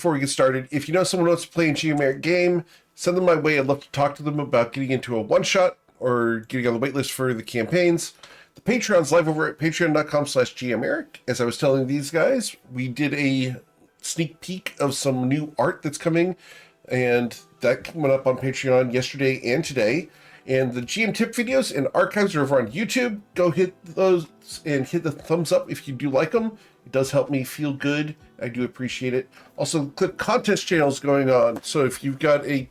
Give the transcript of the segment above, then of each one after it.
before we get started, if you know someone who wants to play a Geomeric game, send them my way. I'd love to talk to them about getting into a one-shot or getting on the waitlist for the campaigns. The Patreon's live over at patreon.com/Geomeric. As I was telling these guys, we did a sneak peek of some new art that's coming, and that went up on Patreon yesterday and today. And the GM tip videos and archives are over on YouTube. Go hit those and hit the thumbs up if you do like them. It does help me feel good. I do appreciate it. Also, clip contest channels going on. So if you've got a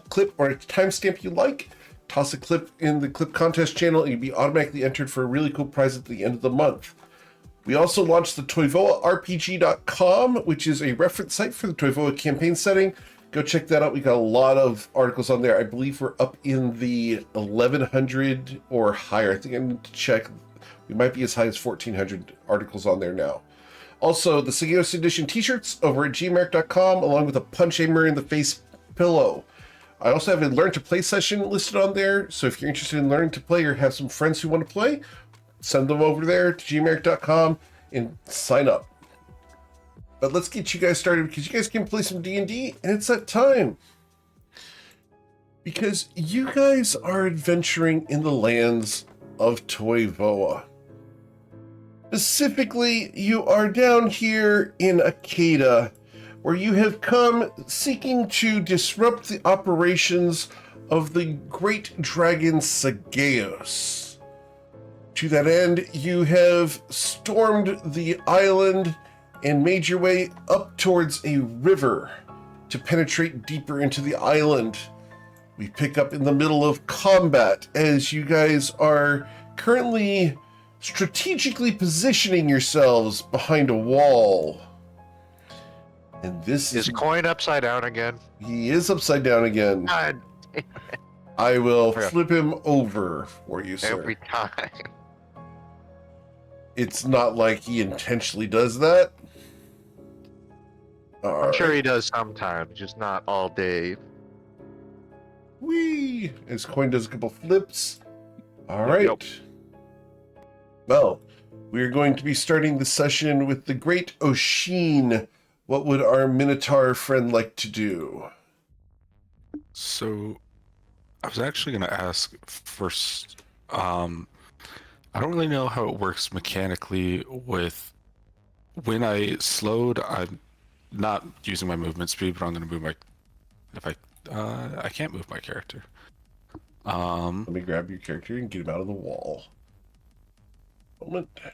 clip or a timestamp you like, toss a clip in the clip contest channel and you'll be automatically entered for a really cool prize at the end of the month. We also launched the ToivoaRPG.com, which is a reference site for the Toivoa campaign setting. Go check that out. We got a lot of articles on there. I believe we're up in the 1,100 or higher. I think I need to check. We might be as high as 1,400 articles on there now. Also, the Sigilus Edition t-shirts over at gmeric.com, along with a punch aimer in the face pillow. I also have a Learn to Play session listed on there. So if you're interested in learning to play or have some friends who want to play, send them over there to gmeric.com and sign up. But let's get you guys started because you guys can play some D&D, and it's that time. Because you guys are adventuring in the lands of Toivoa. Specifically, you are down here in Akeda, where you have come seeking to disrupt the operations of the great dragon Sagaeos. To that end, you have stormed the island and made your way up towards a river to penetrate deeper into the island. We pick up in the middle of combat as you guys are currently strategically positioning yourselves behind a wall. And this is Coin upside down again? He is upside down again. God. I will flip him over for you, sir. Every time. It's not like he intentionally does that. I'm sure he does sometimes, just not all day. Whee! As Coin does a couple flips. All right. Yep. Well, we're going to be starting the session with the Great Oshin. What would our Minotaur friend like to do? So, I was actually going to ask first. I don't really know how it works mechanically with when I slowed. I'm not using my movement speed, but I'm going to move my. If I can't move my character. Let me grab your character and get him out of the wall. Moment. Here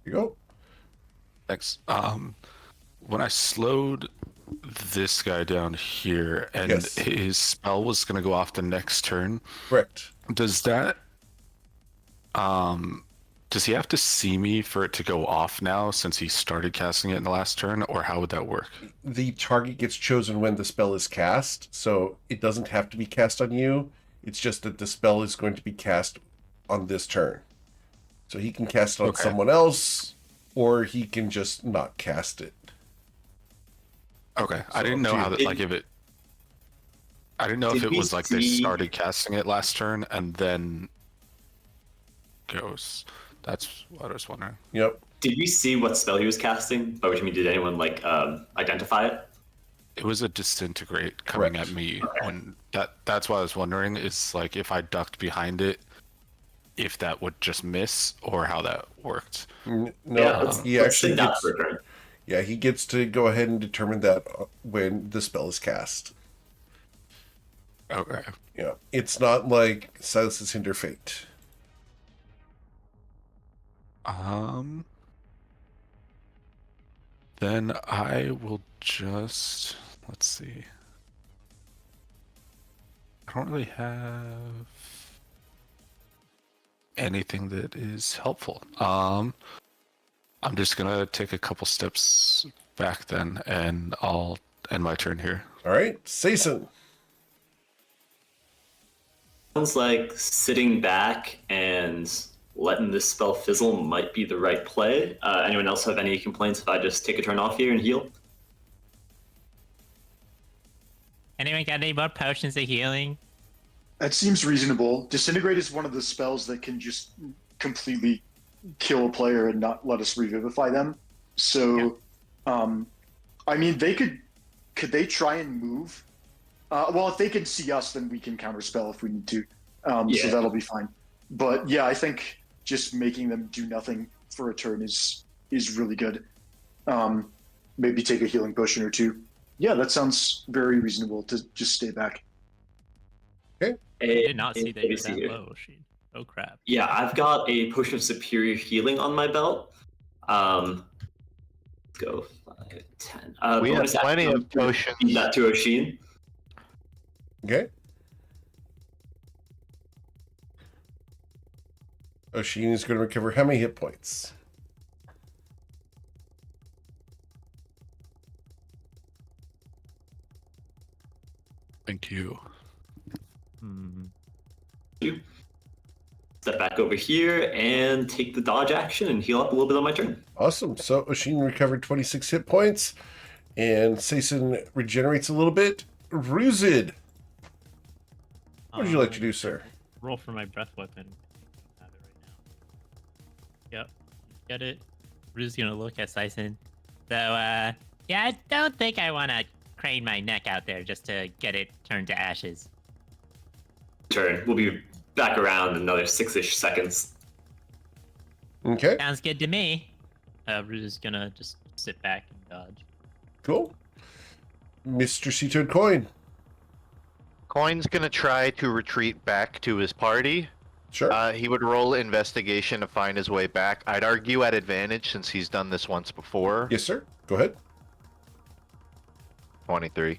you go. Thanks. When I slowed this guy down here, and his spell was going to go off the next turn. Correct. Does that? Does he have to see me for it to go off now since he started casting it in the last turn, or how would that work? The target gets chosen when the spell is cast, so it doesn't have to be cast on you. It's just that the spell is going to be cast on this turn. So he can cast it on someone else, or he can just not cast it. Okay, so I didn't know how that, like, if it... I didn't know if it was like they started casting it last turn and then goes... That's what I was wondering. Yep. Did we see what spell he was casting? By which I mean, did anyone identify it? It was a disintegrate coming at me. Okay. When that's what I was wondering. Is like if I ducked behind it, if that would just miss, or how that worked. No, he gets to go ahead and determine that when the spell is cast. Okay. Yeah, it's not like Silas's Hinder Fate. Then I will just, let's see. I don't really have anything that is helpful. I'm just gonna take a couple steps back then, and I'll end my turn here. All right, Sason. Sounds like sitting back and letting this spell fizzle might be the right play. Anyone else have any complaints if I just take a turn off here and heal? Anyone got any more potions of healing? That seems reasonable. Disintegrate is one of the spells that can just completely kill a player and not let us revivify them. So I mean, could they try and move? Well, if they can see us, then we can counterspell if we need to. So that'll be fine. But yeah, I think just making them do nothing for a turn is really good. Maybe take a healing potion or two. Yeah, that sounds very reasonable to just stay back. I did not see that you're ABC that here. low. Oh crap. Yeah, I've got a potion of superior healing on my belt. Let's go 5, 10. We have bonus plenty action, of potions. feed that to Oshin. Okay. Oshin is going to recover how many hit points? Thank you. Step back over here and take the dodge action and heal up a little bit on my turn. Awesome. So Oshin recovered 26 hit points, and Sason regenerates a little bit. Ruzid, what would you like to do, sir? Roll for my breath weapon. I have it right now. Yep. Get it. Rue's gonna look at Sison. So, yeah, I don't think I want to crane my neck out there just to get it turned to ashes. Turn. We'll be back around in another 6-ish seconds. Okay, Sounds good to me. Rue's gonna just sit back and dodge. cool. Mr. Sea-Toad Coin. Coin's gonna try to retreat back to his party. Sure. He would roll investigation to find his way back. I'd argue at advantage since he's done this once before. Yes, sir. Go ahead. 23.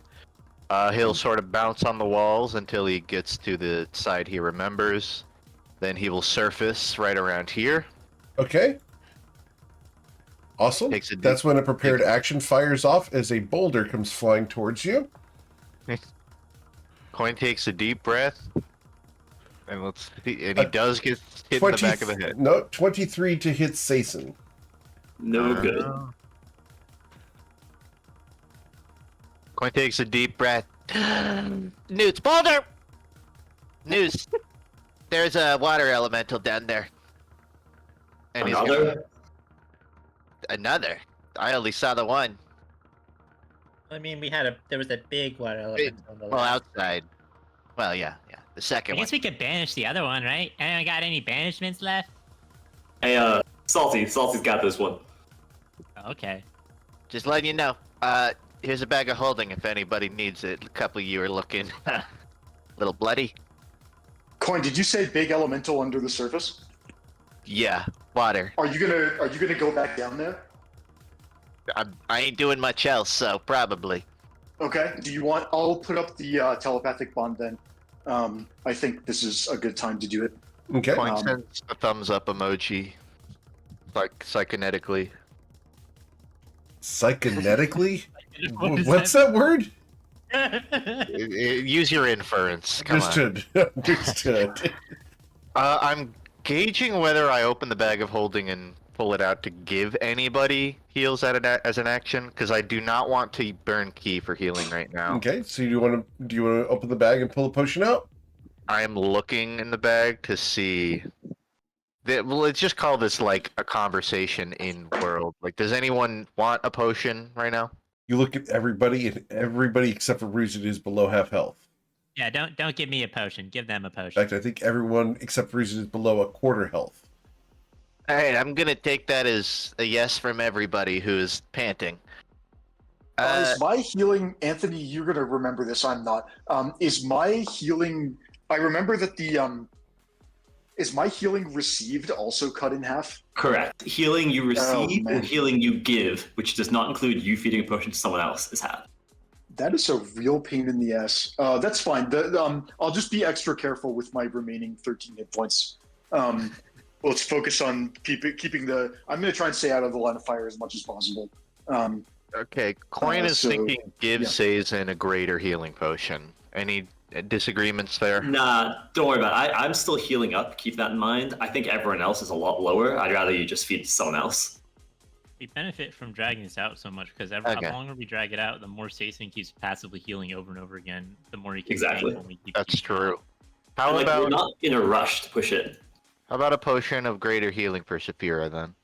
He'll sort of bounce on the walls until he gets to the side he remembers. Then he will surface right around here. Okay. Awesome. Takes a That's when a prepared action fires off as a boulder comes flying towards you. Coin takes a deep breath. And let's see. And he does get hit in the back of the head. No, 23 to hit Sason. No good. Coin takes a deep breath. Newt's boulder! News. There's a water elemental down there. And Another? I only saw the one. I mean, there was a big water elemental on the outside. Well, yeah. The I second one. guess we could banish the other one, right? Anyone got any banishments left? Hey, Salty's got this one. Okay. Just letting you know. Here's a bag of holding if anybody needs it. A couple of you are looking a little bloody. Coin, did you say big elemental under the surface? Yeah, water. Are you gonna go back down there? I ain't doing much else, so probably. Okay. Do you want? I'll put up the telepathic bond then. I think this is a good time to do it. Okay. Coin sends a thumbs up emoji. Like psychonetically. Psychonetically? What's that word? Use your inference. Come on. Understood. I'm gauging whether I open the bag of holding and pull it out to give anybody heals as an action, because I do not want to burn key for healing right now. Okay, so do you want to open the bag and pull a potion out? I am looking in the bag to see. Well, let's just call this like a conversation in world. Like, does anyone want a potion right now? You look at everybody, and everybody except for Ruzid is below half health. Yeah, don't give me a potion. Give them a In potion. fact, I think everyone except for Ruzid is below a quarter health. All right, I'm gonna take that as a yes from everybody who is panting. Is my healing, Anthony? You're gonna remember this. I'm not. Is my healing? I remember that is my healing received also cut in half? Correct. Healing you receive man. or healing you give, which does not include you feeding a potion to someone else, is half. That is a real pain in the ass. That's fine. I'll just be extra careful with my remaining 13 hit points. Let's focus on keeping the. I'm going to try and stay out of the line of fire as much as possible. Okay, Coin is thinking give Sazen a greater healing potion. Any disagreements there? Nah, don't worry about it. I'm still healing up. Keep that in mind. I think everyone else is a lot lower. I'd rather you just feed to someone else. We benefit from dragging this out so much because the longer we drag it out, the more Sason keeps passively healing over and over again. The more he can Exactly. when we keep. That's true. How We're about not in a rush to push it. How about a potion of greater healing for Saphira then?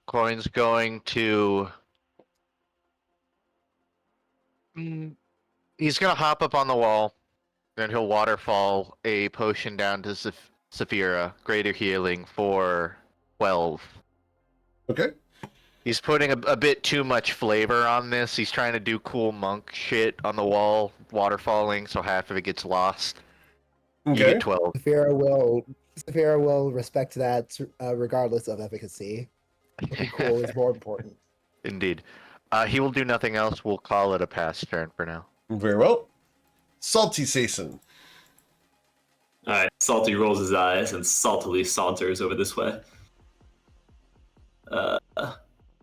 Coin's going to He's gonna hop up on the wall, and he'll waterfall a potion down to Saphira, greater healing for 12. Okay. He's putting a bit too much flavor on this. He's trying to do cool monk shit on the wall, waterfalling, so half of it gets lost. You Okay. get 12. Saphira will respect that regardless of efficacy. Looking cool is more important. Indeed. He will do nothing else. We'll call it a pass turn for now. Very well. Salty Sason. Alright, Salty rolls his eyes and saltily saunters over this way.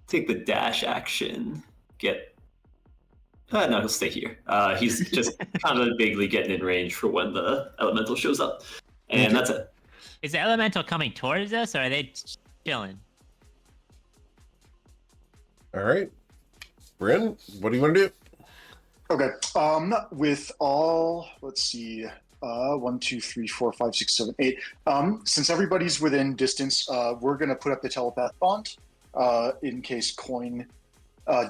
Take the dash action. No, he'll stay here. He's just kind of vaguely getting in range for when the elemental shows up. And that's it. Is the elemental coming towards us, or are they chilling? All right. Bryn, what do you want to do? Okay. With all, let's see, 1, 2, 3, 4, 5, 6, 7, 8. Since everybody's within distance, we're gonna put up the telepath bond, in case Coin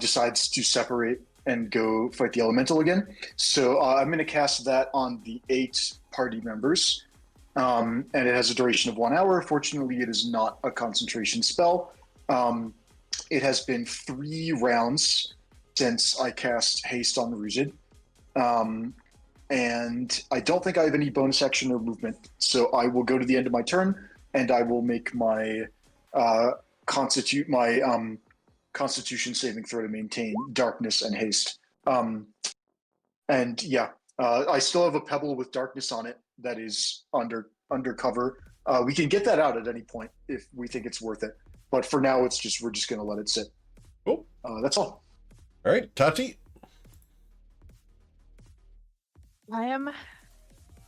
decides to separate and go fight the elemental again. So I'm gonna cast that on the 8 party members, and it has a duration of 1 hour. Fortunately, it is not a concentration spell. It has been 3 rounds since I cast Haste on the Rooted. And I don't think I have any bonus action or movement. So I will go to the end of my turn and I will make my constitution saving throw to maintain darkness and haste. And yeah, I still have a pebble with darkness on it that is undercover. We can get that out at any point if we think it's worth it. But for now, we're just going to let it sit. Cool. That's all. All right, Tati. I'm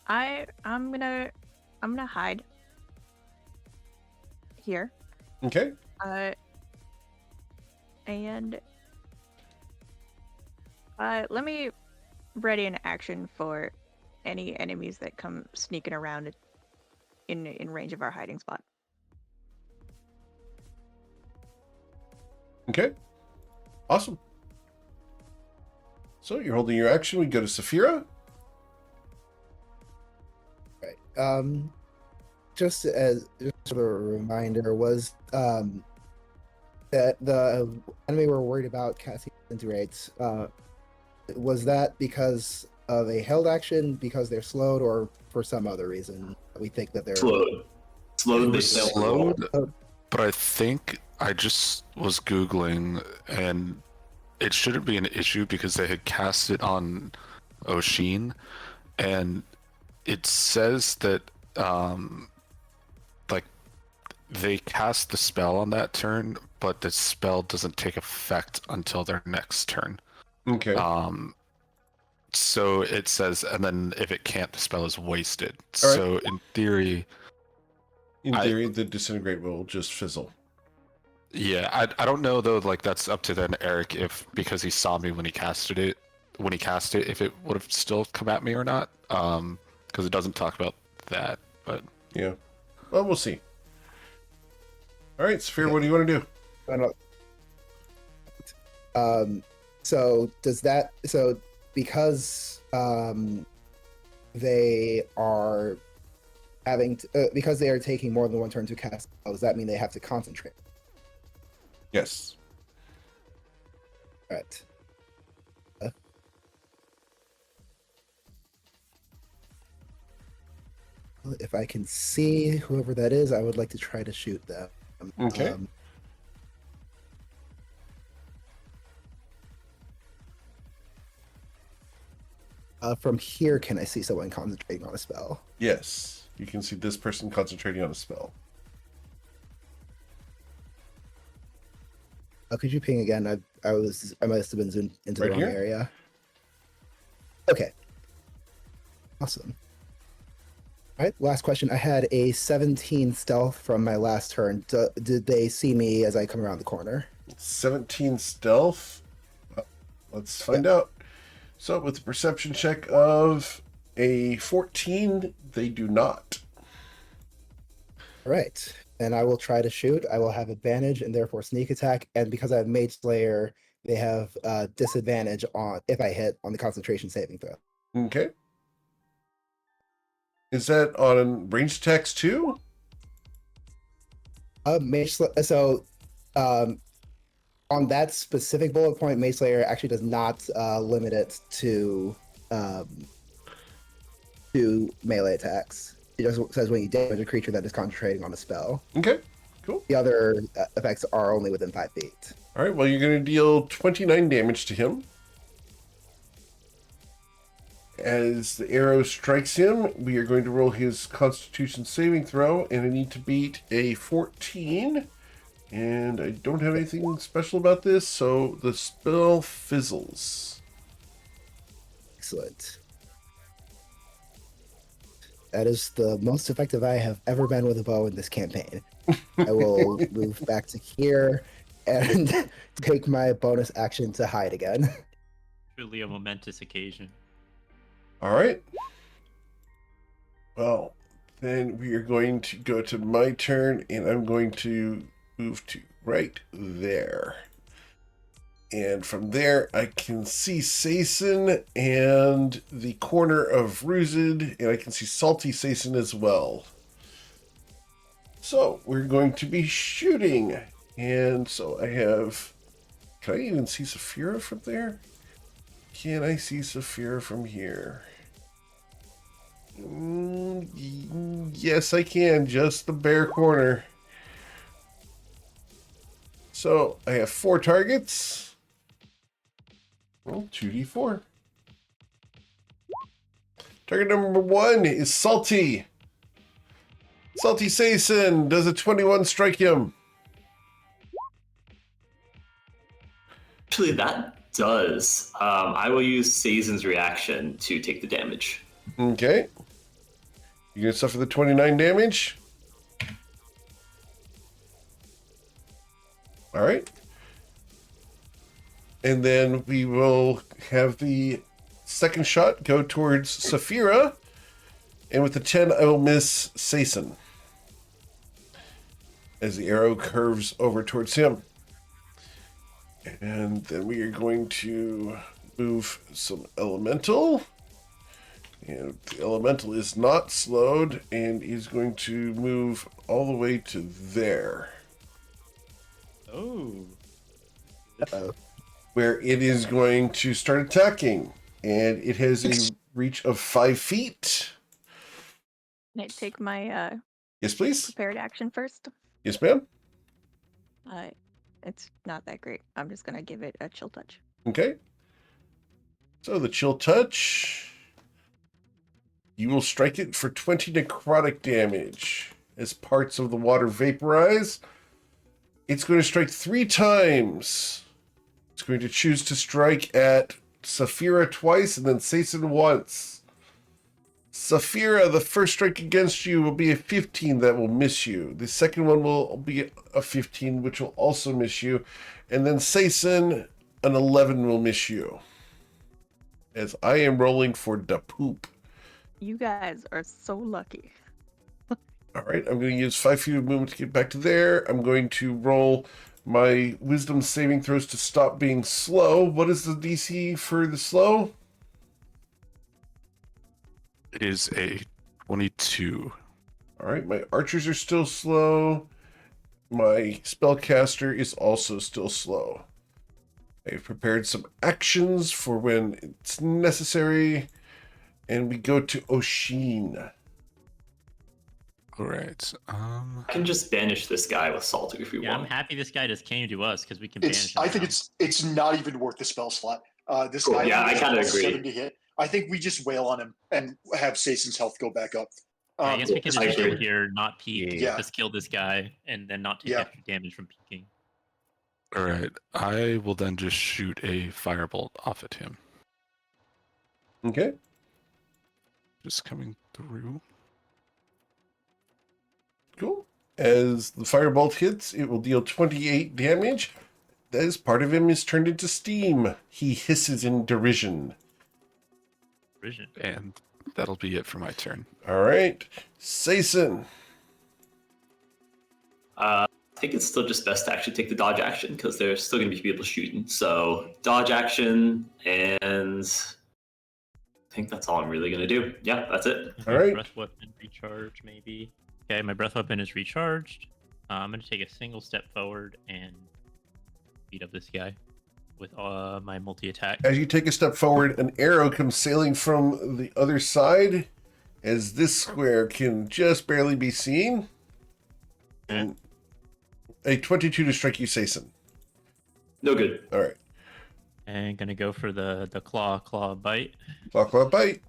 gonna hide here. Okay. And let me ready an action for any enemies that come sneaking around in range of our hiding spot. Okay. Awesome. So you're holding your action. We go to Saphira. Right. Just a reminder, was that the enemy we're worried about casting disintegrates, was that because of a held action, because they're slowed, or for some other reason we think that they're Slowed. Slowed. They Slowed, but I think I just was Googling, and it shouldn't be an issue because they had cast it on Oshin, and it says that like they cast the spell on that turn, but the spell doesn't take effect until their next turn. Okay. So it says, and then if it can't, the spell is wasted. All right. So in theory, the disintegrate will just fizzle. yeah, I don't know though. Like that's up to then Eric, if because he saw me when he cast it, if it would have still come at me or not. Because it doesn't talk about that. But Yeah. Well, we'll see. All right, Saphira, what do you want to do? So does that, so because they are having to, because they are taking more than one turn to cast, does that mean they have to concentrate? Yes. Right. If I can see whoever that is, I would like to try to shoot them. Okay. From here, can I see someone concentrating on a spell? Yes. You can see this person concentrating on a spell. Could you ping again? I must have been zoomed into Right the wrong here? area. Okay. Awesome. All right, last question. I had a 17 stealth from my last turn. Did they see me as I come around the corner? 17 stealth. Let's find out. So with a perception check of a 14, they do not. All right. And I will try to shoot. I will have advantage and therefore sneak attack. And because I have Mage Slayer, they have disadvantage on if I hit on the concentration saving throw. Okay. Is that on ranged attacks too? On that specific bullet point, Mage Slayer actually does not limit it to melee attacks. It just says when you damage a creature that is concentrating on a spell. Okay, cool. The other effects are only within 5 feet. All right, well, you're going to deal 29 damage to him. As the arrow strikes him, we are going to roll his Constitution saving throw, and I need to beat a 14. And I don't have anything special about this, so the spell fizzles. Excellent. That is the most effective I have ever been with a bow in this campaign. I will move back to here and take my bonus action to hide again. Truly a momentous occasion. All right. Well, then we are going to go to my turn, and I'm going to move to right there. And from there, I can see Sason and the corner of Ruzid, and I can see Salty Sason as well. So, we're going to be shooting. And so I have... Can I even see Saphira from there? Can I see Saphira from here? Yes, I can. Just the bare corner. So, I have 4 targets. Well, 2d4. Target number 1 is Salty. Salty Sason. Does a 21 strike him? Actually, that does. I will use Sazon's reaction to take the damage. Okay. You're going to suffer the 29 damage. All right. And then we will have the second shot go towards Saphira. And with the 10, I will miss Sason as the arrow curves over towards him. And then we are going to move some elemental. And the elemental is not slowed and is going to move all the way to there. Oh. Where it is going to start attacking. And it has a reach of 5 feet. Can I take my Yes, please. prepared action first? Yes, ma'am. It's not that great. I'm just gonna give it a chill touch. Okay. So the chill touch. You will strike it for 20 necrotic damage. As parts of the water vaporize, it's going to strike 3 times. It's going to choose to strike at Saphira twice and then Sason once. Saphira, the first strike against you will be a 15 that will miss you. The second one will be a 15, which will also miss you. And then Sason, an 11 will miss you. As I am rolling for da poop. You guys are so lucky. All right, I'm going to use 5 feet of movement to get back to there. I'm going to roll my wisdom saving throws to stop being slow. What is the DC for the slow? It is a 22. All right, my archers are still slow. My spellcaster is also still slow. I've prepared some actions for when it's necessary. And we go to Oshin. All right. I can just banish this guy with Salter if we Yeah, I'm want. happy this guy just came to us because we can banish him. I think now. it's not even worth the spell slot. This Cool, guy yeah, I has kinda plus agree. 7 to hit. I think we just wail on him and have Sason's health go back up. I guess we can I just chill agree. here, not peek, Yeah. just kill this guy, and then not take Yeah. extra damage from peeking. All right. I will then just shoot a firebolt off at him. Okay. Just coming through. Cool. As the firebolt hits, it will deal 28 damage. As part of him is turned into steam. He hisses in derision. Vision. And that'll be it for my turn. All right. Sason. think it's still just best to actually take the dodge action because there's still going to be people shooting. So dodge action, and I think that's all I'm really going to do. Yeah, that's it. All right. Breath weapon recharge, maybe. Okay, my breath weapon is recharged. I'm going to take a single step forward and beat up this guy with my multi-attack. As you take a step forward, an arrow comes sailing from the other side, as this square can just barely be seen. And a 22 to strike you, Sason. No good. All right. And gonna go for the claw bite. Claw bite.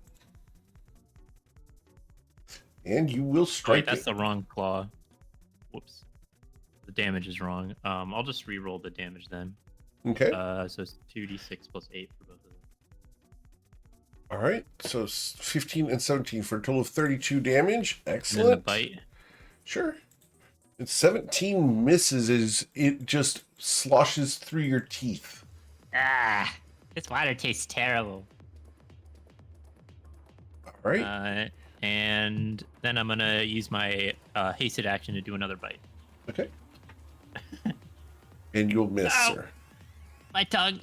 And you will Oh, strike wait, that's it. the wrong claw. Whoops. The damage is wrong. I'll just re-roll the damage then. Okay. So it's 2d6 plus 8 for both of them. All right. So 15 and 17 for a total of 32 damage. And then the Excellent. bite. Sure. And 17 misses as it just sloshes through your teeth. Ah, this water tastes terrible. All right. And then I'm gonna use my hasted action to do another bite. Okay. And you'll miss, Ow. sir. My tongue.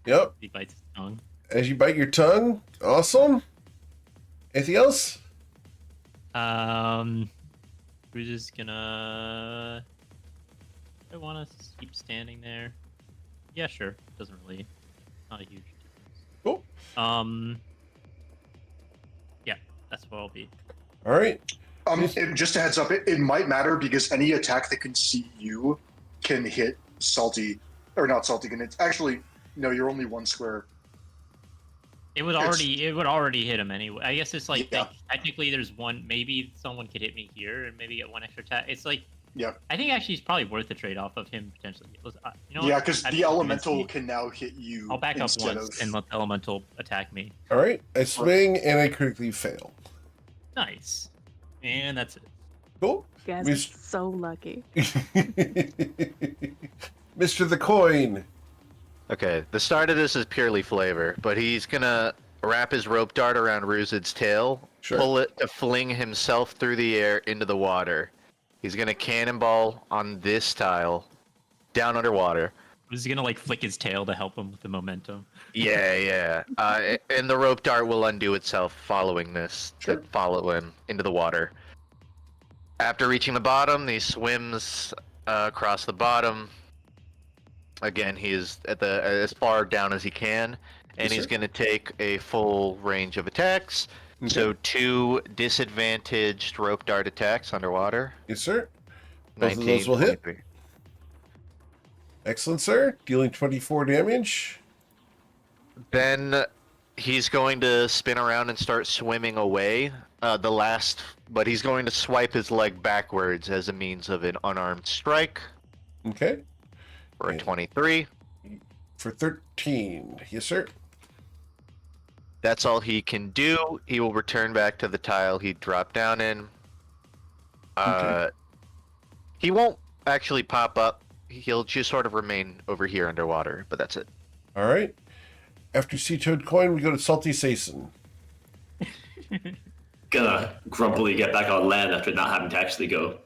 Yep. He bites his tongue. As you bite your tongue. Awesome. Anything else? We're just gonna. I want to keep standing there. Yeah, sure. Doesn't really. Not a huge difference. Cool. Yeah, that's what I'll be. All right. Just a heads up, it might matter because any attack that can see you can hit Salty, or not Salty. It's actually no. You're only one square. It would already hit him anyway. I guess it's like, Yeah. technically there's one. Maybe someone could hit me here and maybe get one extra attack. It's like. Yeah. I think actually it's probably worth the trade off of him potentially. You know Yeah, what? because I've the convinced elemental me. can now hit you. I'll back up instead once of... and let the elemental attack me. All right. I swing and I critically fail. Nice. And that's it. Cool. You guys Miss- are so lucky. Mr. the Coin. Okay, the start of this is purely flavor, but he's gonna wrap his rope dart around Ruzid's tail, Sure. pull it to fling himself through the air into the water. He's gonna cannonball on this tile, down underwater. Is he gonna like flick his tail to help him with the momentum? Yeah. And the rope dart will undo itself following this Sure. to follow him into the water. After reaching the bottom, he swims across the bottom. Again, he's at the as far down as he can, and Yes, he's sir. going to take a full range of attacks. So 2 disadvantaged rope dart attacks underwater. Yes, sir. Both of those will hit. 23. Excellent, sir. Dealing 24 damage. Then he's going to spin around and start swimming away. But he's going to swipe his leg backwards as a means of an unarmed strike Okay. for a Yeah. 23. For 13. Yes, sir. That's all he can do. He will return back to the tile he dropped down in. Okay. He won't actually pop up. He'll just sort of remain over here underwater, but that's it. All right. After Sea Toad Coin, we go to Salty Sason. Gonna grumpily get back on land after not having to actually go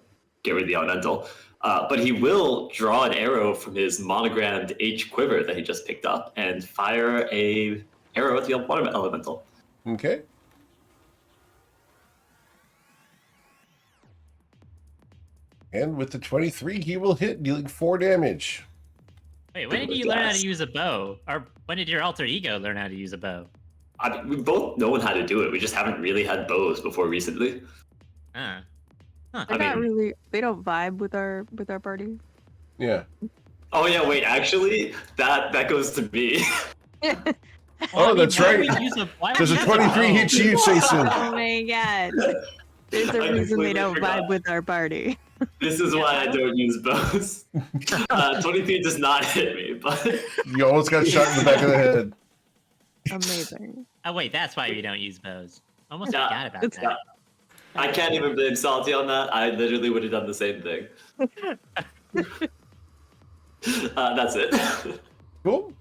get rid of the elemental. But he will draw an arrow from his monogrammed H quiver that he just picked up and fire a arrow at the water elemental. Okay. And with the 23, he will hit, dealing 4 damage. Wait, when did you learn how to use a bow? Or when did your alter ego learn how to use a bow? We both know how to do it. We just haven't really had bows before recently. Huh. They're not really. They don't vibe with our party. Yeah. Oh yeah, wait. Actually, that goes to me. Oh, that's why right. would you use a- why would Does you a use 23 bow? hit you, Sason? Oh my god. There's a I reason they completely don't forgot. vibe with our party. This is why I don't use bows. 23 does not hit me, but You almost got shot in the back of the head. Amazing. Oh wait, that's why you don't use bows. Almost Yeah, forgot about it's that. I can't even blame Salty on that. I literally would have done the same thing. That's it. Cool.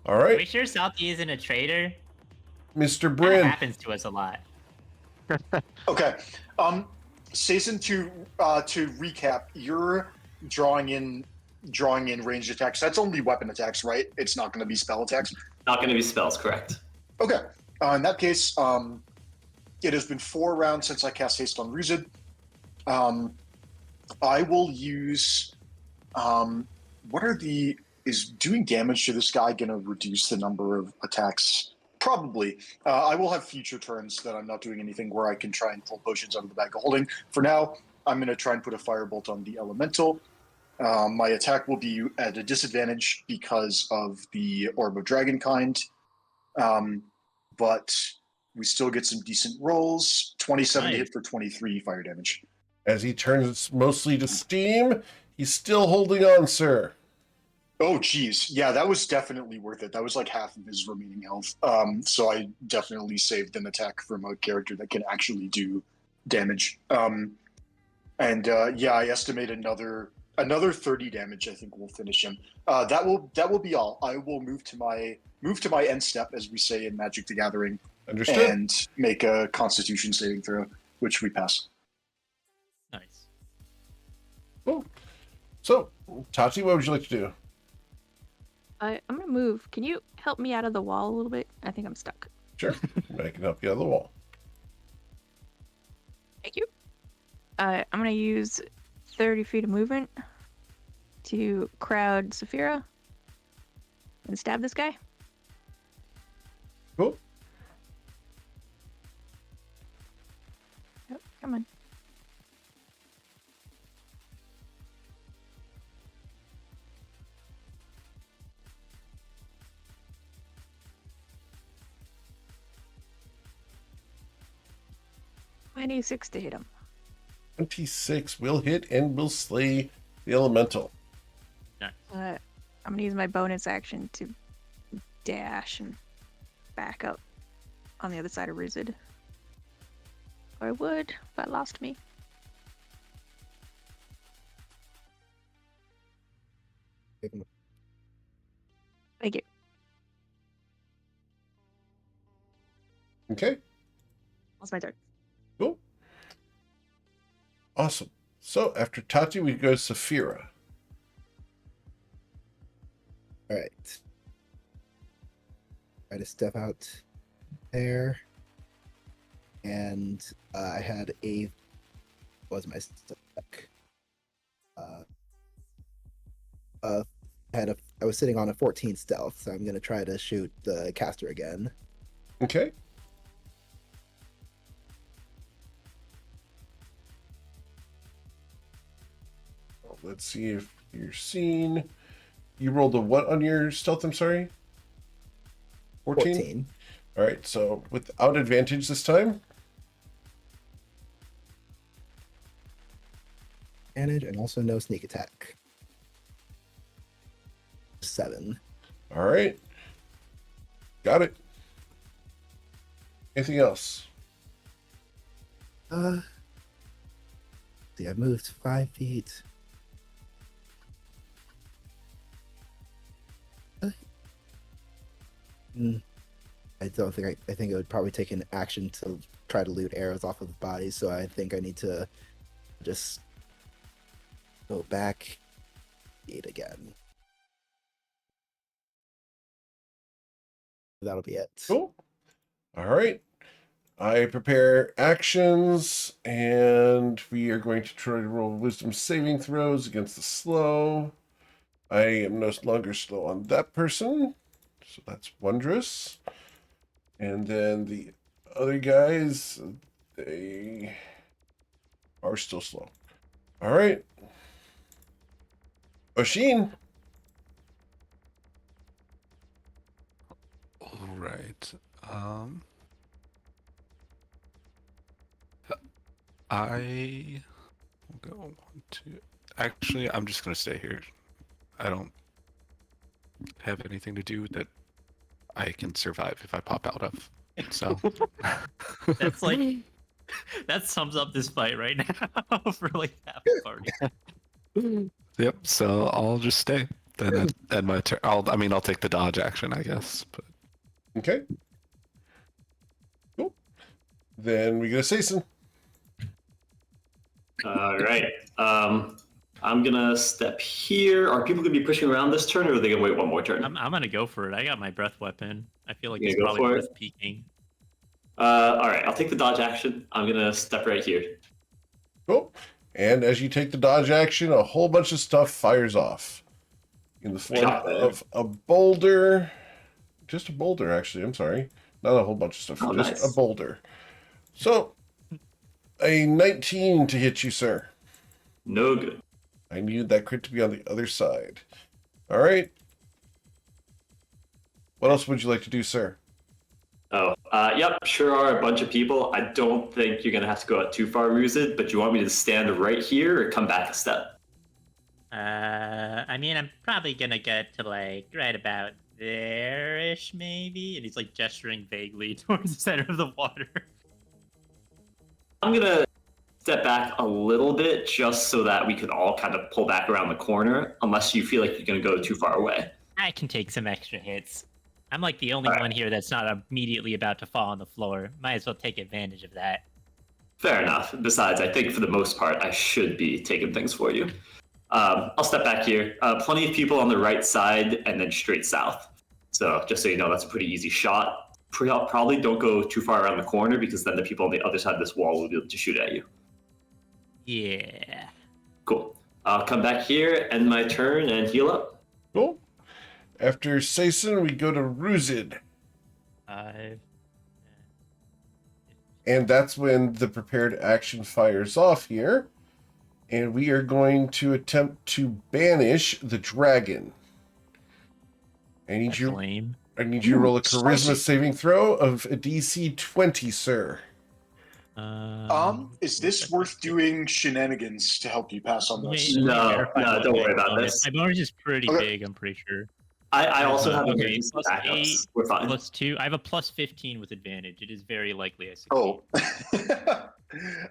All Are we right. sure Salty isn't a traitor? Mr. That Bryn. happens to us a lot. Okay. Saison, to recap, you're drawing in ranged attacks. That's only weapon attacks, right? It's not going to be spell attacks. Not going to be spells, correct? Okay. In that case, it has been 4 rounds since I cast haste on Ruzid. I will use. Is doing damage to this guy going to reduce the number of attacks? Probably. I will have future turns that I'm not doing anything where I can try and pull potions out of the bag of holding. For now, I'm going to try and put a firebolt on the elemental. My attack will be at a disadvantage because of the Orb of Dragonkind. But we still get some decent rolls. 27 to hit for 23 fire damage. As he turns mostly to steam, he's still holding on, sir. Oh, geez. Yeah, that was definitely worth it. That was like half of his remaining health. So I definitely saved an attack from a character that can actually do damage. I estimate another 30 damage. I think will finish him. That will be all. I will move to my end step, as we say in Magic the Gathering. Understood. And make a Constitution saving throw, which we pass. Nice. Cool. So, Tati, what would you like to do? I'm gonna move. Can you help me out of the wall a little bit? I think I'm stuck. Sure. I can help you out of the wall. Thank you. I'm gonna use 30 feet of movement to crowd Saphira and stab this guy. Cool. Yep, come on. I need 6 to hit him. 26 will hit and will slay the elemental. I'm gonna use my bonus action to dash and back up on the other side of Ruzid. Or I would, if I lost me. Thank you. Okay. That's my turn. Cool. Awesome. So after Tati, we go to Saphira. All right. Try to step out there. And I had a... What was my spec? I was sitting on a 14 stealth, so I'm going to try to shoot the caster again. Okay. Well, let's see if you're seen. You rolled a what on your stealth? I'm sorry. 14? All right. So without advantage this time. Advantage and also no sneak attack. 7. All right. Got it. Anything else? See, I moved 5 feet. I don't think I think it would probably take an action to try to loot arrows off of the body, so I think I need to just go back, eat again. That'll be it. Cool. All right. I prepare actions, and we are going to try to roll wisdom saving throws against the slow. I am no longer slow on that person, so that's wondrous. And then the other guys, they are still slow. All right. Oshin. All right. I will go 1, 2. Actually, I'm just gonna stay here. I don't have anything to do that I can survive if I pop out of. So That's like that sums up this fight right now for like half the party. yep. So I'll just stay. Then at my turn, I'll take the dodge action, I guess. But Okay. Cool. Then we get a Saison. All right. I'm gonna step here. Are people gonna be pushing around this turn, or are they gonna wait one more turn? I'm gonna go for it. I got my breath weapon. I feel like You it's gonna go probably for worth it? peeking. All right. I'll take the dodge action. I'm gonna step right here. Cool. And as you take the dodge action, a whole bunch of stuff fires off in the form Shot there. of a boulder. Just a boulder, actually. I'm sorry. Not a whole bunch of stuff. Oh, just nice. a boulder. So, a 19 to hit you, sir. No good. I needed that crit to be on the other side. All right. What else would you like to do, sir? Oh, yep, sure are a bunch of people. I don't think you're gonna have to go out too far, Ruzid, but you want me to stand right here or come back a step? I mean, I'm probably gonna get to like right about there-ish, maybe. And he's like gesturing vaguely towards the center of the water. I'm gonna step back a little bit just so that we can all kind of pull back around the corner, unless you feel like you're gonna go too far away. I can take some extra hits. I'm like the only one here that's not immediately about to fall on the floor. Might as well take advantage of that. Fair enough. Besides, I think for the most part, I should be taking things for you. I'll step back here. Plenty of people on the right side and then straight south. So just so you know, that's a pretty easy shot. Probably don't go too far around the corner because then the people on the other side of this wall will be able to shoot at you. Yeah. Cool. I'll come back here, end my turn, and heal up. Cool. After Sason, we go to Ruzid. 5. And that's when the prepared action fires off here. And we are going to attempt to banish the dragon. I need That's you lame. to roll a charisma spicy. saving throw of a DC 20, sir. Is this worth doing shenanigans to help you pass on this? Let me No, verify no, my don't worry about bonus. this. My bonus is pretty Okay. big, I'm pretty sure. I also have Okay, emergency plus backups. 8, We're fine. plus 2. I have a plus 15 with advantage. It is very likely I succeed. Oh.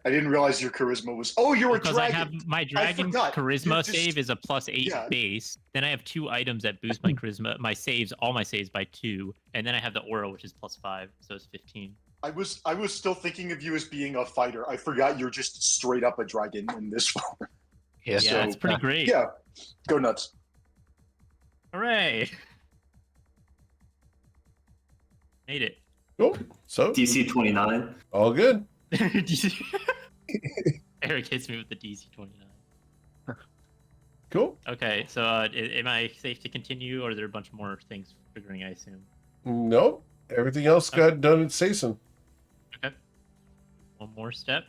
I didn't realize your charisma was... Oh, you're Because a I dragon! have my dragon's forgot. charisma You're just- save is a plus 8 Yeah. base. Then I have 2 items that boost my charisma, all my saves by 2, and then I have the aura, which is plus 5, so it's 15. I was still thinking of you as being a fighter. I forgot you're just straight up a dragon in this form. Yeah. Yeah, it's pretty great. Yeah, go nuts. Hooray! Made it. Cool. So, DC 29. all good. Eric hits me with the DC 29. Cool. Okay, so am I safe to continue, or are there a bunch more things triggering, I assume? Nope. Everything else got done at Sason. Okay. One more step.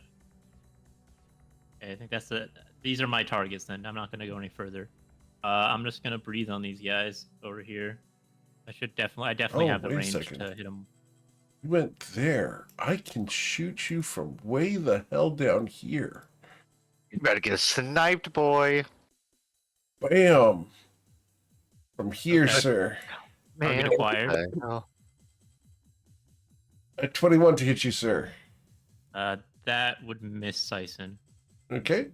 Okay, I think that's it. These are my targets then. I'm not going to go any further. I'm just going to breathe on these guys over here. I definitely have the wait a range second. to hit them. You went there. I can shoot you from way the hell down here. You better get sniped, boy. Bam. From here, Okay. sir. Target Man, acquired. what the hell? A 21 to hit you, sir. That would miss Sison. Okay.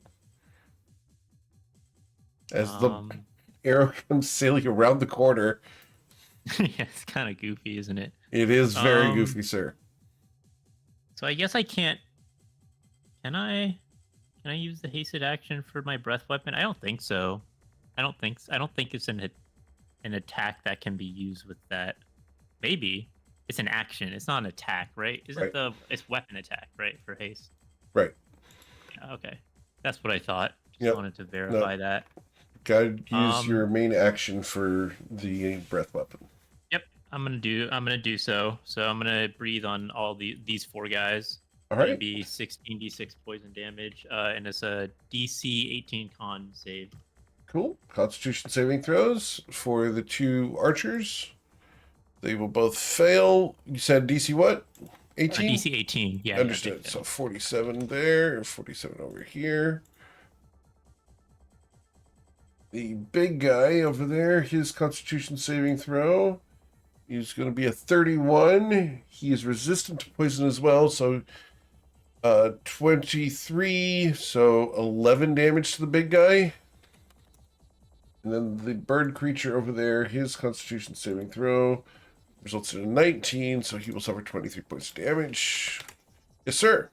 As the Um, arrow comes sailing around the corner, yeah, it's kind of goofy, isn't it? it is very Um, goofy, sir. So I guess I can't. Can I? Can I use the hasted action for my breath weapon? I don't think so. I don't think it's an attack that can be used with that. Maybe it's an action. It's not an attack, right? Right. It's weapon attack, right? For haste. Right. Yeah, okay, that's what I thought. Just Yep. wanted to verify that. Gotta use your Um, main action for the breath weapon. Yep, I'm gonna do so. So I'm gonna breathe on all these 4 guys. All It'll right. be 16d6 poison damage, and it's a DC 18 con save. Cool. Constitution saving throws for the 2 archers. They will both fail. You said DC what? 18? DC 18, yeah. Understood. Yeah, So 47 there, and 47 over here. The big guy over there, his Constitution saving throw is going to be a 31. He is resistant to poison as well, so 23, so 11 damage to the big guy. And then the bird creature over there, his Constitution saving throw results in a 19, so he will suffer 23 points of damage. Yes, sir.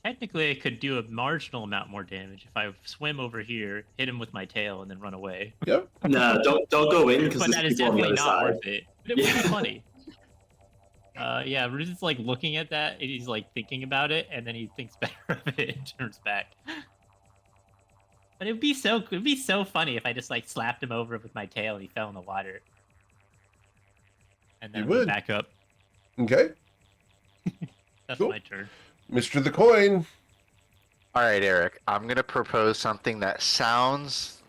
technically I could do a marginal amount more damage if I swim over here, hit him with my tail, and then run away. Yep. No, don't go in because But there's that is people on the definitely other not side. worth it. But it would be funny. Yeah, Ruse is like looking at that, and he's like thinking about it, and then he thinks better of it and turns back. But it'd be so funny if I just like slapped him over with my tail and he fell in the water. And then You went would. back up. Okay. That's Cool. my turn. Mr. the Coin. All right, Eric. I'm gonna propose something that sounds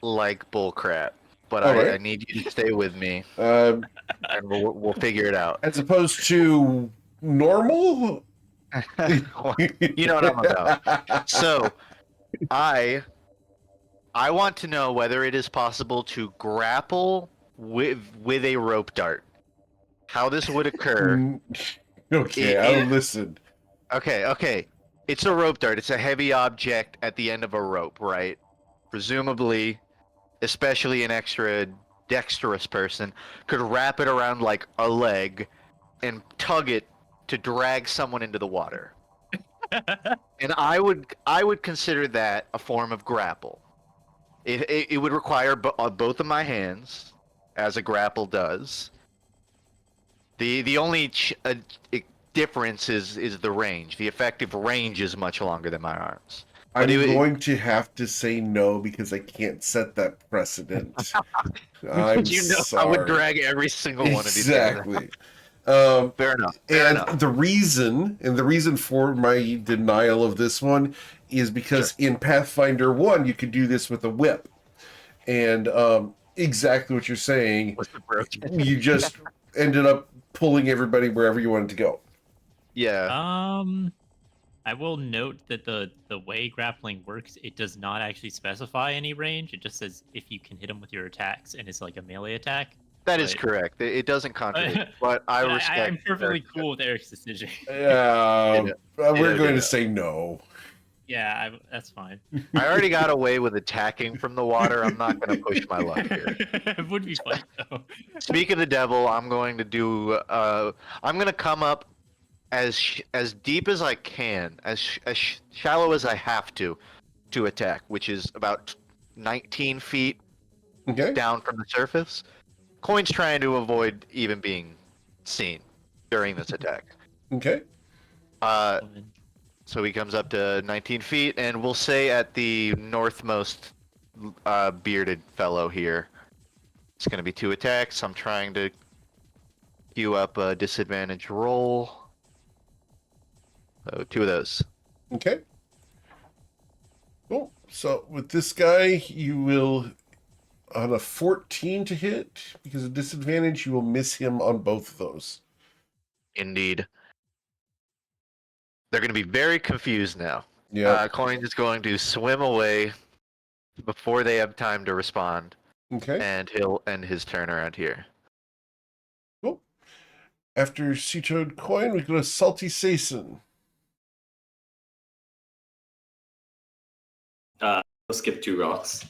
like bullcrap, but All right. I need you to stay with me, Um, and we'll figure it out. as opposed to normal? You know what I'm about. So, I want to know whether it is possible to grapple with a rope dart. How this would occur. Okay, I'll listen. Okay. It's a rope dart. It's a heavy object at the end of a rope, right? Presumably, especially an extra dexterous person, could wrap it around like a leg and tug it to drag someone into the water. And I would consider that a form of grapple. It would require both of my hands, as a grapple does. The only difference is the range. The effective range is much longer than my arms. I'm going to have to say no because I can't set that precedent. I'm sorry. I would drag every single one of these guys. Exactly. Fair enough. The reason for my denial of this one is because in Pathfinder 1 you could do this with a whip. And exactly what you're saying. You just ended up pulling everybody wherever you wanted to go. Yeah. I will note that the way grappling works, it does not actually specify any range. It just says if you can hit them with your attacks, and it's like a melee attack. That is correct. It doesn't contradict, but I respect. I'm perfectly cool with Eric's decision. Yeah, we're going to say no. Yeah, that's fine. I already got away with attacking from the water. I'm not going to push my luck here. It would be fun though. Speak of the devil, I'm going to do. I'm going to come up as deep as I can, as shallow as I have to attack, which is about 19 feet down from the surface. Coin's trying to avoid even being seen during this attack. Okay. So he comes up to 19 feet, and we'll say at the northmost bearded fellow here. It's going to be 2 attacks. I'm trying to queue up a disadvantage roll. So 2 of those. Okay. Cool. So with this guy, you will, on a 14 to hit, because of disadvantage, you will miss him on both of those. Indeed. They're going to be very confused now. Yeah. Coin is going to swim away before they have time to respond. Okay. And he'll end his turn around here. Cool. After Sea Toad Coin, we go to Salty Sason. I'll skip 2 rocks.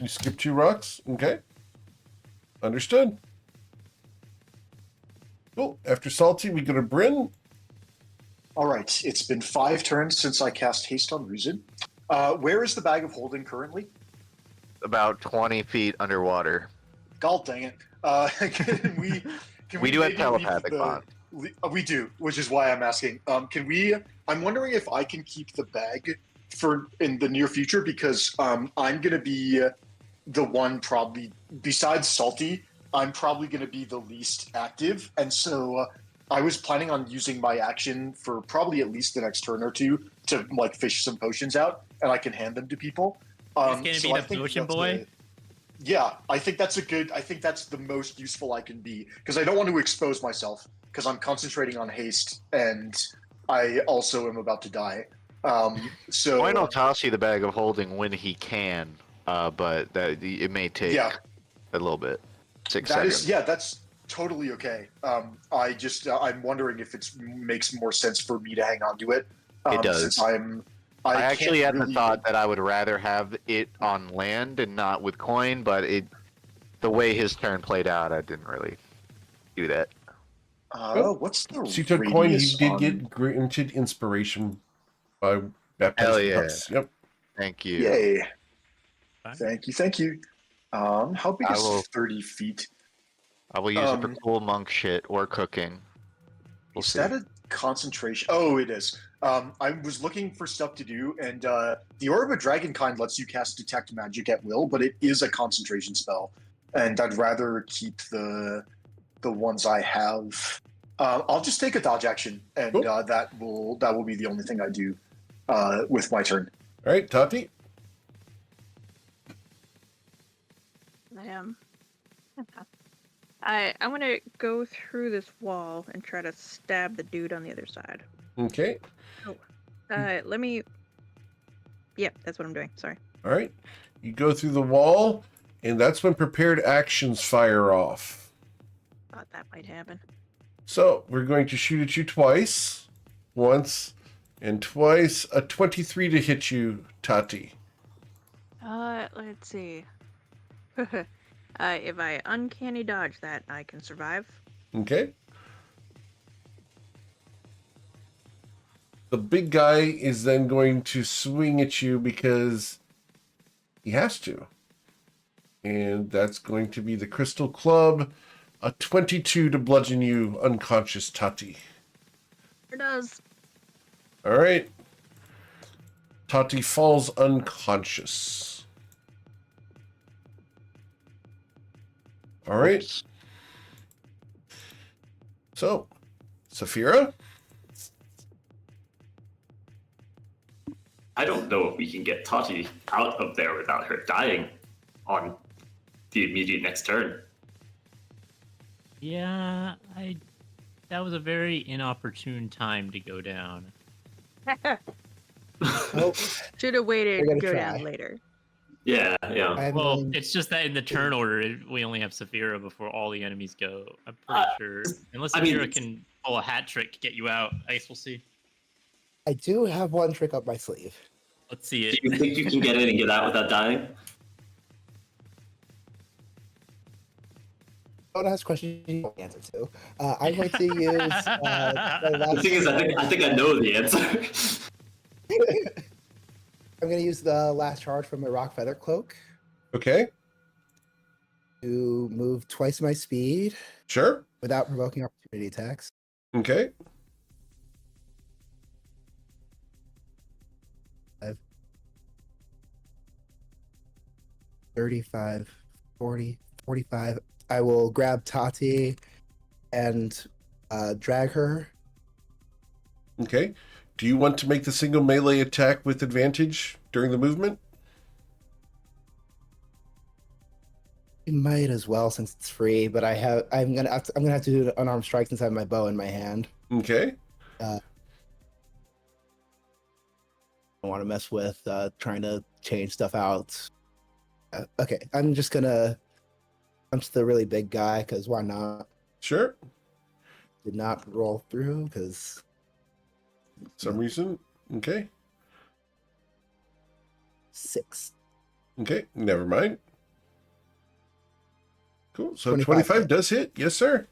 You skip 2 rocks? Okay. Understood. Cool. After Salty, we go to Bryn. All right. It's been 5 turns since I cast Haste on Ruzid. Where is the bag of holding currently? About 20 feet underwater. God dang it. Can We do have maybe telepathic leave bond. We do, which is why I'm asking. I'm wondering if I can keep the bag for in the near future, because I'm going to be the one probably, besides Salty, I'm probably going to be the least active. And so I was planning on using my action for probably at least the next turn or 2 to like fish some potions out, and I can hand them to people. He's going to be the potion boy? Yeah, I think that's the most useful I can be, because I don't want to expose myself, because I'm concentrating on haste, and I also am about to die. So Coin will toss you the bag of holding when he can, but it may take a little bit. 6 seconds. That's totally okay. I'm wondering if it makes more sense for me to hang on to it. It does. Since I actually had the thought that I would rather have it on land and not with Coin, but the way his turn played out, I didn't really do that. What's the So you took coin. He radius did on... get granted inspiration by baptized Hell yeah. Pucks. Yep. Thank you. Yay. Fine. Thank you. How big I is will- 30 feet? I will use it for Um, cool monk shit or cooking. We'll is see. that a concentration? Oh, it is. I was looking for stuff to do, and the Orb of Dragonkind lets you cast Detect Magic at will, but it is a concentration spell, and I'd rather keep the ones I have. I'll just take a dodge action, and Cool. that will be the only thing I do with my turn. All right, Tati. I'm gonna go through this wall and try to stab the dude on the other side. Okay. Let me. Yep, that's what I'm doing. Sorry. All right. You go through the wall, and that's when prepared actions fire off. Thought that might happen. So we're going to shoot at you twice. Once and twice. A 23 to hit you, Tati. Let's see. If I uncanny dodge that, I can survive. Okay. The big guy is then going to swing at you because he has to. And that's going to be the Crystal Club. A 22 to bludgeon you unconscious, Tati. It does. All right. Tati falls unconscious. All right. Oops. So, Saphira? I don't know if we can get Tati out of there without her dying on the immediate next turn. Yeah, that was a very inopportune time to go down. Nope. Should have waited We're to gonna go try. down later. Yeah. I'm Well, going- it's just that in the turn order, we only have Saphira before all the enemies go. I'm pretty sure. Unless I mean, Saphira can pull a hat trick to get you out. I guess we'll see. I do have one trick up my sleeve. Let's see Do it. you think you can get in and get out without dying? Don't ask questions you don't answer to. I'm going to use my The last thing is, I think I know the answer. I'm going to use the last charge from my Rock Feather Cloak Okay. to move twice my speed Sure. without provoking opportunity attacks. Okay. 35, 40, 45. I will grab Tati and drag her. Okay. Do you want to make the single melee attack with advantage during the movement? I might as well since it's free, but I'm gonna have to do an unarmed strike since I have my bow in my hand. Okay. I don't want to mess with trying to change stuff out. Okay, I'm just the really big guy because why not? Sure. Did not roll through because Some reason. Okay. 6. Okay. Never mind. Cool. So 25 25 hit. does hit. Yes, sir.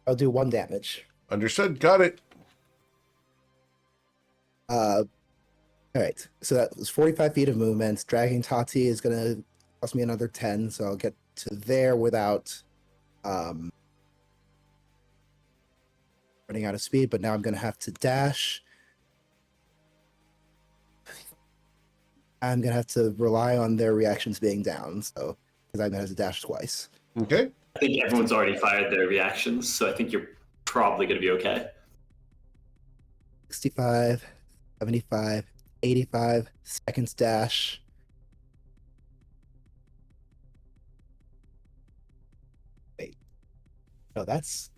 I'll do 1 damage. Understood. Got it. All right, so that was 45 feet of movement. Dragging Tati is going to cost me another 10, so I'll get to there without running out of speed, but now I'm going to have to dash. I'm going to have to rely on their reactions being down, so because I'm going to have to dash twice. Okay. I think everyone's already fired their reactions, so I think you're probably going to be okay. 65, 75, 85, seconds dash. Wait. No, that's...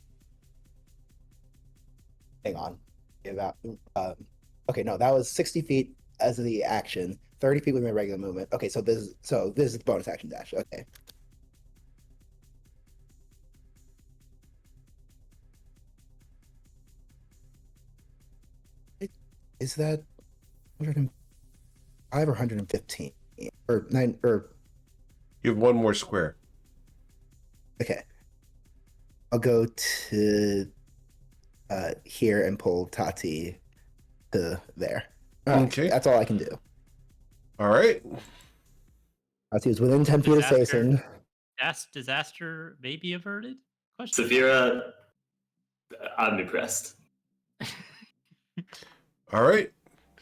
Hang on. About, okay, no, that was 60 feet as the action. 30 feet with my regular movement. Okay, so this is the bonus action dash. Okay. Is that 105 or 115? Or 9 or You have one more square. okay. I'll go to here and pull Tati to there. Okay. That's all I can do. All right. Tati is within 10 feet of Disaster. Sason. Disaster may be averted? Question. Saphira, I'm impressed. All right.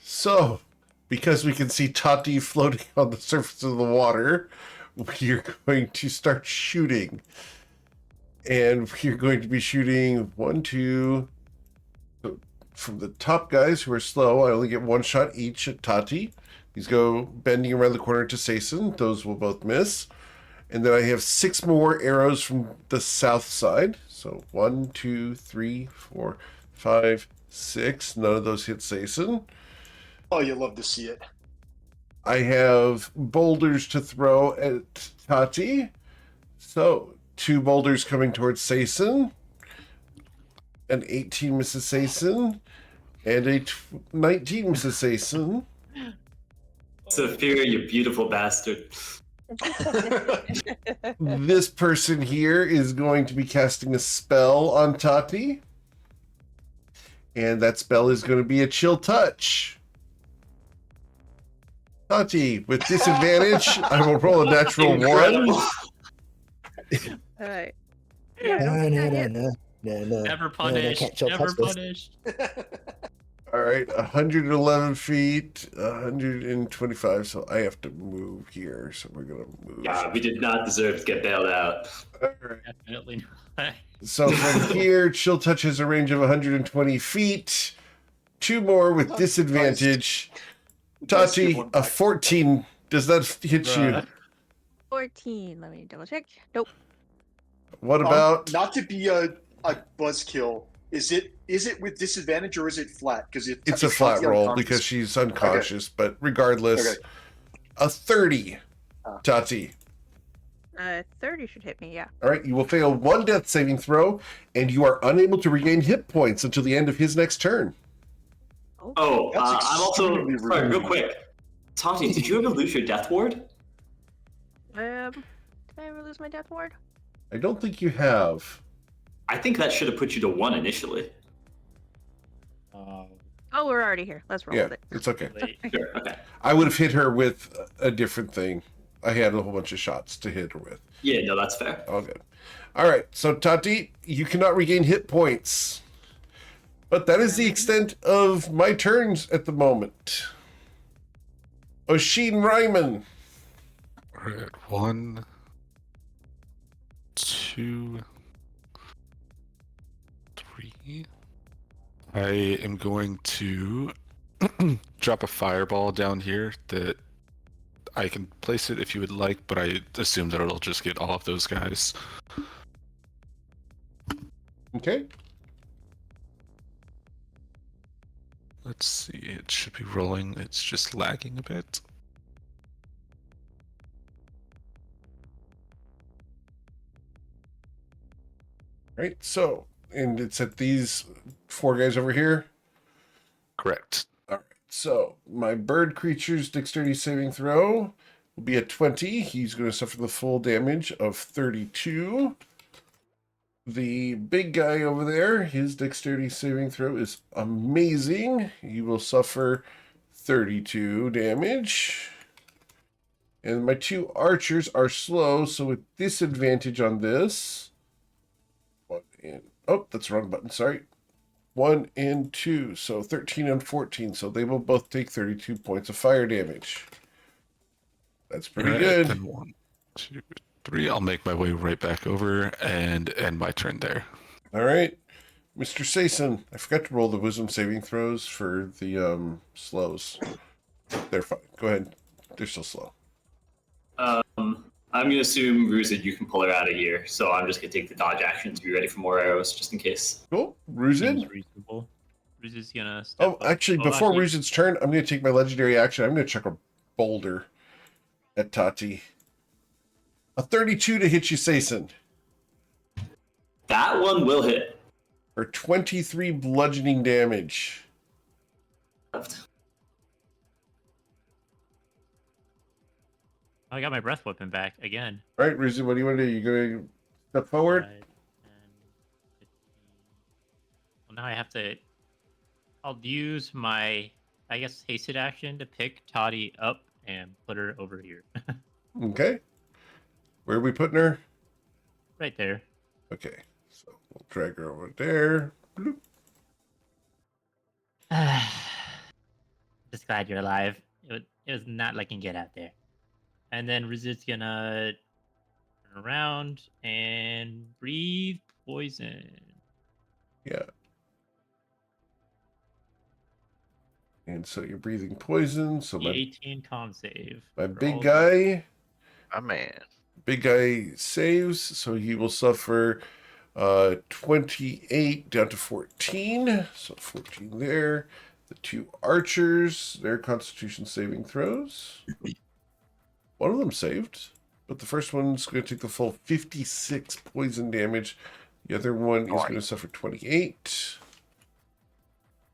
So, because we can see Tati floating on the surface of the water, we're going to start shooting. And we're going to be shooting 1, 2. So from the top guys who are slow, I only get one shot each at Tati. These go bending around the corner to Sason. Those will both miss. And then I have 6 more arrows from the south side. So 1, 2, 3, 4, 5, 6. None of those hit Sason. Oh, you love to see it. I have boulders to throw at Tati. So 2 boulders coming towards Sason. An 18 misses Sason. And a 19 misses Sason. Saphira, you beautiful bastard. This person here is going to be casting a spell on Tati. And that spell is going to be a chill touch. Tati, with disadvantage, I will roll a natural 1. Incredible. Alright. No. Never punished. can't chill Never touch this. punished. All right, 111 feet, 125. So I have to move here. So we're going to move. Yeah, we did not deserve to get bailed out. All right. Definitely not. So from here, chill touch has a range of 120 feet. 2 more with Oh, disadvantage. Let's give Tati, one a back. 14. Does that hit you? Bruh. 14. Let me double check. Nope. What about? Not to be a buzzkill. Is it with disadvantage or is it flat? Because It's a flat roll because she's unconscious. But regardless, Okay. a 30. Tati. 30 should hit me, yeah. All right, you will fail 1 death saving throw, and you are unable to regain hit points until the end of his next turn. Oh, That's I'm also extremely sorry, real rude. quick. Tati, did you ever lose your death ward? Did I ever lose my death ward? I don't think you have. I think that should have put you to 1 initially. Oh, we're already here. Let's roll Yeah, with it. it's okay. Late. Sure, okay. I would have hit her with a different thing. I had a whole bunch of shots to hit her with. Yeah, no, that's fair. All good. All right, so Tati, you cannot regain hit points. But that is the extent of my turns at the moment. Oshin Ryman. All right, 1, 2, 3. I am going to drop a fireball down here that I can place it if you would like, but I assume that it'll just get all of those guys. Okay. Let's see, it should be rolling. It's just lagging a bit. Right, so, and it's at these 4 guys over here. Correct. All right, so my bird creature's dexterity saving throw will be a 20. He's going to suffer the full damage of 32. The big guy over there, his dexterity saving throw is amazing. He will suffer 32 damage. And my 2 archers are slow, so with disadvantage on this. 1 and oh, that's the wrong button. Sorry. 1 and 2, so 13 and 14. So they will both take 32 points of fire damage. That's pretty Alright, good. Then 1, 2, 3. I'll make my way right back over and end my turn there. All right, Mr. Sason. I forgot to roll the wisdom saving throws for the slows. They're fine. Go ahead. They're still slow. I'm gonna assume Ruzid, you can pull her out of here, so I'm just gonna take the dodge action to be ready for more arrows, just in case. Cool. Seems Ruzid. reasonable. Ruz is gonna step Oh, up. actually, before Ruzid's turn, I'm going to take my legendary action. I'm going to chuck a boulder at Tati. A 32 to hit you, Sason. That one will hit. For 23 bludgeoning damage. I got my breath weapon back again. All right, Ruzid, what do you want to do? You going to step forward? Right, and now I have to. I'll use my, I guess, hasted action to pick Toddy up and put her over here. Okay. Where are we putting her? Right there. Okay. So we'll drag her over there. Bloop. Just glad you're alive. It was not looking good out there. And then Rizit's gonna turn around and breathe poison. Yeah. And so you're breathing poison. So my 18 con save. my for big all guy, Oh man. big guy saves, so he will suffer 28 down to 14. So 14 there. The two archers, their constitution saving throws. One of them saved, but the first one's going to take the full 56 poison damage. The other one is going to suffer 28.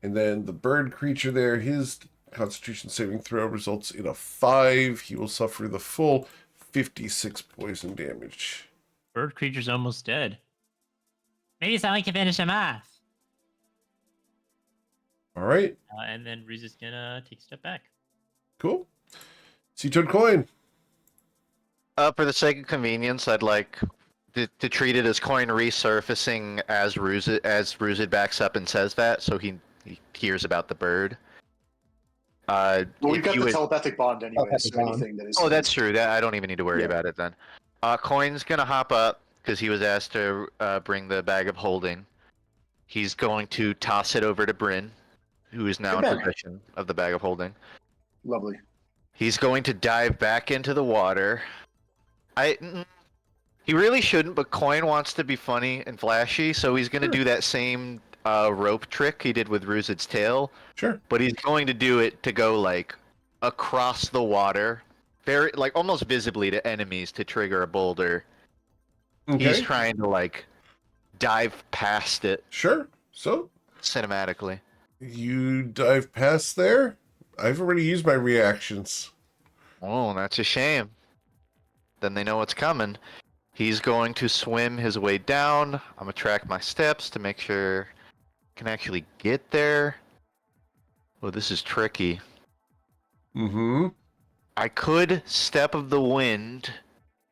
And then the bird creature there, his constitution saving throw results in a 5. He will suffer the full 56 poison damage. Bird creature's almost dead. Maybe someone can finish him off. All right, And then Riz is gonna take a step back. cool. Sea-Toad coin. For the sake of convenience, I'd like to treat it as coin resurfacing as Ruzid backs up and says that, so he hears about the bird. Well, we've if got you the would- telepathic bond anyway, Telepathic so bond. anything that is. Oh, that's true. That I don't even need to worry Yeah. about it then. Coin's gonna hop up because he was asked to bring the bag of holding. He's going to toss it over to Bryn, who is now Good in man. possession of the bag of holding. Lovely. He's going to dive back into the water. He really shouldn't, but Coin wants to be funny and flashy, so he's going to do that same rope trick he did with Ruzid's tail, Sure. but he's going to do it to go like across the water, very like almost visibly to enemies to trigger a boulder. Okay. He's trying to like dive past it Sure. So cinematically. you dive past there. I've already used my reactions. Oh, that's a shame. Then they know what's coming. He's going to swim his way down. I'm gonna track my steps to make sure I can actually get there. Oh, this is tricky. Mm-hmm. I could Step of the Wind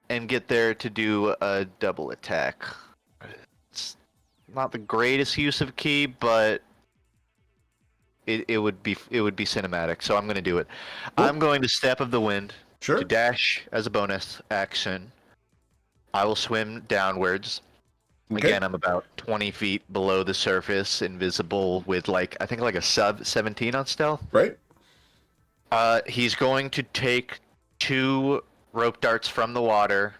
and get there to do a double attack. It's not the greatest use of ki, but it would be cinematic, so I'm gonna do it. Cool. I'm going to Step of the Wind Sure. to dash as a bonus action. I will swim downwards. Okay. Again, I'm about 20 feet below the surface, invisible with I think like a sub 17 on stealth. Right. He's going to take 2 rope darts from the water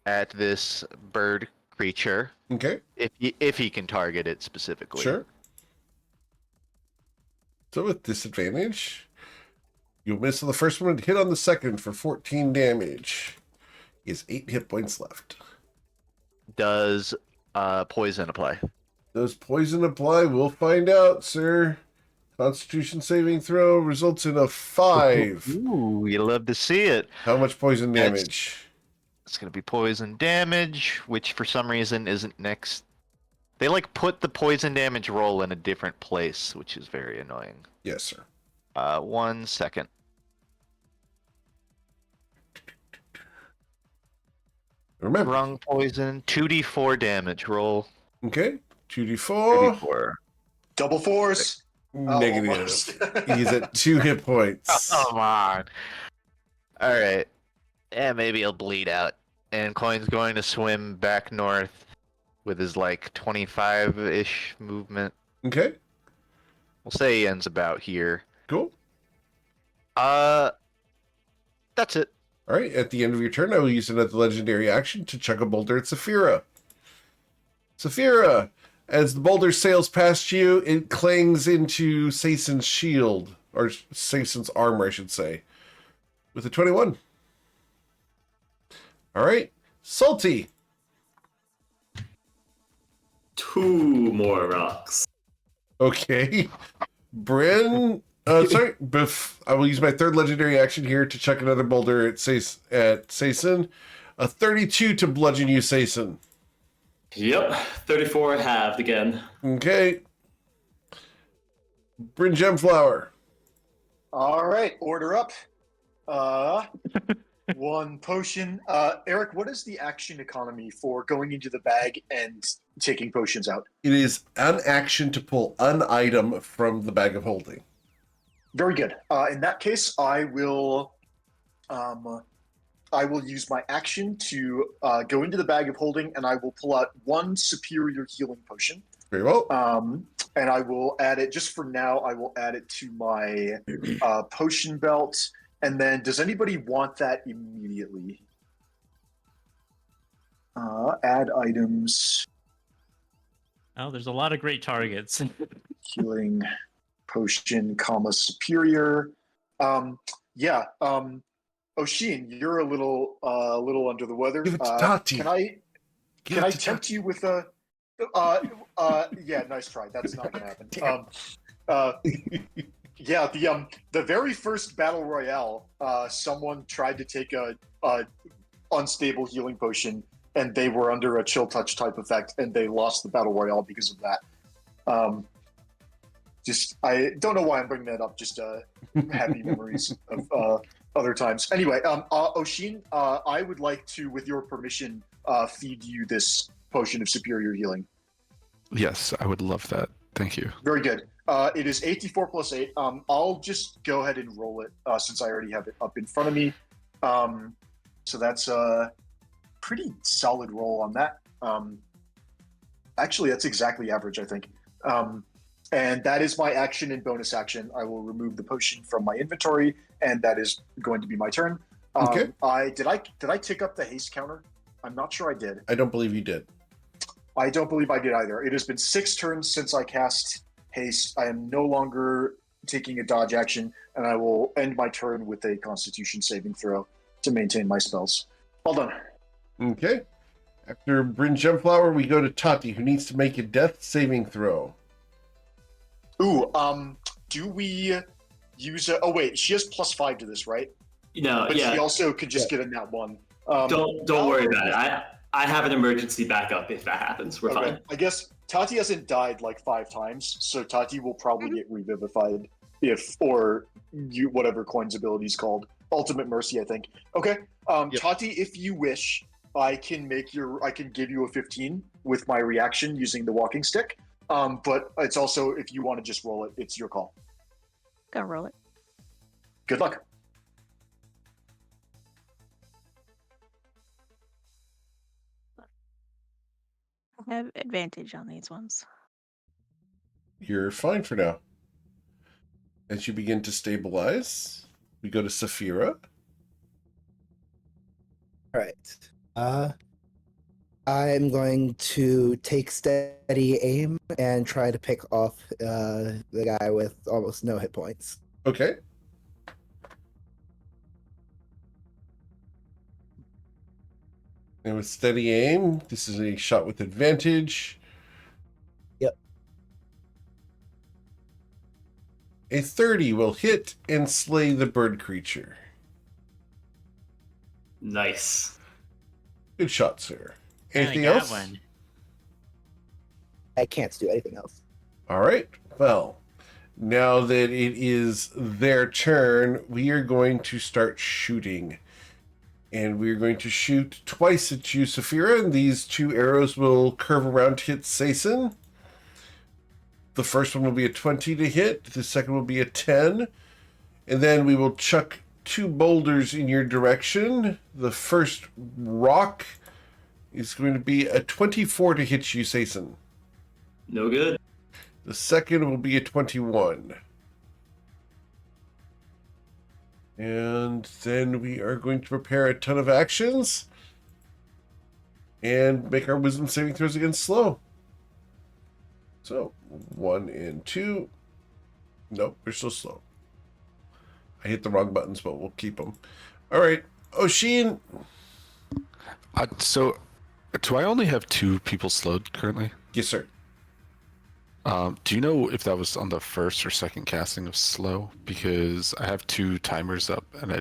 at this bird creature, Okay. if he can target it specifically. Sure. So with disadvantage, you'll miss on the first one and hit on the second for 14 damage. He has 8 hit points left. Does poison apply? Does poison apply? We'll find out, sir. Constitution saving throw results in a 5. Ooh, you love to see it. How much poison That's- damage? It's gonna be poison damage, which for some reason isn't next. They put the poison damage roll in a different place, which is very annoying. Yes, sir. 1 second. Remember. Rung poison, 2d4 damage roll. Okay. 2d4. 2d4. Double fours. Negative. almost. He's at 2 hit points. Come on. All right. Yeah, maybe he'll bleed out. And Coin's going to swim back north with his 25-ish movement. Okay. We'll say he ends about here. Cool. That's it. All right. At the end of your turn, I will use another legendary action to chuck a boulder at Saphira. Saphira, as the boulder sails past you, it clangs into Sayson's shield, or Sayson's armor, I should say, with a 21. All right. Salty. 2 more rocks. Okay. Bryn, sorry, I will use my third legendary action here to chuck another boulder at Sayson. A 32 to bludgeon you, Sayson. Yep, 34 halved again. Okay. Bryn Gemflower. All right, order up. One potion. Eric, what is the action economy for going into the bag and taking potions out? It is an action to pull an item from the bag of holding. Very good. In that case, I will use my action to go into the bag of holding, and I will pull out one superior healing potion. Very well. And I will add it, just for now, I will add it to my potion belt. And then, does anybody want that immediately? Add items. Oh, there's a lot of great targets. Healing potion, comma, superior. Oshin, you're a little under the weather. Give it to Tati. Can I tempt you with a? Yeah, nice try. That's not gonna happen. Yeah, the very first battle royale, someone tried to take a unstable healing potion, and they were under a chill touch type effect, and they lost the battle royale because of that. I don't know why I'm bringing that up. Just happy memories of other times. Anyway, Oshin, I would like to, with your permission, feed you this potion of superior healing. Yes, I would love that. Thank you. Very good. It is 8d4 plus 8. I'll just go ahead and roll it since I already have it up in front of me. So that's a pretty solid roll on that. Actually, that's exactly average, I think. And that is my action and bonus action. I will remove the potion from my inventory, and that is going to be my turn. Okay. Did I tick up the haste counter? I'm not sure I did. I don't believe you did. I don't believe I did either. It has been 6 turns since I cast haste. I am no longer taking a dodge action, and I will end my turn with a Constitution saving throw to maintain my spells. Well done. Okay. After Bryn Gemflower, we go to Tati, who needs to make a death saving throw. Ooh, do we use a... Oh, wait, she has +5 to this, right? No, But yeah. she also could just get a nat 1. Don't worry about it. I have an emergency backup if that happens. We're fine. I guess Tati hasn't died like 5 times, so Tati will probably get revivified whatever Coin's ability is called. Ultimate Mercy, I think. Okay. Yep. Tati, if you wish, I can give you a 15 with my reaction using the walking stick. But it's also, if you want to just roll it, it's your call. Gonna roll it. Good luck. I have advantage on these ones. You're fine for now. As you begin to stabilize, we go to Saphira. All right. I'm going to take steady aim and try to pick off the guy with almost no hit points. Okay. And with steady aim, this is a shot with advantage. Yep. A 30 will hit and slay the bird creature. Nice. Good shot, sir. Finally Anything got else? one. I can't do anything else. All right. Well, now that it is their turn, we are going to start shooting. And we're going to shoot twice at you, Saphira, and these 2 arrows will curve around to hit Sason. The first one will be a 20 to hit. The second will be a 10. And then we will chuck 2 boulders in your direction. The first rock is going to be a 24 to hit you, Sason. No good. The second will be a 21. And then we are going to prepare a ton of actions and make our wisdom saving throws against slow. So, 1 and 2. Nope, they're still slow. I hit the wrong buttons, but we'll keep them. All right, Oshin. So, do I only have 2 people slowed currently? Yes, sir. Do you know if that was on the first or second casting of slow? Because I have 2 timers up and I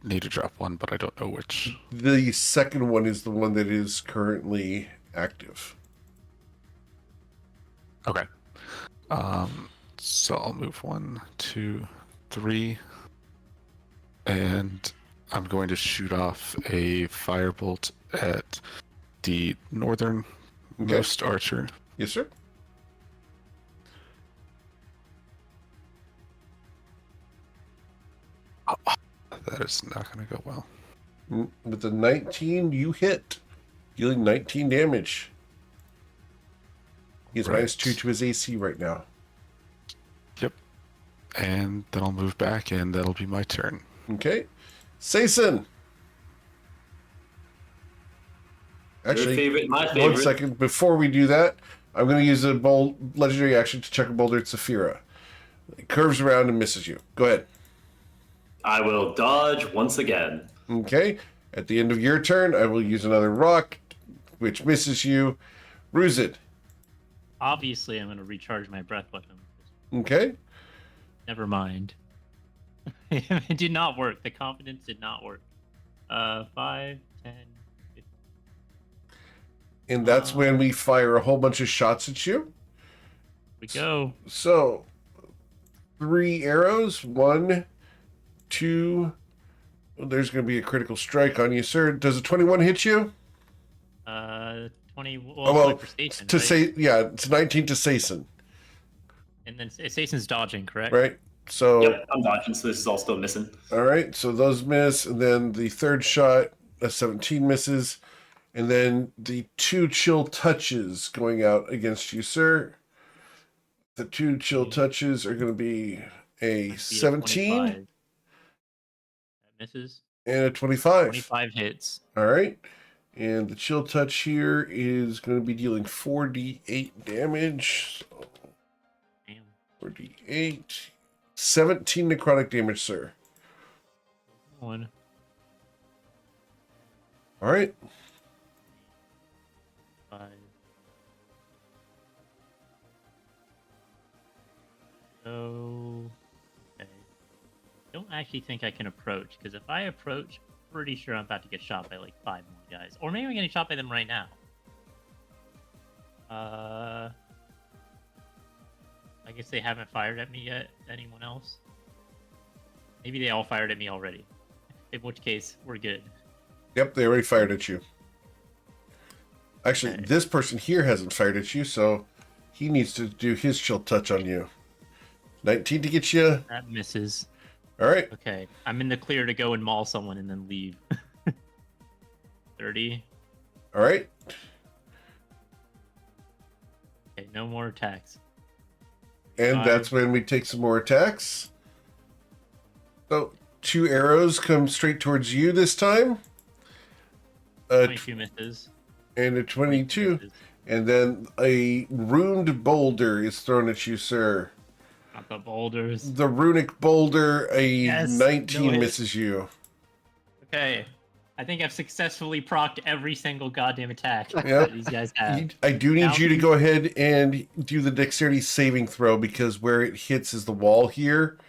need to drop one, but I don't know which. The second one is the one that is currently active. Okay. So I'll move 1, 2, 3. And I'm going to shoot off a firebolt at the northernmost archer. Yes, sir. That is not going to go well. With the 19, you hit, dealing 19 damage. He is Right. -2 to his AC right now. Yep. And then I'll move back, and that'll be my turn. Okay. Sason. Actually, My favorite. 1 second. Before we do that, I'm going to use a bold legendary action to check a boulder at Saphira. It curves around and misses you. Go ahead. I will dodge once again. Okay. At the end of your turn, I will use another rock, which misses you. Ruzid. Obviously, I'm going to recharge my breath weapon. Okay. Never mind. It did not work. The confidence did not work. 5, 10, 15. And that's when we fire a whole bunch of shots at you. We go. So, 3 arrows. 1, 2. Well, there's going to be a critical strike on you, sir. Does a 21 hit you? 20. Well, Oh, well, like for Sason, to right? say, yeah, it's 19 to Sason, And then Sason's dodging, correct? right? So, Yep, I'm dodging, so this is all still missing. all right, so those miss, and then the third shot, a 17 misses, and then the 2 chill touches going out against you, sir. The 2 chill touches are going to be a Be a 17 25. That misses. and a 25. 25 hits. All right. And the chill touch here is going to be dealing 4d8 damage. So Damn. 4d8. 17 necrotic damage, sir. 1. All right. 5. So, okay. I don't actually think I can approach, because if I approach, pretty sure I'm about to get shot by like 5 more guys. Or maybe I'm getting shot by them right now. I guess they haven't fired at me yet. Anyone else? Maybe they all fired at me already. In which case, we're good. Yep, they already fired at you. Actually, Okay. this person here hasn't fired at you, so he needs to do his chill touch on you. 19 to get you. That misses. All right. Okay, I'm in the clear to go and maul someone and then leave. 30. All right. Okay, no more attacks. And Five. that's when we take some more attacks. So, 2 arrows come straight towards you this time. 22 misses. And a 22. misses. And then a runed boulder is thrown at you, sir. Not the boulders. The runic boulder, a Yes, 19 no hit. misses you. Okay. I think I've successfully procced every single goddamn attack Yep. that these guys have. I do need Now- you to go ahead and do the dexterity saving throw, because where it hits is the wall here.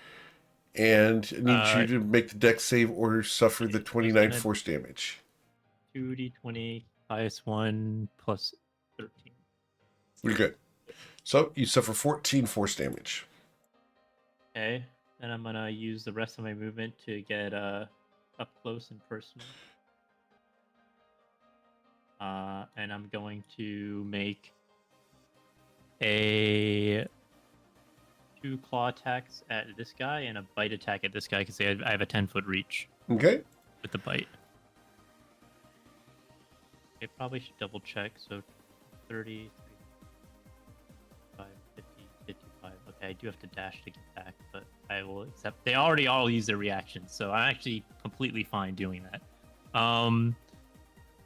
And I need you to make the dex save or suffer the 29 gonna- force damage. 2d20 minus 1 plus 13. You're good. So you suffer 14 force damage. Okay. Then I'm gonna use the rest of my movement to get up close and personal. And I'm going to make a 2 claw attacks at this guy and a bite attack at this guy, because I have a 10-foot reach Okay. with the bite. I probably should double check. So 30, 35, 50, 55. Okay, I do have to dash to get back, but I will accept. They already all use their reactions, so I'm actually completely fine doing that.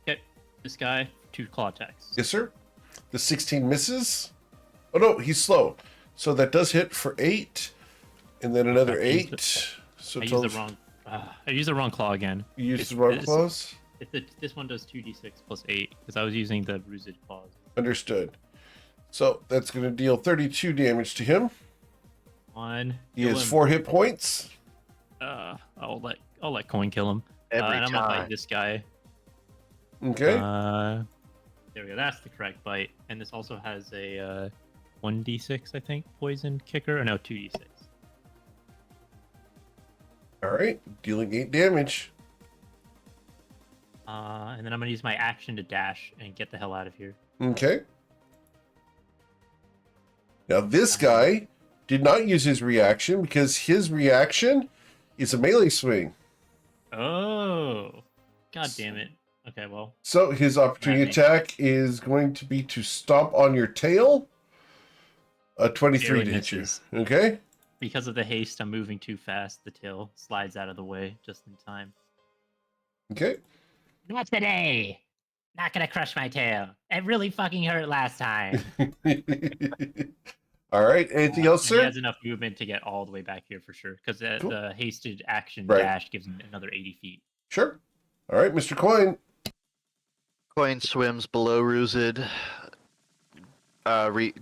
Okay, this guy, 2 claw attacks. Yes, sir. The 16 misses. Oh, no, he's slow. So that does hit for 8. And then another I used 8. So I used total- the wrong. I used the wrong claw again. You used It's- the wrong it's- claws? This one does 2d6 plus 8, because I was using the Ruzid claws. Understood. So that's going to deal 32 damage to him. He Kill has him. 4 hit points. I'll let Coin kill him. Every And I'm gonna time. bite this guy. Okay. There we go. That's the correct bite. And this also has a 1d6, I think, poison kicker. Or no, 2d6. All right, dealing 8 damage. And then I'm gonna use my action to dash and get the hell out of here. Okay. Now this guy did not use his reaction because his reaction is a melee swing. Oh, god damn it. Okay, well, So his opportunity That makes attack is going to be to stomp on your tail. A 23 barely to hit you. misses. Okay. Because of the haste, I'm moving too fast. The tail slides out of the way just in time. Okay. Not today. Not gonna crush my tail. It really fucking hurt last time. All right. Anything else, And he sir? has enough movement to get all the way back here for sure. Because Cool. the hasted action Right. dash gives him another 80 feet. Sure. All right, Mr. Coin. Coin swims below Ruzid,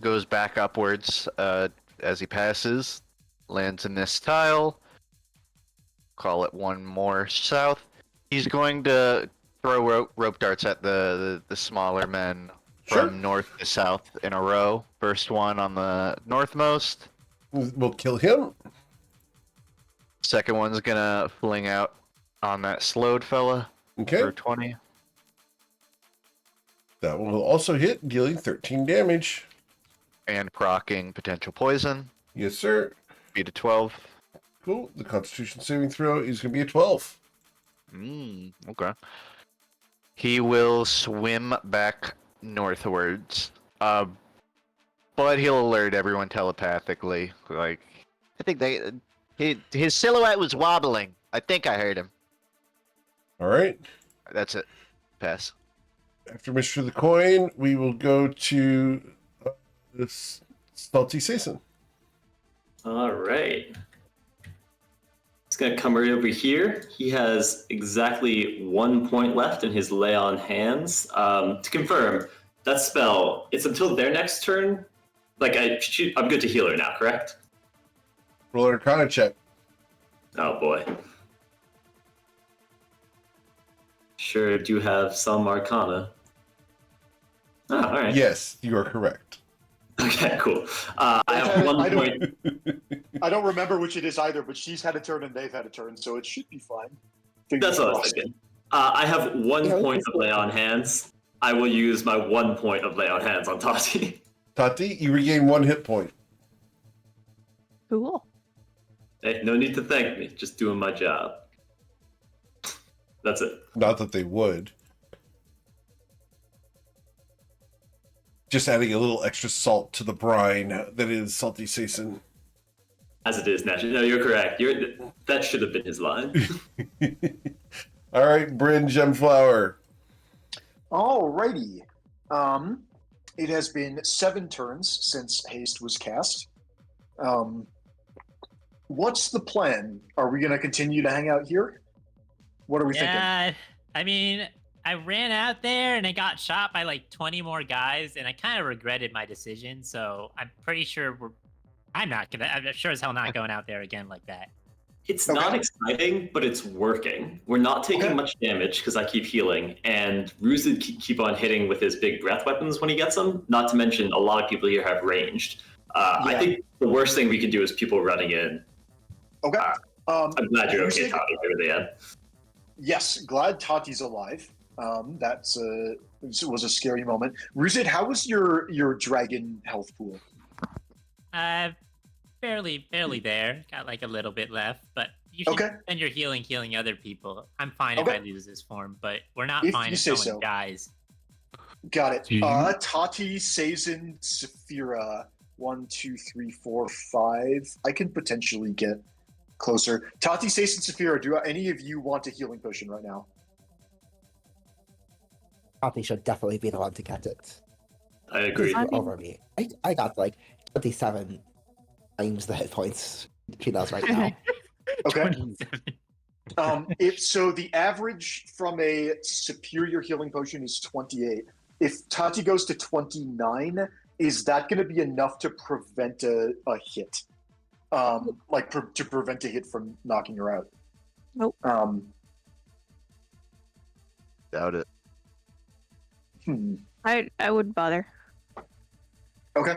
goes back upwards as he passes, lands in this tile. Call it one more south. He's going to throw rope darts at the smaller men Sure. from north to south in a row. First one on the northmost. We'll kill him. Second one's gonna fling out on that slowed fella Okay. for 20. That one will also hit, dealing 13 damage. And procking potential poison. Yes, sir. Beat a 12. Cool. The Constitution saving throw is going to be a 12. Okay. He will swim back northwards. But he'll alert everyone telepathically. Like, I think his silhouette was wobbling. I think I heard him. All right. That's it. Pass. After Mr. the Coin, we will go to this Salty Saison. All right. He's going to come right over here. He has exactly 1 point left in his Lay on Hands. To confirm, that spell, it's until their next turn. Like, I'm good to heal her now, correct? Roll an Arcana check. Oh, boy. Sure do have some Arcana. Oh, all right. Yes, you are correct. Okay, cool. I have 1 point. I don't remember which it is either, but she's had a turn and they've had a turn, so it should be fine. Fingers That's what I was crossed. thinking. I have 1 Yeah, point it's of Lay on Hands. I will use my 1 point of Lay on Hands on Tati. Tati, you regain 1 hit point. Cool. Hey, no need to thank me. Just doing my job. That's it. Not that they would. Just adding a little extra salt to the brine that is Salty Saison. As it is naturally. No, you're correct. That should have been his line. All right, Bryn Gemflower. Alrighty. It has been 7 turns since haste was cast. What's the plan? Are we going to continue to hang out here? What are we thinking? Yeah, I mean, I ran out there and I got shot by like 20 more guys, and I kind of regretted my decision. So I'm pretty sure I'm sure as hell not going out there again like that. It's Okay. not exciting, but it's working. We're not taking Okay. much damage because I keep healing, and Ruzid keep on hitting with his big breath weapons when he gets them. Not to mention, a lot of people here have ranged. I Yeah. think the worst thing we can do is people running in. Okay. I'm glad you're okay, Ruzid? Tati, over the end. Yes, glad Tati's alive. That's was a scary moment. Ruzid, how was your dragon health pool? Barely there. Got like a little bit left, but you should Okay. spend your healing other people. I'm fine if Okay. I lose this form, but we're not If fine you if say someone so. dies. Got it. Do you- Tati, Saison, Saphira. 1, 2, 3, 4, 5. I can potentially get closer. Tati, Saison, Saphira, do any of you want a healing potion right now? Poppy should definitely be the one to get it. I agree. I mean- Over me. I got like 27 times the hit points she does right now. Okay. 27. So the average from a superior healing potion is 28. If Tati goes to 29, is that going to be enough to prevent a hit? To prevent a hit from knocking her out? Nope. Doubt it. Hmm. I wouldn't bother. Okay.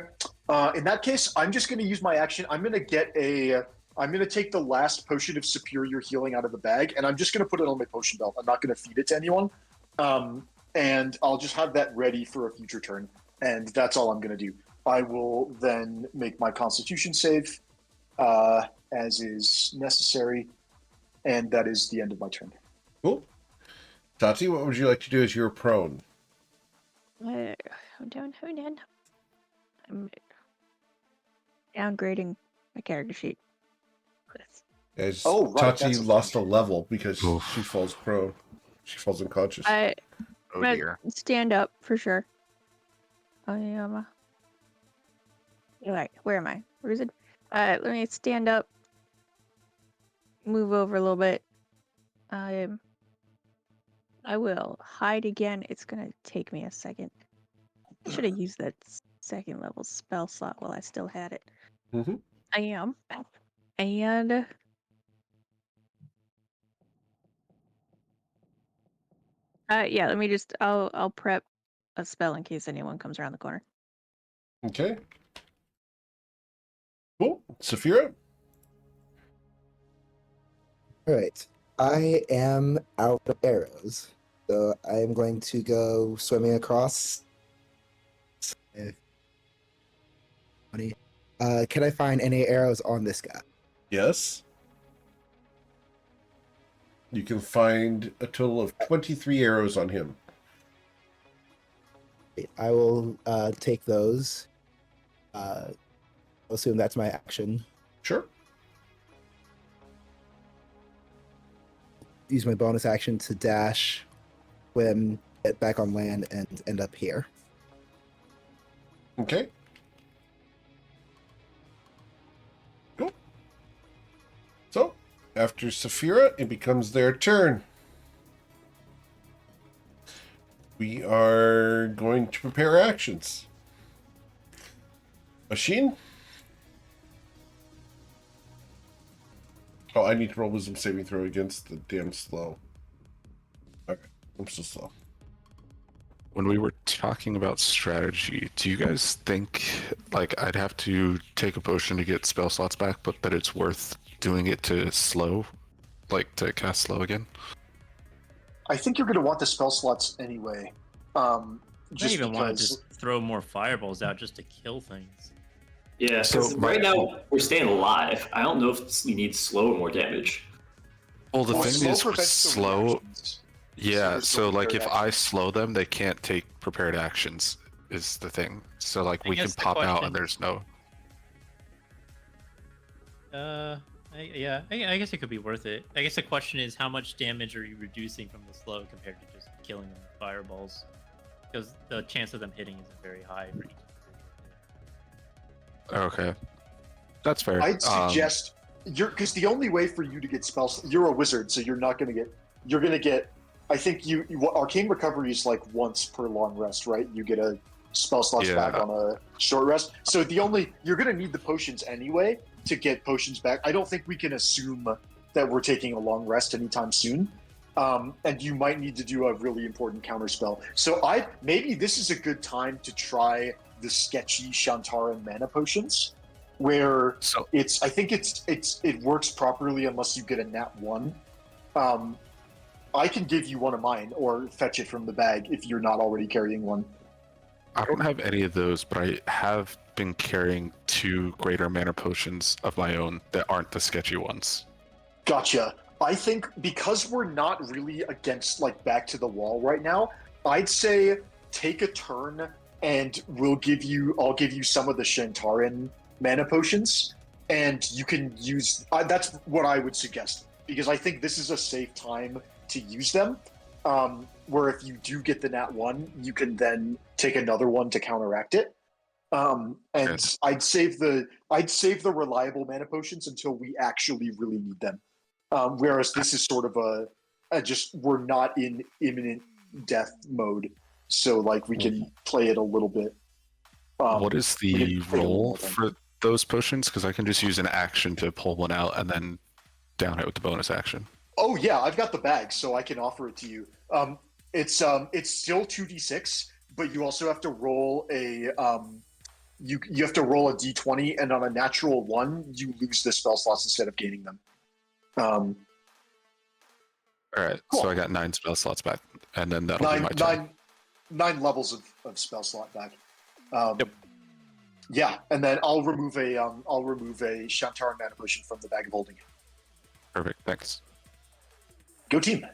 In that case, I'm just going to use my action. I'm going to take the last potion of superior healing out of the bag, and I'm just going to put it on my potion belt. I'm not going to feed it to anyone. And I'll just have that ready for a future turn. And that's all I'm going to do. I will then make my Constitution save, as is necessary. And that is the end of my turn. Cool. Tati, what would you like to do as you're prone? Hold on. I'm downgrading my character sheet. As Oh, right, Tati that's a lost a thing. level because Oof. she falls prone. She falls unconscious. I'm Oh gonna dear. stand up for sure. I am. Right, where am I? Where is it? Let me stand up. Move over a little bit. I will hide again. It's gonna take me a second. I should have used that second level spell slot while I still had it. Mm-hmm. I am. And yeah, let me just I'll prep a spell in case anyone comes around the corner. Okay. Cool. Saphira? All right. I am out of arrows, so I am going to go swimming across. Can I find any arrows on this guy? Yes. You can find a total of 23 arrows on him. I will take those. I'll assume that's my action. Sure. Use my bonus action to dash, swim, get back on land, and end up here. Okay. Cool. So, after Saphira, it becomes their turn. We are going to prepare actions. Machine? Oh, I need to roll wisdom saving throw against the damn slow. Okay, I'm still slow. When we were talking about strategy, do you guys think like I'd have to take a potion to get spell slots back, but that it's worth doing it to slow, like to cast slow again? I think you're going to want the spell slots anyway. I Just even want to because. just throw more fireballs out just to kill things. Yeah, So because right now we're staying alive. I don't know if we need slow or more damage. Well, the Well, thing slow is, for prevents the slow, reactions. yeah. there's So no like, if prepared I actions. slow them, they can't take prepared actions. Is the thing. So like, I we can guess the pop out, question- and there's no. I guess it could be worth it. I guess the question is, how much damage are you reducing from the slow compared to just killing them with fireballs? Because the chance of them hitting isn't very high for each. Okay, that's fair. I'd suggest because the only way for you to get spells, you're a wizard, so you're not going to get. You're going to get. I think arcane recovery is like once per long rest, right? You get a spell slots back Yeah. on a short rest. So you're going to need the potions anyway to get potions back. I don't think we can assume that we're taking a long rest anytime soon. And you might need to do a really important counter spell. So maybe this is a good time to try the sketchy Shantaran mana potions, where So I think it works properly unless you get a nat 1. I can give you one of mine or fetch it from the bag if you're not already carrying one. I don't have any of those, but I have been carrying 2 greater mana potions of my own that aren't the sketchy ones. Gotcha. I think because we're not really against like back to the wall right now, I'd say take a turn and I'll give you some of the Shantaran mana potions, and you can use. That's what I would suggest because I think this is a safe time to use them. Where if you do get the nat 1, you can then take another one to counteract it. And Good. I'd save the reliable mana potions until we actually really need them. Whereas this is sort of we're not in imminent death mode, so like we can play it a little bit. What is we the can play it a little roll more then. for those potions? Because I can just use an action to pull one out and then down it with the bonus action. Oh yeah, I've got the bag, so I can offer it to you. It's still 2d6, but you also have to roll a you have to roll a d20, and on a natural 1, you lose the spell slots instead of gaining them. All right, Cool. so I got 9 spell slots back, and then that'll be my turn. Nine levels of spell slot back. Yep. Yeah, and then I'll remove a Shantaran Mana Potion from the bag of holding. Perfect, thanks. Go team.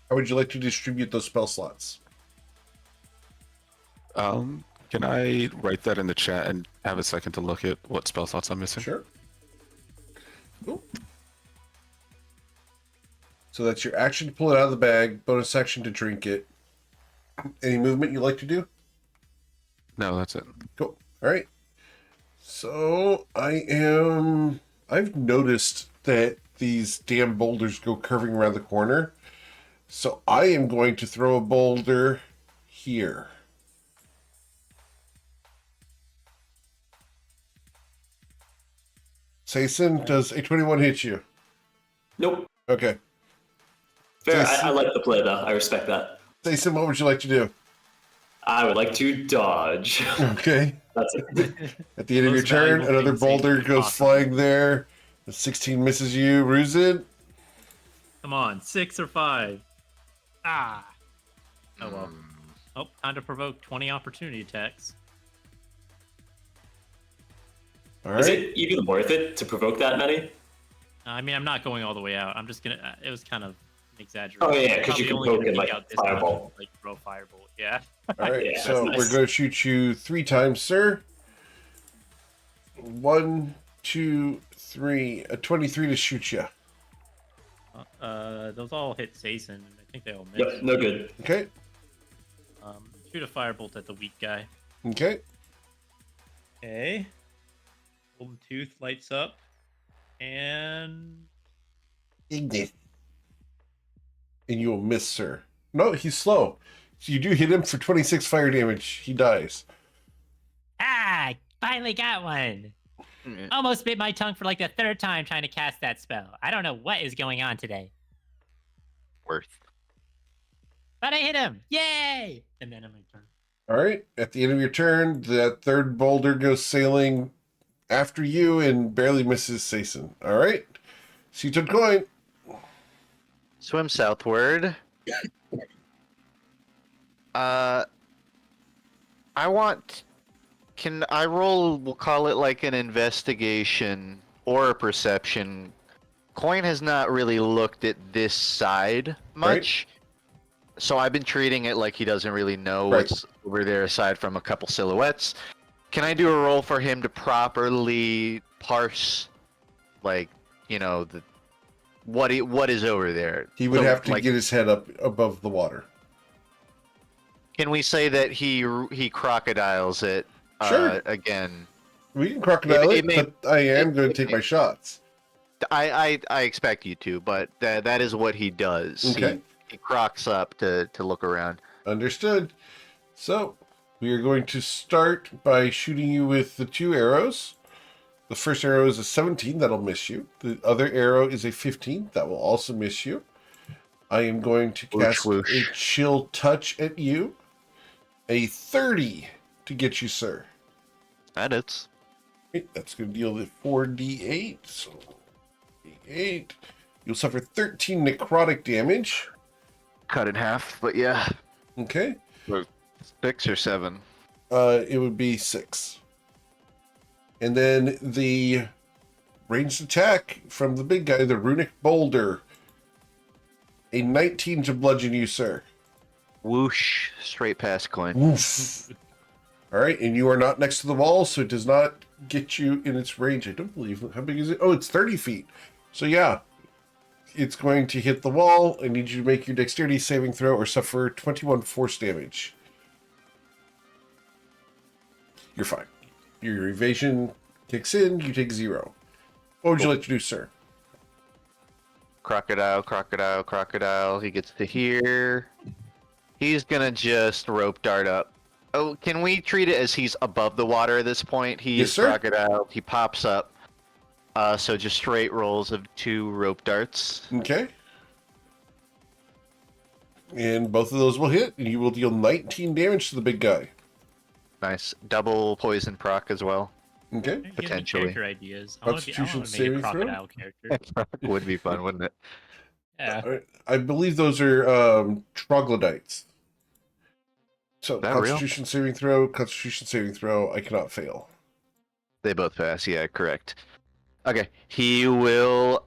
How would you like to distribute those spell slots? Can I write that in the chat and have a second to look at what spell slots I'm missing? Sure. Cool. So that's your action to pull it out of the bag, bonus action to drink it. Any movement you like to do? No, that's it. Cool. All right. So I've noticed that these damn boulders go curving around the corner. So I am going to throw a boulder here. Sayson, does a 21 hit you? Nope. Okay. Fair. Jason. I like the play, though. I respect that. Sayson, what would you like to do? I would like to dodge. Okay. That's it. At the end of your Most turn, valuable another thing, boulder Sayson. goes Awesome. flying there. The 16 misses you. Ruzid. Come on, 6 or 5. Ah. Oh well. Hmm. Oh, time to provoke 20 opportunity attacks. All Is right. it even worth it to provoke that many? I mean, I'm not going all the way out. I'm just gonna. It was kind of an exaggeration. Oh, yeah, 'cause you Probably can only poke gonna it like take out this much, fireball. like throw firebolt. Yeah. All right. Yeah, So that's we're nice. going to shoot you 3 times, sir. 1, 2, 3. A 23 to shoot you. Those all hit Sayson. I think they all miss. Yep, no good. Okay. Shoot a firebolt at the weak guy. Okay. Okay. Golden tooth lights up, and And you will miss, sir. No, he's slow. So you do hit him for 26 fire damage. He dies. Finally got one. Yeah. Almost bit my tongue for like the 3rd time trying to cast that spell. I don't know what is going on today. Worth. But I hit him. Yay! And then I'm my turn. All right. At the end of your turn, that 3rd boulder goes sailing after you and barely misses Sayson. All right. Seated coin. Swim southward. I want. Can I roll? We'll call it like an investigation or a perception. Coin has not really looked at this side much, so I've been treating it like he doesn't really know what's over there aside from a couple silhouettes. Can I do a roll for him to properly parse, like, you know, what is over there? He would So, have to like, get his head up above the water. Can we say that he crocodiles it Sure. again? We can crocodile It it, may- but I am going to take my shots. I expect you to, but that is what he does. Okay. He crocs up to look around. Understood. So, we are going to start by shooting you with the 2 arrows. The first arrow is a 17, that'll miss you. The other arrow is a 15, that will also miss you. I am going to cast whoosh. a chill touch at you. A 30 to get you, sir. That is. Okay, that's going to deal the 4d8. So, d8. You'll suffer 13 necrotic damage. Cut in half, but yeah. Okay. 6 or 7. It would be 6. And then the ranged attack from the big guy, the runic boulder. A 19 to bludgeon you, sir. Whoosh. Straight past Coin. Woof. All right, and you are not next to the wall, so it does not get you in its range. I don't believe. How big is it? Oh, it's 30 feet. So yeah, it's going to hit the wall. I need you to make your dexterity saving throw or suffer 21 force damage. You're fine. Your evasion kicks in. You take 0. What would you like to do, sir? Crocodile. He gets to here. He's gonna just rope dart up. Oh, can we treat it as he's above the water at this point? He Yes, is sir. crocodile. He pops up. So just straight rolls of 2 rope darts. Okay. And both of those will hit, and you will deal 19 damage to the big guy. Nice. Double poison proc as well. Okay. Give me Potentially. character ideas. I want to Constitution make a saving throw? crocodile character. Would be fun, wouldn't it? Yeah. All right. I believe those are troglodytes. So That real? Constitution saving throw. I cannot fail. They both pass. Yeah, correct. Okay. He will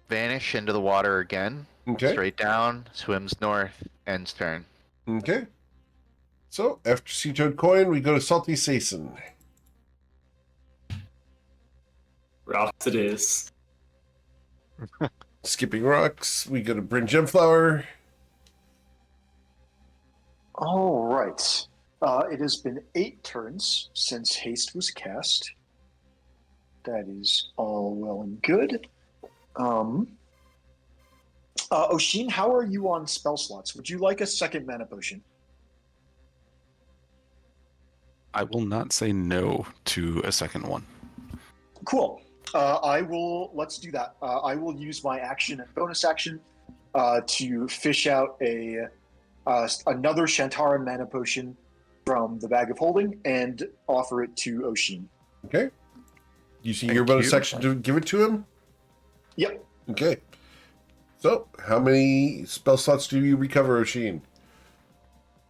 vanish into the water again. Okay. Straight down. Swims north. Ends turn. Okay. So after Sea Toad Coin, we go to Salty Sason. Ralph it is. Skipping rocks, we go to Bryn Gemflower. All right. It has been 8 turns since haste was cast. That is all well and good. Oshin, how are you on spell slots? Would you like a second mana potion? I will not say no to a second one. Cool. Let's do that. I will use my action and bonus action to fish out another Shantara mana potion from the bag of holding and offer it to Oshin. Okay. You see Thank your bonus you. action to give it to him? Yep. Okay. So, how many spell slots do you recover, Oshin?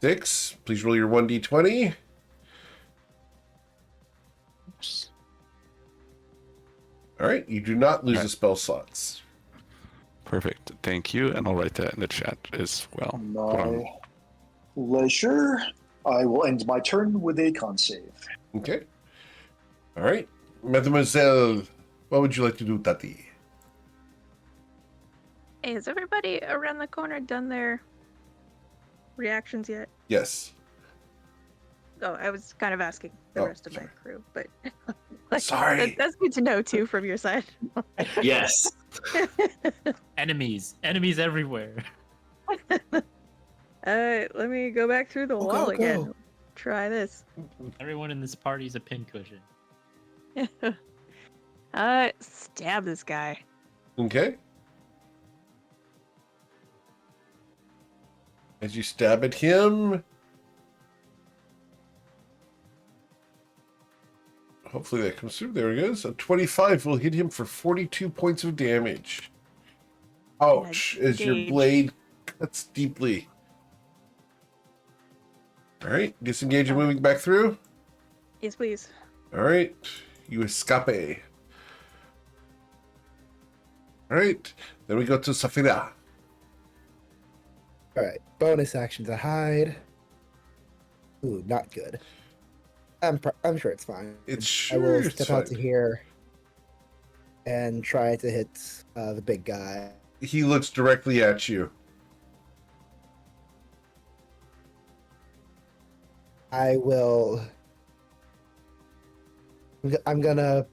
6. Please roll your 1d20. All right. You do not lose the spell slots. Perfect. Thank you. And I'll write that in the chat as well. Hold on. My leisure. I will end my turn with a con save. Okay. All right. Mademoiselle, what would you like to do, Tati? Hey, has everybody around the corner done their reactions yet? Yes. Oh, I was kind of asking the Oh, rest of my sorry. crew, but Sorry. that's good to know too from your side. Yes. Enemies everywhere. Let me go back through the wall again. Try this. Everyone in this party is a pincushion. Stab this guy. Okay. As you stab at him, hopefully that comes through. There it is. A 25 will hit him for 42 points of damage. Ouch, as your Engage. blade cuts deeply. All right, disengage and moving back through. Yes, please. All right, you escape. All right, then we go to Safira. All right, bonus action to hide. Ooh, not good. I'm sure it's fine. It's I sure will it's step out to fine. here and try to hit the big guy. He looks directly at you. I will. I'm gonna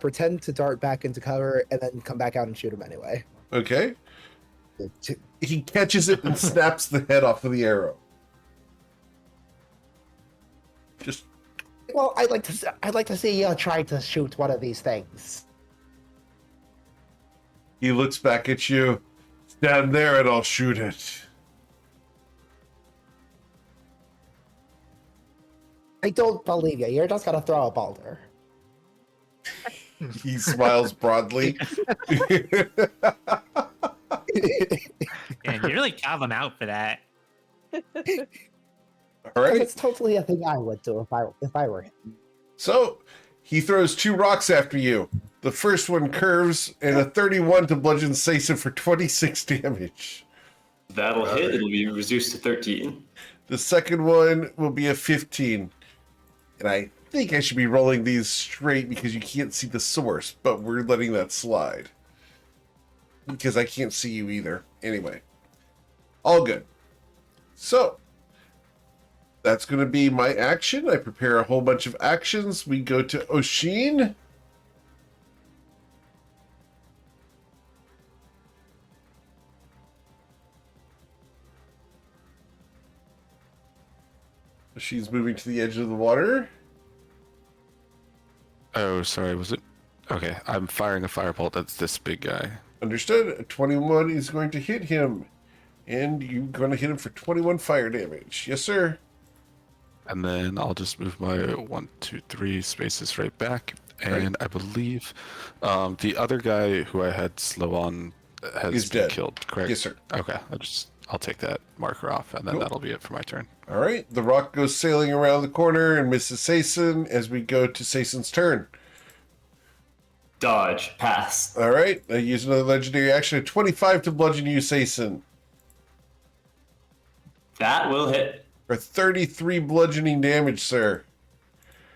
pretend to dart back into cover and then come back out and shoot him anyway. Okay. He catches it and snaps the head off of the arrow. Just Well, I'd like to see you try to shoot one of these things. he looks back at you. Stand there and I'll shoot it. I don't believe you. You're just gonna throw a boulder. He smiles broadly. Yeah, you really call them out for that. All And right. it's totally a thing I would do if I were him. So he throws 2 rocks after you. The first one curves and a 31 to bludgeon Sason for 26 damage. That'll hit. It'll be reduced to 13. The second one will be a 15. And I think I should be rolling these straight because you can't see the source, but we're letting that slide. Because I can't see you either. Anyway. All good. So, that's going to be my action. I prepare a whole bunch of actions. We go to Oshin. Oshin's moving to the edge of the water. Oh, sorry, was it? Okay, I'm firing a firebolt at this big guy. Understood. A 21 is going to hit him. And you're going to hit him for 21 fire damage. Yes, sir. And then I'll just move my 1, 2, 3 spaces right back. And I believe the other guy who I had slow on has He's been dead. killed, correct? Yes, sir. Okay, I'll take that marker off, and then Cool. that'll be it for my turn. All right. The rock goes sailing around the corner and misses Sason as we go to Sason's turn. Dodge. Pass. All right. I use another legendary action at 25 to bludgeon you, Sason. That will hit. For 33 bludgeoning damage, sir.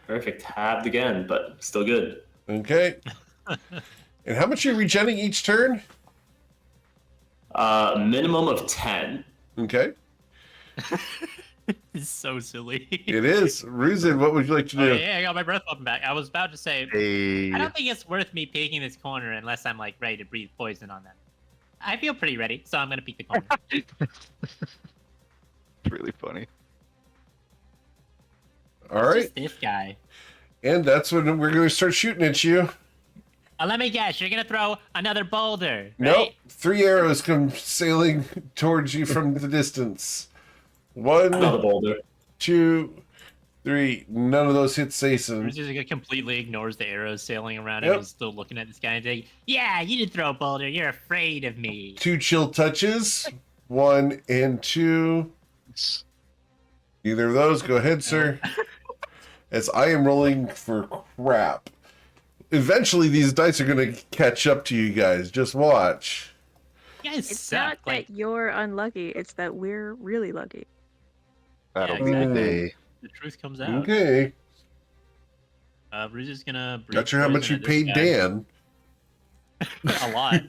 Perfect. Halved again, but still good. Okay. And how much are you regenerating each turn? Minimum of 10. Okay. It's so silly. It is. Ruzin, what would you like to do? Oh, yeah, I got my breath weapon back. I was about to say, I don't think it's worth me peeking this corner unless I'm like ready to breathe poison on them. I feel pretty ready, so I'm gonna peek the corner. It's really funny. All right. Just this guy. And that's when we're going to start shooting at you. Let me guess, you're gonna throw another boulder, right? Nope. 3 arrows come sailing towards you from the distance. 1, Another boulder. 2, 3. None of those hit Sason. Bruce just completely ignores the arrows sailing around Yep. and he's still looking at this guy and saying, yeah, you did throw a boulder, you're afraid of me. 2 chill touches. 1 and 2. Either of those. Go ahead, sir. As I am rolling for crap. Eventually, these dice are going to catch up to you guys. Just watch. You guys It's suck. not Like, that you're unlucky, it's that we're really lucky. That'll Yeah, be the exactly. day. the truth comes out. Okay. Bruce is gonna breathe Not sure how much poison you at this paid guy. Dan. A lot.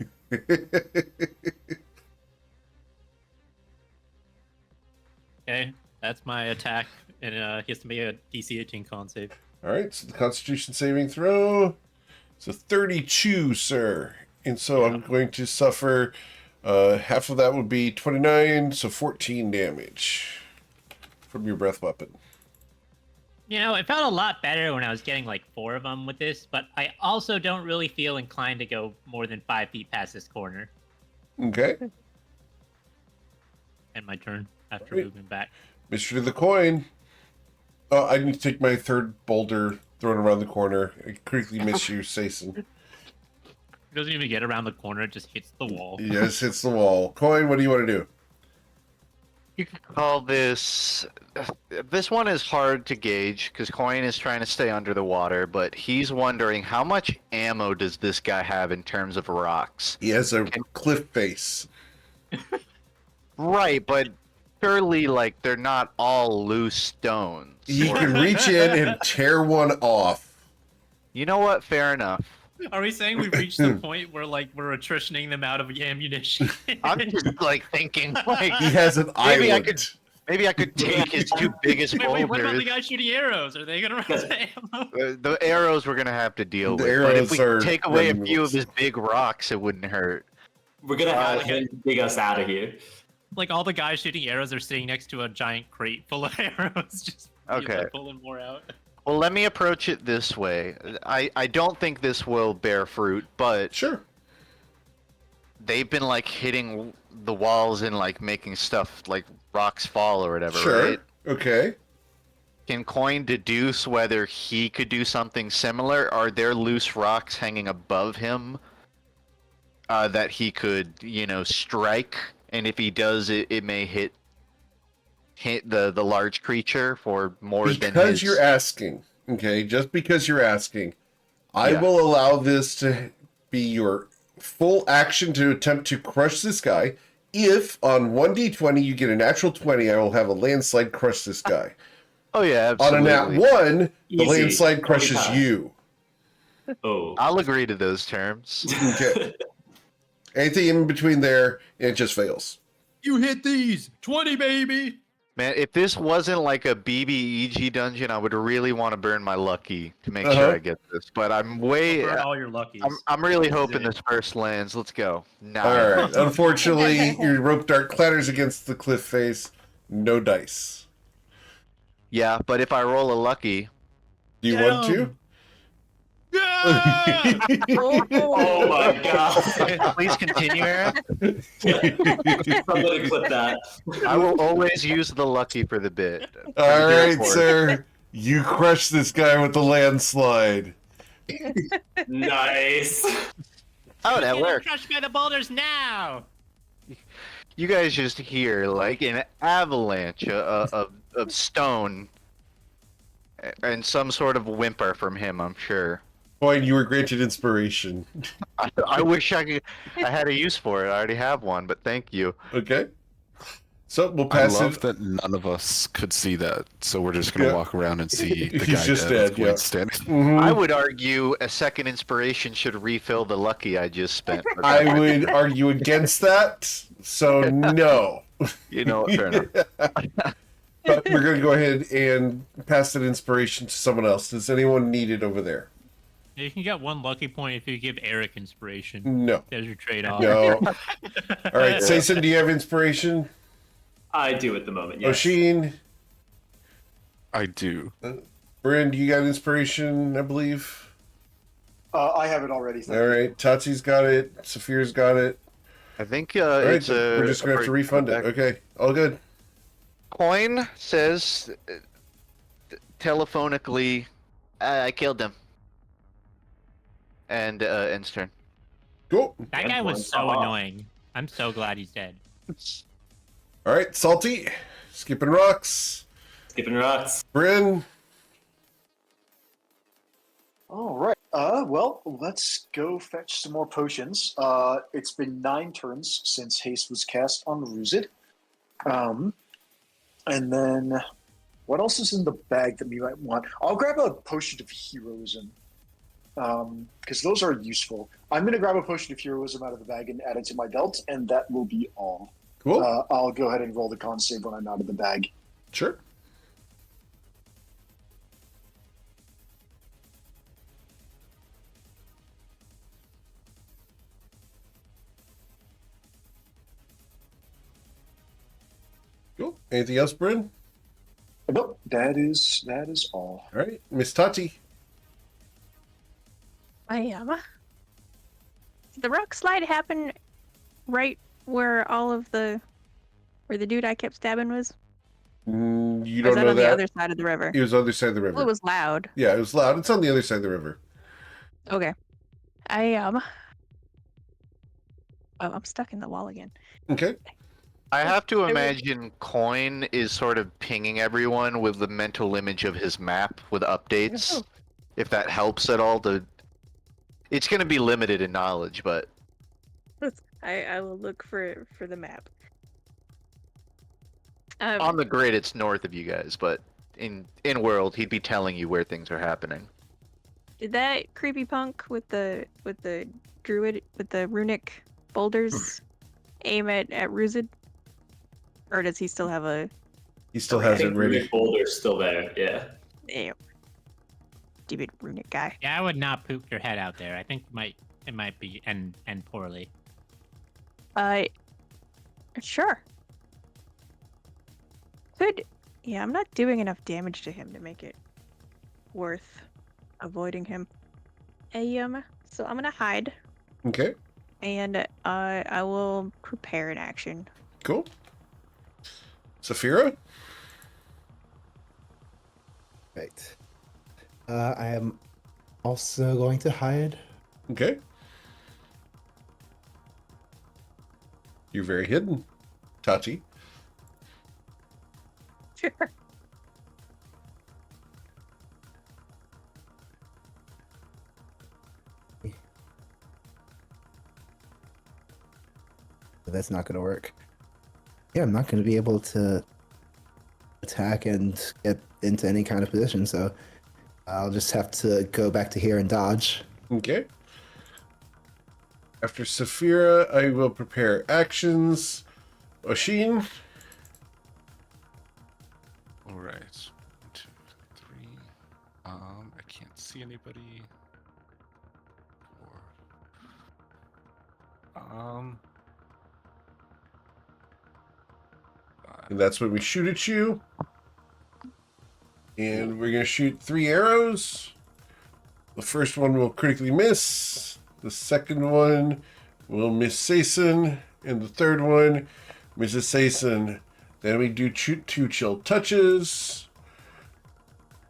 Okay, that's my attack, and he has to make a DC 18 con save. All right, so the Constitution saving throw. So 32, sir. And so I'm going to suffer. Half of that would be 29, so 14 damage from your breath weapon. You know, it felt a lot better when I was getting like 4 of them with this, but I also don't really feel inclined to go more than 5 feet past this corner. Okay. And my turn after Right. moving back. Mystery of the coin. Oh, I need to take my third boulder thrown around the corner. I critically miss you, Sason. It doesn't even get around the corner, it just hits the wall. Yes, hits the wall. Coin, what do you want to do? You could call this. This one is hard to gauge because Coin is trying to stay under the water, but he's wondering how much ammo does this guy have in terms of rocks? He has a cliff face. Right, but surely, like, they're not all loose stones. You Or- can reach in and tear one off. You know what? Fair enough. Are we saying we've reached the point where like we're attritioning them out of ammunition? I'm just like thinking, like, He has an Maybe I island. maybe I could take his 2 biggest Wait, what about the boulders. guy shooting arrows? Are they gonna run out of ammo? The arrows we're gonna have to deal The with. But if arrows we are take away a running few of rules. his big rocks, it wouldn't hurt. We're gonna have him dig us out of here. Like all the guys shooting arrows are sitting next to a giant crate full of arrows, just Okay. pulling more out. Well, let me approach it this way. I don't think this will bear fruit, but Sure. they've been like hitting the walls and like making stuff like rocks fall or whatever, Sure. right? Okay. Can Coin deduce whether he could do something similar? Are there loose rocks hanging above him that he could, strike? And if he does, it may hit the large creature for more than Because his... you're asking, okay, just because you're asking, I Yeah. will allow this to be your full action to attempt to crush this guy. If on 1d20 you get a natural 20, I will have a landslide crush this guy. Oh yeah, On a absolutely. nat 1, the Easy. landslide crushes 25. you. Oh. I'll agree to those terms. Okay. Anything in between there, it just fails. You hit these 20, baby. Man, if this wasn't like a BBEG dungeon, I would really want to burn my lucky to make Uh-huh. sure I get this. But I'm way... Burn all your luckies. I'm really This is hoping it. this first lands. Let's go. Nah. All right. Unfortunately, your rope dart clatters against the cliff face. No dice. Yeah, but if I roll a lucky... Do you want to? Oh my god. Please continue, Aaron. Somebody clip that. I will always use the lucky for the bit. For the All hero right, force. sir. You crushed this guy with the landslide. Nice. Oh, that Getting worked. crushed by the boulders now. You guys just hear like an avalanche of stone and some sort of whimper from him, I'm sure. Boy, you were granted inspiration. I wish I had a use for it. I already have one, but thank you. Okay. So we'll I pass love it. that none of us could see that, so we're just gonna Yeah. walk around and see the He's guy just dead with dead, yeah. Gwen standing. Mhm. I would argue a second inspiration should refill the lucky I just spent. but I that's- would argue against that. So no. You know, fair enough. But we're going to go ahead and pass that inspiration to someone else. Does anyone need it over there? You can get 1 lucky point if you give Eric inspiration. No. There's your trade-off. No. All right, Sayson, do you have inspiration? I do at the moment, yes. Oshin, I do. Bryn, you got inspiration, I believe. I have it already. Thank All you. right, Tatsi's got it. Saphir's got it. I think All right, it's we're just going to have to refund it. Okay, all good. Coin says telephonically, I killed him. And ends turn. Cool. That And guy one was so fell off. annoying. I'm so glad he's dead. All right, Salty, skipping rocks. Skipping rocks. Bryn, All right. Well, let's go fetch some more potions. It's been 9 turns since haste was cast on Ruzid. And then, what else is in the bag that we might want? I'll grab a potion of heroism, because those are useful. I'm going to grab a potion of heroism out of the bag and add it to my belt, and that will be all. cool. I'll go ahead and roll the con save when I'm out of the bag. Sure. Cool. Anything else, Bryn? Nope, that is all. All right, Miss Tati. I am. Did the rock slide happen right where where the dude I kept stabbing was? You Or is don't that know on the that? other side of the river? It was on the other side of the river. Well, it was loud. Yeah, it was loud. It's on the other side of the river. Okay. I am. Oh, I'm stuck in the wall again. Okay. I have to I will- imagine Coin is sort of pinging everyone with the mental image of his map with updates. Oh. If that helps at all, it's going to be limited in knowledge, but I will look for the map. on the grid it's north of you guys, but in world he'd be telling you where things are happening. Did that creepy punk with the druid with the runic boulders aim at Ruzid? Or does he still have a He still I has it think ready. Runic Boulder's still there, yeah. ew, stupid runic guy? Yeah, I would not poop your head out there. I think it might be end poorly. Sure. Yeah, I'm not doing enough damage to him to make it worth avoiding him. So I'm gonna hide, Okay. and I will prepare an action. Cool. Saphira? Right. I am also going to hide. Okay. You're very hidden, Tachi. Sure. That's not going to work. Yeah, I'm not going to be able to attack and get into any kind of position, so I'll just have to go back to here and dodge. Okay. After Saphira, I will prepare actions. Oshin? All right. 1, 2, 3. I can't see anybody. 4. 5. And that's when we shoot at you. And we're going to shoot 3 arrows. the first one will critically miss. The second one will miss Sason. And the third one misses Sason. Then we do two chill touches.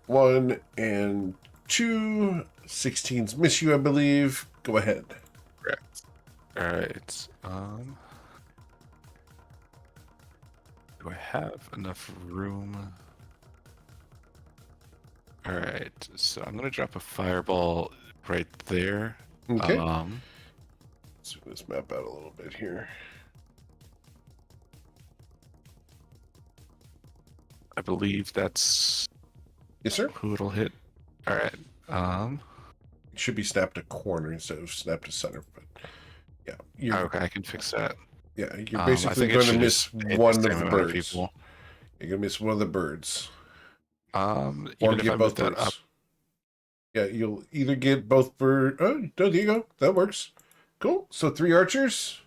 1 and 2. 16s miss you, I believe. Go ahead. Correct. All right. Do I have enough room? All right. So I'm gonna drop a fireball right there. Okay. Let's move this map out a little bit here. I believe that's Yes, sir. who it'll hit. All right. It should be snapped to corner instead of snapped to center. But yeah, you're, Okay, I can fix that. yeah, you're I basically think it going to should miss just hit one the of same the amount of birds. people. You're going to miss one of the birds. Or Even if get I both move that birds. up, Yeah, you'll either get both birds. Oh, no, there you go. That works. Cool. So 3 archers,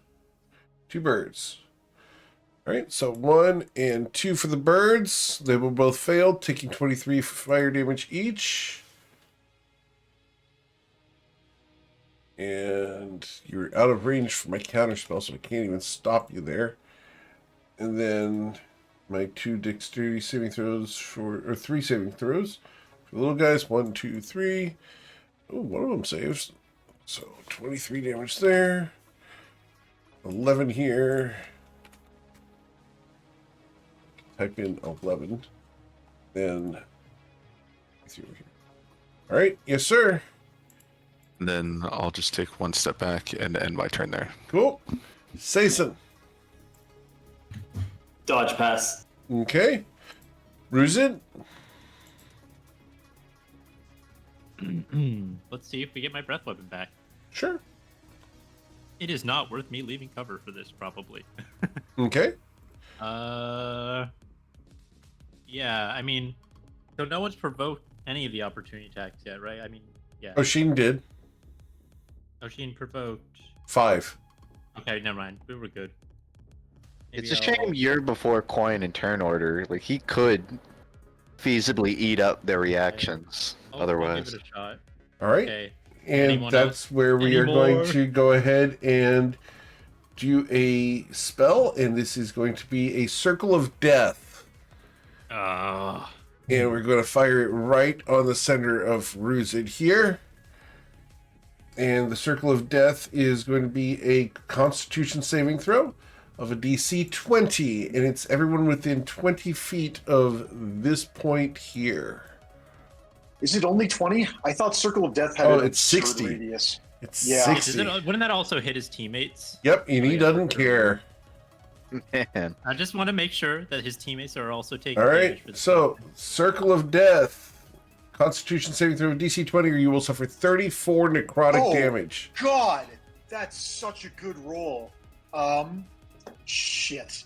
2 birds. All right, so 1 and 2 for the birds. They will both fail, taking 23 fire damage each. And you're out of range for my counter spell, so I can't even stop you there. And then my 2 dexterity saving throws or 3 saving throws. For the little guys, 1, 2, 3. Oh, one of them saves. So 23 damage there. 11 here. Type in 11. Then all right, yes, sir. and then I'll just take one step back and end my turn there. Cool. Sason. Dodge pass. Okay. Ruzid. Let's see if we get my breath weapon back. Sure. It is not worth me leaving cover for this, probably. Okay. Yeah, I mean, so no one's provoked any of the opportunity attacks yet, right? I mean, yeah. Oshin did. Oshin provoked. 5. Okay, never mind. We were good. Maybe It's a I'll- shame you're before coin and turn order. Like, he could feasibly eat up their reactions I'll otherwise. give it a shot. All right. Okay. And Anyone that's else? where we Any are going more? to go ahead and do a spell. And this is going to be a Circle of Death. And we're going to fire it right on the center of Ruzid here. And the Circle of Death is going to be a Constitution saving throw of a DC 20. And it's everyone within 20 feet of this point here. Is it only 20? I thought Circle of Death had Oh, an it's absurd 60. radius. It's Yeah. 60. Wouldn't that also hit his teammates? Yep, and he yeah. doesn't care. Man. I just want to make sure that his teammates are also taking All right, damage for this. so Circle of Death, Constitution saving throw of DC 20, or you will suffer 34 necrotic Oh. damage. God, that's such a good roll. Shit.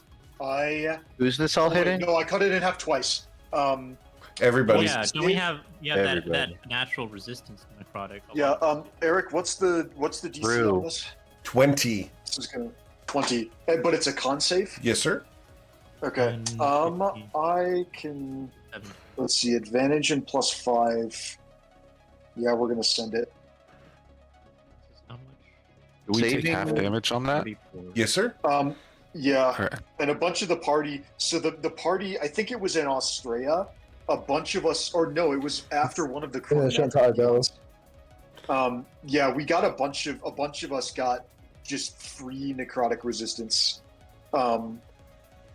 Who's this all Oh, wait, hitting? no, I cut it in half twice. Everybody. Yeah, don't we have that Everybody. natural resistance to necrotic? Yeah, Eric, what's the DC Brew. on this? 20. This is gonna 20, but it's a con save. Yes, sir. Okay. 10, 15. I can. 7. Let's see, advantage and +5. Yeah, we're gonna send it. How much? Do we take Saving- half damage on that? 34. Yes, sir. Yeah, All right. and a bunch of the party. So the party, I think it was in Australia. A bunch of us, or no, it was after one of the. Yeah, Chantar goes. Yeah, we got a bunch of us got just free necrotic resistance.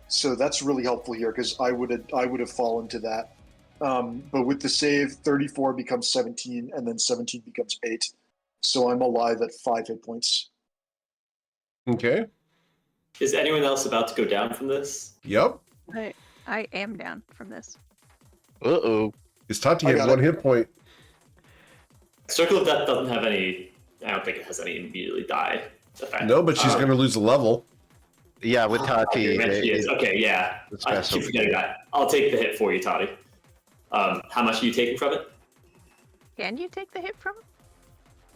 So that's really helpful here because I would have fallen to that. But with the save, 34 becomes 17, and then 17 becomes 8. So I'm alive at 5 hit points. Okay. Is anyone else about to go down from this? Yep. I am down from this. Uh-oh. His Tati I had got 1 it. hit point. Circle of Death doesn't have any. I don't think it has any immediately die effect. No, but she's going to lose a level. Yeah, with Tati. Okay, it- okay, yeah. it's I special. keep forgetting that. I'll take the hit for you, Toddy. How much are you taking from it? Can you take the hit from him?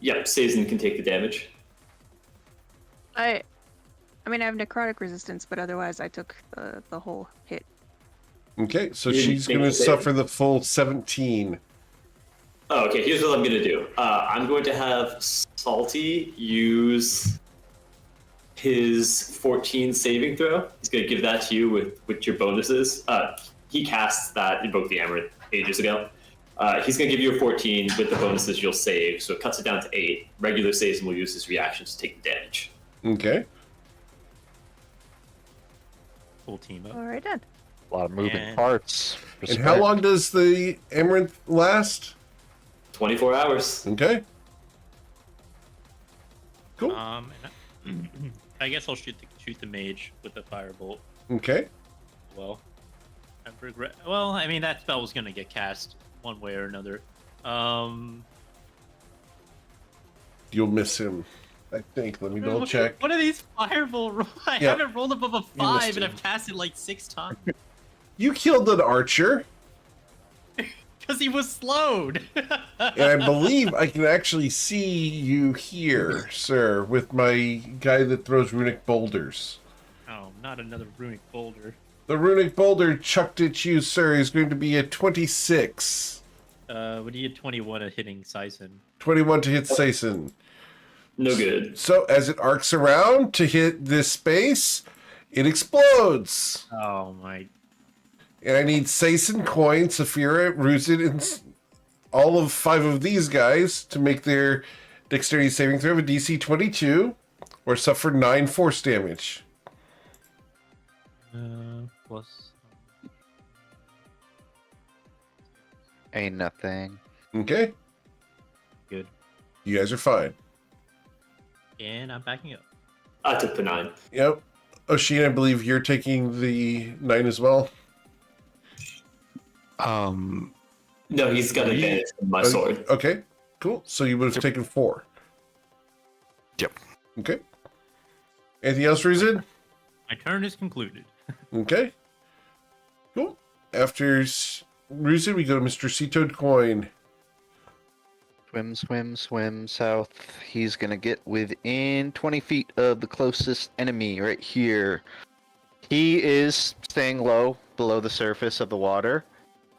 Yep, Sazen can take the damage. I mean, I have necrotic resistance, but otherwise I took the whole hit. Okay, so You didn't she's think going to to save suffer the full 17. Oh, okay, here's what I'm going to do. I'm going to have Salty use his 14 saving throw. He's going to give that to you with your bonuses. He casts that, invoked the Amaranth ages ago. He's going to give you a 14 with the bonuses you'll save, so it cuts it down to 8. Regular saves and will use his reactions to take the damage. Okay. Full team up. All right then. A lot of moving And- parts. And how long does the Amaranth last? 24 hours. Okay. Cool. And I guess I'll shoot the mage with the firebolt. Okay. Well, I mean that spell was gonna get cast one way or another. You'll miss him, I think. Let me double check. What are these firebolt rolls? I Yeah. haven't rolled above a missed 5 and him. I've cast it like 6 times You killed an archer, because he was slowed. and I believe I can actually see you here, sir, with my guy that throws runic boulders. Oh, not another runic boulder. The runic boulder chucked at you, sir, is going to be a 26. What do you get 21 at hitting Sison? 21 to hit Saison. No good. So as it arcs around to hit this space, it explodes. Oh my. And I need Saison, Coin, Saphira, Ruzid, and all of 5 of these guys to make their dexterity saving throw of a DC 22 or suffer 9 force damage. Plus. Ain't nothing. Okay? Good. You guys are fine. And I'm backing up. I took the 9. Yep. Oshin, I believe you're taking the 9 as well. No, he's got advantage from my sword. Okay, cool. So you would have taken 4. Yep. Okay. Anything else, Ruzid? My turn is concluded. Okay. Cool. After Ruzid, we go to Mr. Sea-Toad Coin. Swim, swim, swim south. He's gonna get within 20 feet of the closest enemy right here. He is staying low below the surface of the water.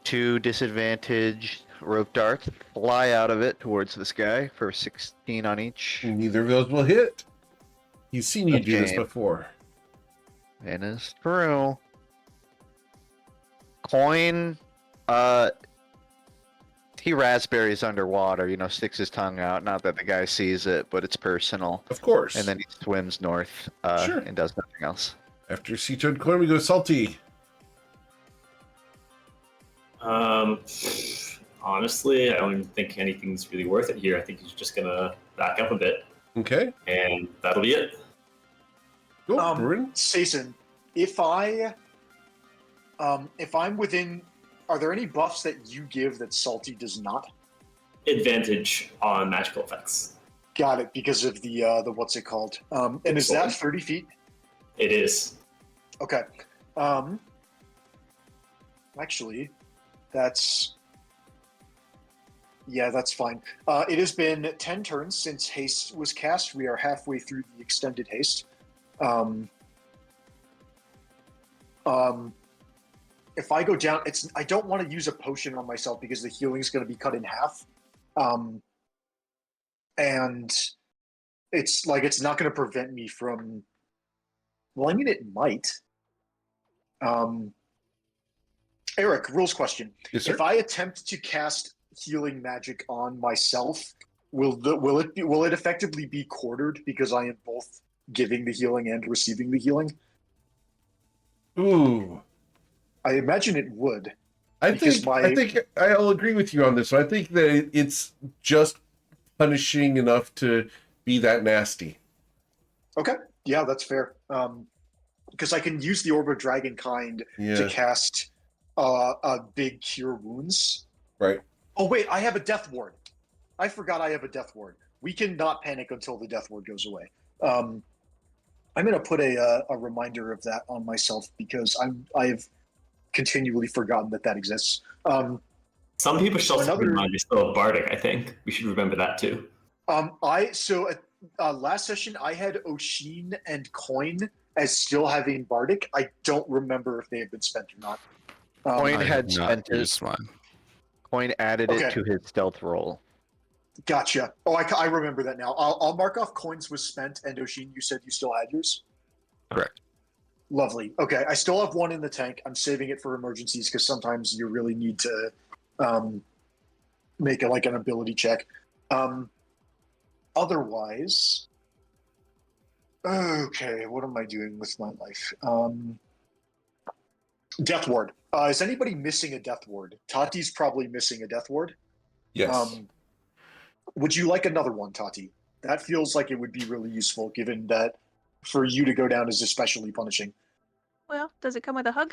2 disadvantaged rope darts fly out of it towards this guy for 16 on each. Neither of those will hit. He's seen you do this Okay. before. And it's true. Coin, he raspberries underwater, sticks his tongue out. Not that the guy sees it, but it's personal. Of course. And then he swims north Sure. and does nothing else. After Sea-Toad Coin, we go to Salty. Honestly, I don't even think anything's really worth it here. I think he's just gonna back up a bit, Okay. and that'll be it. Cool. Bruin. Saison, if I'm within, are there any buffs that you give that Salty does not? Advantage on magical effects. Got it, because of the what's it called? And is that 30 feet? It is. Okay. Actually, that's fine. It has been 10 turns since haste was cast. We are halfway through the extended haste. If I go down, I don't want to use a potion on myself because the healing is going to be cut in half. And it's not going to prevent me from. Well, I mean, it might. Eric, rules question. Yes, sir. If I attempt to cast healing magic on myself, will it effectively be quartered because I am both giving the healing and receiving the healing? Ooh. I imagine it would. I Because think I'll agree with you on this one. I think that it's just punishing enough to be that nasty. Okay, yeah, that's fair. Because I can use the Orb of Dragonkind to cast a big Cure Wounds. Right. Oh wait, I have a Death Ward. I forgot I have a Death Ward. We can not panic until the Death Ward goes away. I'm gonna put a reminder of that on myself because I've continually forgotten that exists. Some people should also another- remind you still of Bardic, I think. We should remember that too. Last session I had Oshin and Coin as still having Bardic. I don't remember if they have been spent or not. Coin I had have not spent his. used mine. point, added Okay. it to his stealth roll. Gotcha. Oh, I remember that now. I'll mark off coins was spent, and Oshin, you said you still had yours? Correct. Lovely. Okay, I still have one in the tank. I'm saving it for emergencies because sometimes you really need to make an ability check. Otherwise, okay, what am I doing with my life? Death ward. Is anybody missing a death ward? Tati's probably missing a death ward. Yes. Would you like another one, Tati? That feels like it would be really useful, given that for you to go down is especially punishing. Well, does it come with a hug?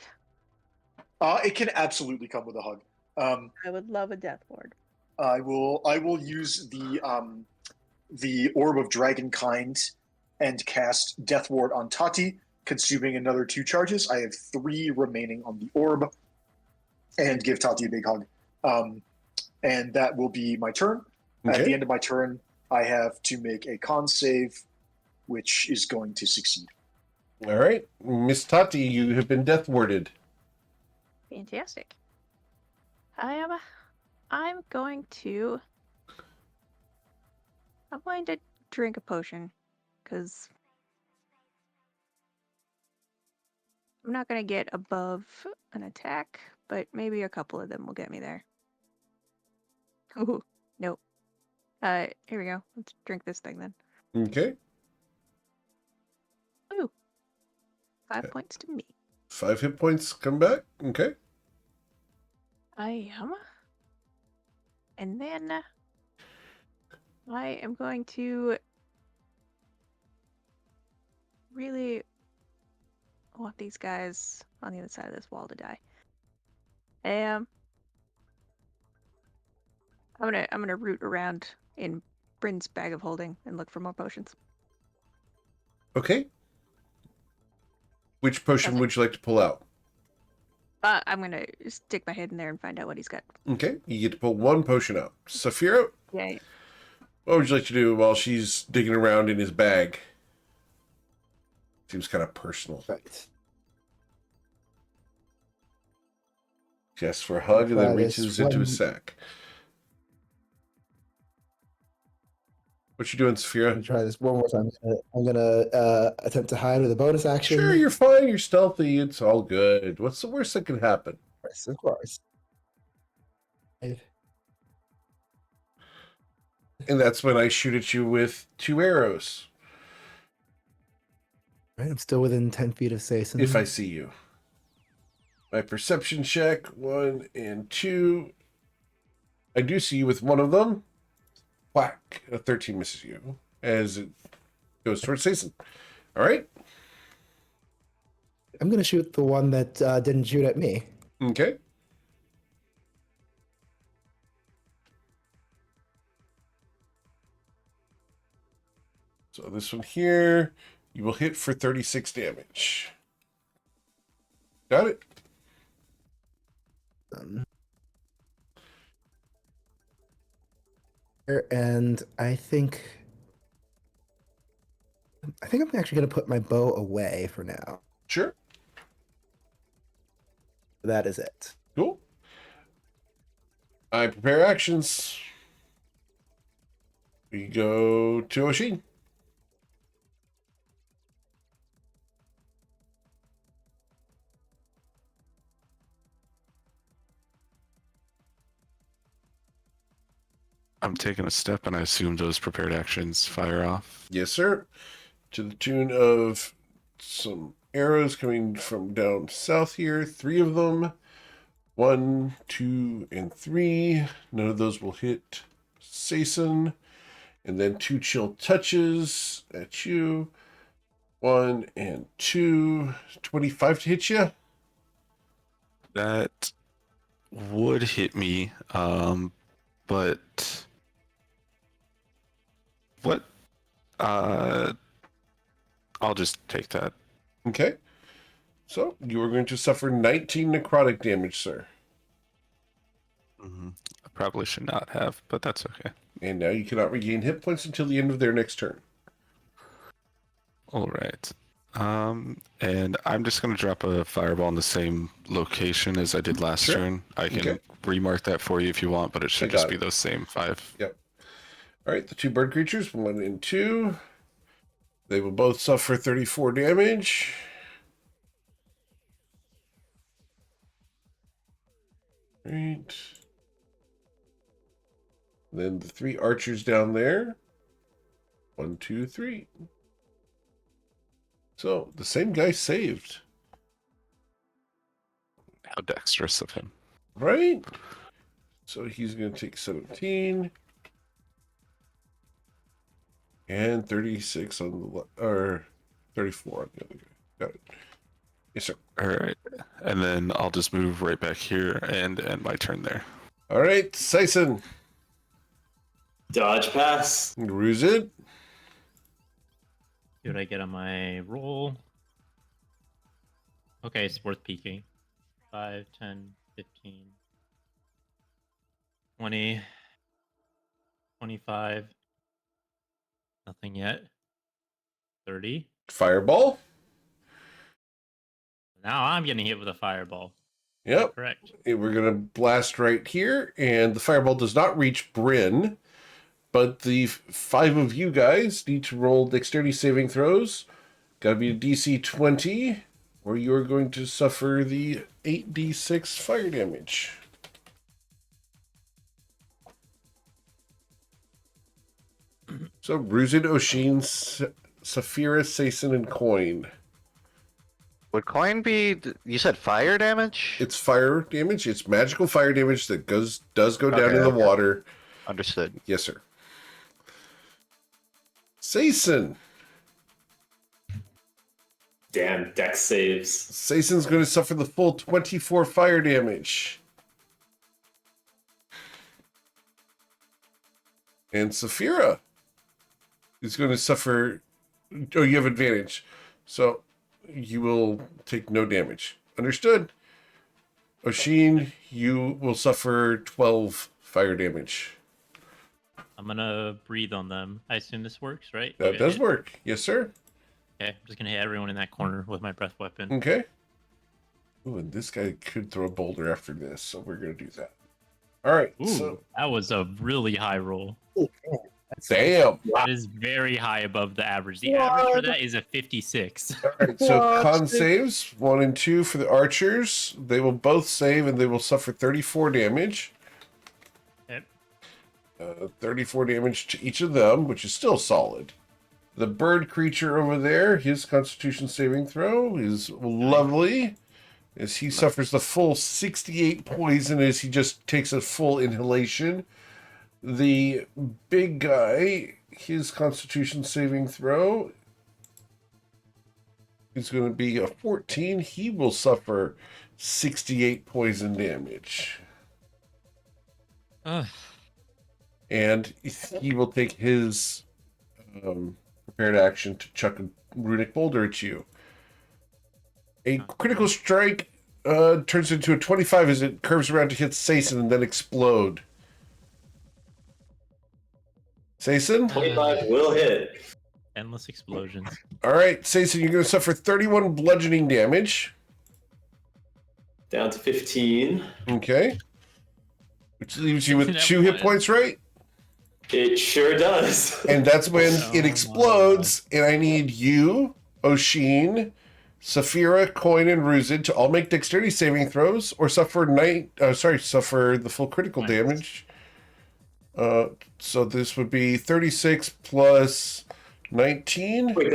It can absolutely come with a hug. I would love a death ward. I will use the Orb of Dragonkind and cast Death Ward on Tati, consuming another 2 charges. I have 3 remaining on the orb, and give Tati a big hug. And that will be my turn. Okay. At the end of my turn, I have to make a con save, which is going to succeed. All right. Miss Tati, you have been death warded. Fantastic. I'm going to drink a potion, because I'm not going to get above an attack, but maybe a couple of them will get me there. Ooh, nope. Here we go. Let's drink this thing then. Okay. Ooh. 5 points to me. 5 hit points come back. Okay. I am. And then I am going to really want these guys on the other side of this wall to die. I'm gonna root around in Bryn's bag of holding and look for more potions. Okay. Which potion would you like to pull out? I'm gonna stick my head in there and find out what he's got. Okay. You get to pull 1 potion out. Saphira, Yeah. what would you like to do while she's digging around in his bag? Seems kind of personal. Right. She asks for a hug and then Try this reaches into his one. sack. What you doing, Saphira? Let me try this one more time. I'm gonna attempt to hide with a bonus action. Sure, you're fine. You're stealthy. It's all good. What's the worst that can happen? Yes, of course. And that's when I shoot at you with 2 arrows. Right, I'm still within 10 feet of Sason. If I see you. My perception check, 1 and 2. I do see you with one of them. Whack. A 13 misses you as it goes towards Sason. All right. I'm gonna shoot the one that didn't shoot at me. Okay. So this one here, you will hit for 36 damage. Got it? And I think I'm actually gonna put my bow away for now. Sure. That is it. Cool. I prepare actions. We go to Oshin. I'm taking a step, and I assume those prepared actions fire off. Yes, sir. To the tune of some arrows coming from down south here. 3 of them. 1, 2, and 3. None of those will hit Sason. And then 2 chill touches at you. 1 and 2. 25 to hit you. That would hit me, but what? I'll just take that. Okay. So you are going to suffer 19 necrotic damage, sir. I probably should not have, but that's okay. And now you cannot regain hit points until the end of their next turn. All right. And I'm just going to drop a fireball in the same location as I did last Sure. turn. I can Okay. remark that for you if you want, but it I should got just be it. those same 5. Yep. All right, the 2 bird creatures, 1 and 2. They will both suffer 34 damage. Right. Then the 3 archers down there. 1, 2, 3. So the same guy saved, How dexterous of him. right? So he's going to take 17 and 36 on the or 34 on the other guy. Got it. Yes, sir. All right. And then I'll just move right back here and end my turn there. All right, Sison. Dodge pass. Ruse it. See what I get on my roll. Okay, it's worth peeking. 5, 10, 15, 20, 25. Nothing yet. 30. Fireball. Now I'm getting hit with a fireball. Yep. Correct. We're going to blast right here, and the fireball does not reach Bryn, but the 5 of you guys need to roll dexterity saving throws. Got to be a DC 20, or you're going to suffer the 8d6 fire damage. So, Ruzid, Oshin, Saphira, Sason, and Coin. Would coin be? You said fire damage? It's fire damage. It's magical fire damage that does go down Okay, in the okay. water. Understood. Yes, sir. Sason. Damn, dex saves. Sason's going to suffer the full 24 fire damage. And Saphira is going to suffer... Oh, you have advantage. So you will take no damage. Understood? Oshin, you will suffer 12 fire damage. I'm gonna breathe on them. I assume this works, right? That Okay, does hit. work. Yes, sir. Okay, I'm just gonna hit everyone in that corner with my breath weapon. Okay. Ooh, and this guy could throw a boulder after this, so we're going to do that. All right. Ooh, So, that was a really high roll. damn. That is very high above the average. The average for that is a 56. All right, so con saves 1 and 2 for the archers. They will both save, and they will suffer 34 damage. Yep. 34 damage to each of them, which is still solid. The bird creature over there, his Constitution saving throw is lovely, as he suffers the full 68 poison as he just takes a full inhalation. The big guy, his Constitution saving throw is going to be a 14. He will suffer 68 poison damage. Ugh. And he will take his prepared action to chuck a runic boulder at you. A critical strike turns into a 25 as it curves around to hit Sason and then explode. Sason? 25 will hit. Endless explosions. All right, Sason, you're going to suffer 31 bludgeoning damage. Down to 15. Okay. Which leaves you with That 2 hit one. points, right? It sure does. And that's when Oh it my explodes, and I need you, Oshin, Saphira, Coin, and Ruzid to all make dexterity saving throws or suffer suffer the full critical Nice. damage. So this would be 36 plus 19. Wait,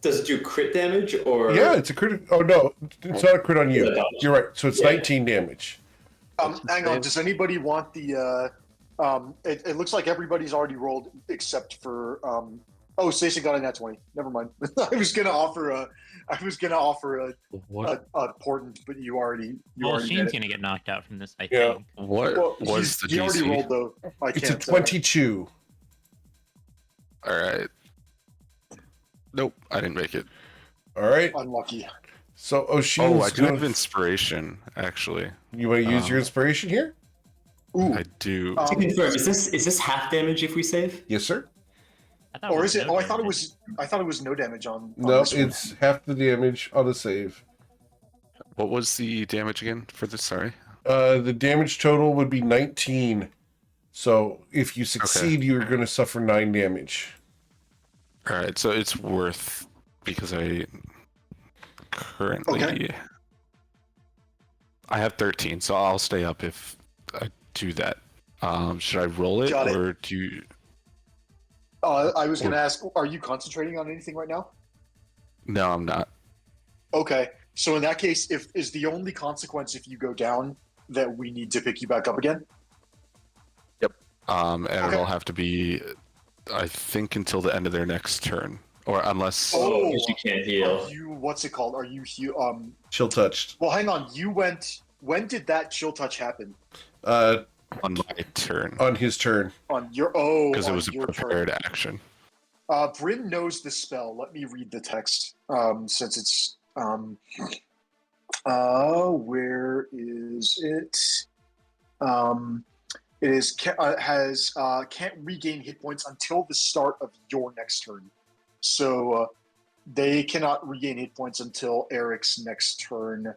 does it do crit damage or? Yeah, it's a crit. Oh no, it's not a crit on you. Yeah. You're right. So it's Yeah. 19 damage. Hang on. Does anybody want the? It looks like everybody's already rolled except for. Oh, Stacey got a nat 20. Never mind. I was gonna offer a What portent, but you already Well, did Sheen's it. gonna get knocked out from this, I Yeah. think. what Well, was the he already DC? rolled though. I It's a can't. 22. All right. Nope, I didn't make it. All right. Unlucky. So Oshin's Oh, I do gonna- have inspiration, actually. You want to use your inspiration here? Ooh. I do. To confirm, is this half damage if we save? Yes, sir. thought Or was is it? no Oh, I thought it damage. was. I thought it was no damage on. No, this one. it's half the damage on a save. What was the damage again for this? Sorry. The damage total would be 19. So if you succeed, you're going to suffer 9 damage. All right, so it's worth because I currently I have 13, so I'll stay up if I do that. Should I roll it, Got it. or do you? I was going to ask, are you concentrating on anything right now? No, I'm not. Okay, so in that case, is the only consequence if you go down that we need to pick you back up again? And it'll have to be, I think, until the end of their next turn, or unless. Oh, because you can't heal. Are you, what's it called? Are you Chill touched. Well, hang on. You went. When did that chill touch happen? On my turn, On his turn. On your because it on was a your prepared turn. action. Bryn knows the spell. Let me read the text. Since it's where is it? It is can't regain hit points until the start of your next turn. So they cannot regain hit points until Eric's next turn.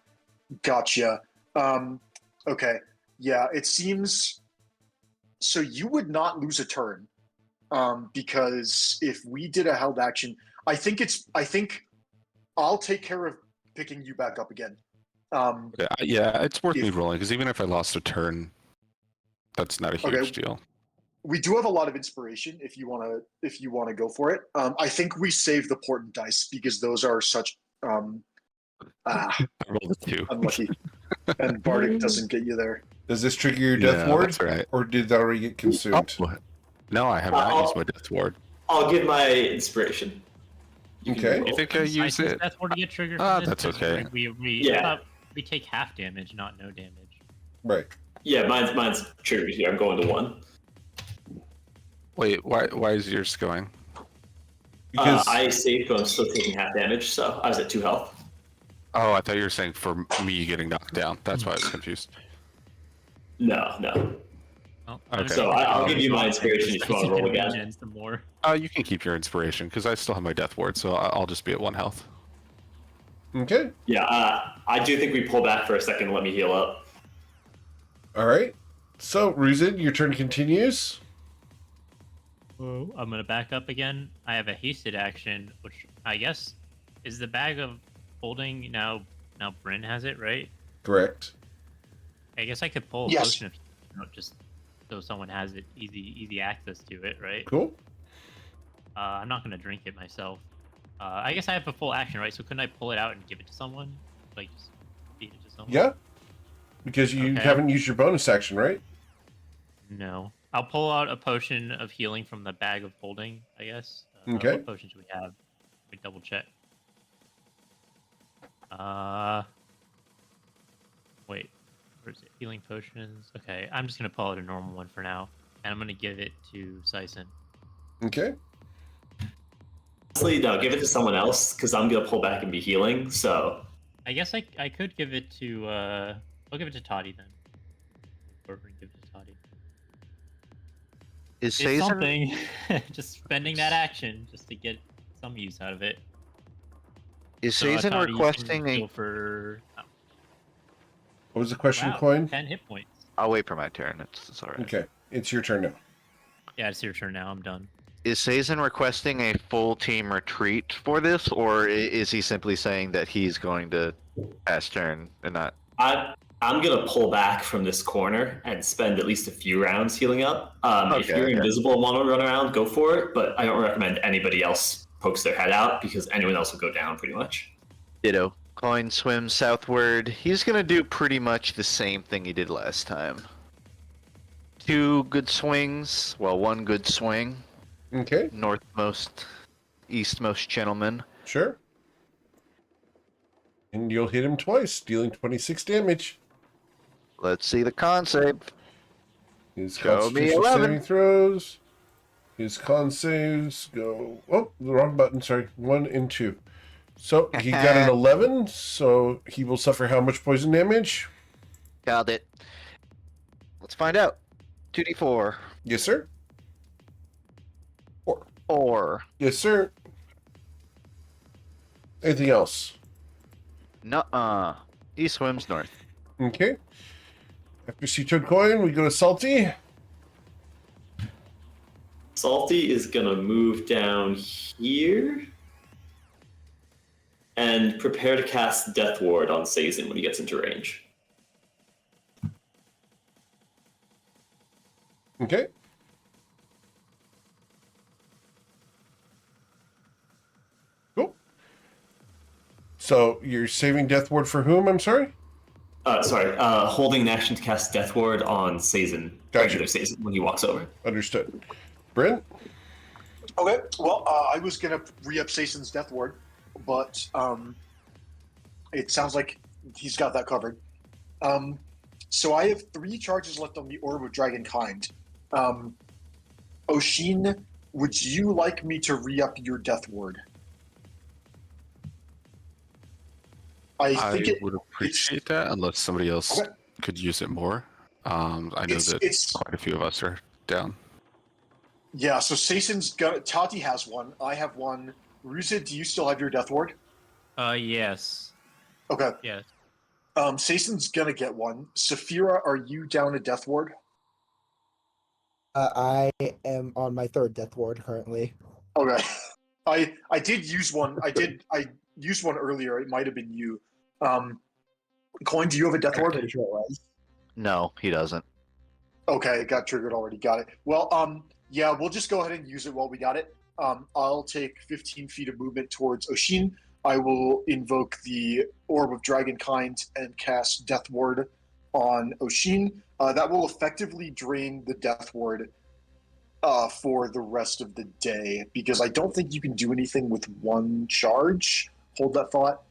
Gotcha. Okay. Yeah, it seems. So you would not lose a turn, because if we did a held action, I think I'll take care of picking you back up again. Okay, yeah, it's worth me rolling because even if I lost a turn, that's not a huge deal. We do have a lot of inspiration if you wanna go for it. I think we save the portent dice because those are such I rolled a 2. unlucky, and Bardic doesn't get you there. Does this trigger your death Yeah, ward? that's right. Or did that already get consumed? Oh, no, I have not used my death ward. I'll give my inspiration. You can Okay. roll. You think I use it? That's where to get triggered. Ah, for this, that's 'cause okay. I thought we take half damage, not no damage. Right. Yeah, mine's triggered here. I'm going to 1. Wait, why is yours going? Because I saved, but I'm still taking half damage, so I was at 2 health. Oh, I thought you were saying for me getting knocked down. That's why I was confused. No. Oh, Okay. So I'll give you my inspiration if you want to roll again. Some more. You can keep your inspiration because I still have my death ward, so I'll just be at 1 health. okay. Yeah, I do think we pull back for a second and let me heal up. All right. So, Ruzid, your turn continues. Oh, I'm gonna back up again. I have a hasted action, which I guess is the bag of holding now. Now Bryn has it, right? Correct. I guess I could pull a Yes. potion if just so someone has it easy access to it, right? Cool. I'm not gonna drink it myself. I guess I have a full action, right? So couldn't I pull it out and give it to someone? Like just feed it to someone? Yeah. Because you Okay. haven't used your bonus action, right? No. I'll pull out a potion of healing from the bag of holding, I guess. Okay. What potions do we have? Let me double check. Wait. Where is it? Healing potions. Okay, I'm just gonna pull out a normal one for now. And I'm gonna give it to Syson. Okay. Honestly, no, give it to someone else because I'm gonna pull back and be healing. So I guess I could give it to I'll give it to Toddy then. Or give it to Toddy. Is It's Sazen something. Just spending that action just to get some use out of it. is So, Sazen Toddy, you can requesting heal a? for What was the question, wow, Coin? 10 hit points. I'll wait for my turn. It's all right. Okay. It's your turn now. Yeah, it's your turn now. I'm done. Is Sazen requesting a full team retreat for this, or is he simply saying that he's going to pass turn and not? I'm gonna pull back from this corner and spend at least a few rounds healing up. If Okay, you're okay. invisible and want to run around, go for it. But I don't recommend anybody else pokes their head out because anyone else will go down pretty much. Ditto. Coin swims southward. He's gonna do pretty much the same thing he did last time. 2 good swings. Well, 1 good swing. Okay. Northmost, eastmost gentleman. Sure. And you'll hit him twice, dealing 26 damage. Let's see the con save. His Show me Constitution 11. saving throws. His con saves go. Oh, the wrong button. Sorry. 1 and 2. So he got an 11. So he will suffer how much poison damage? Got it. Let's find out. 2d4. Yes, sir. 4. 4. Yes, sir. Anything else? Nuh-uh. He swims north. Okay. After Sea Toad Coin, we go to Salty. Salty is gonna move down here and prepare to cast Death Ward on Sazin when he gets into range. Okay. Cool. So you're saving Death Ward for whom? I'm sorry? Holding an action to cast Death Ward on Sazin. Gotcha. Regular Sazin when he walks over. Understood. Brent? Okay, well, I was gonna re-up Sasen's Death Ward, but it sounds like he's got that covered. So I have 3 charges left on the Orb of Dragonkind. Oshin, would you like me to re-up your Death Ward? I think would appreciate that unless somebody else Okay. could use it more. I know it's quite a few of us are down. yeah. So Sasen's got Tati has one. I have one. Ruzid, do you still have your Death Ward? Yes. Okay. Yes. Sasen's gonna get one. Saphira, are you down a Death Ward? I am on my 3rd Death Ward currently. Okay. I did use one. I used one earlier. It might have been you. Coin, do you have a Death I'm Ward? pretty sure it was. No, he doesn't. Okay, it got triggered already. Got it. Well, yeah, we'll just go ahead and use it while we got it. I'll take 15 feet of movement towards Oshin. I will invoke the Orb of Dragonkind and cast Death Ward on Oshin. That will effectively drain the Death Ward for the rest of the day, because I don't think you can do anything with 1 charge. Hold that thought.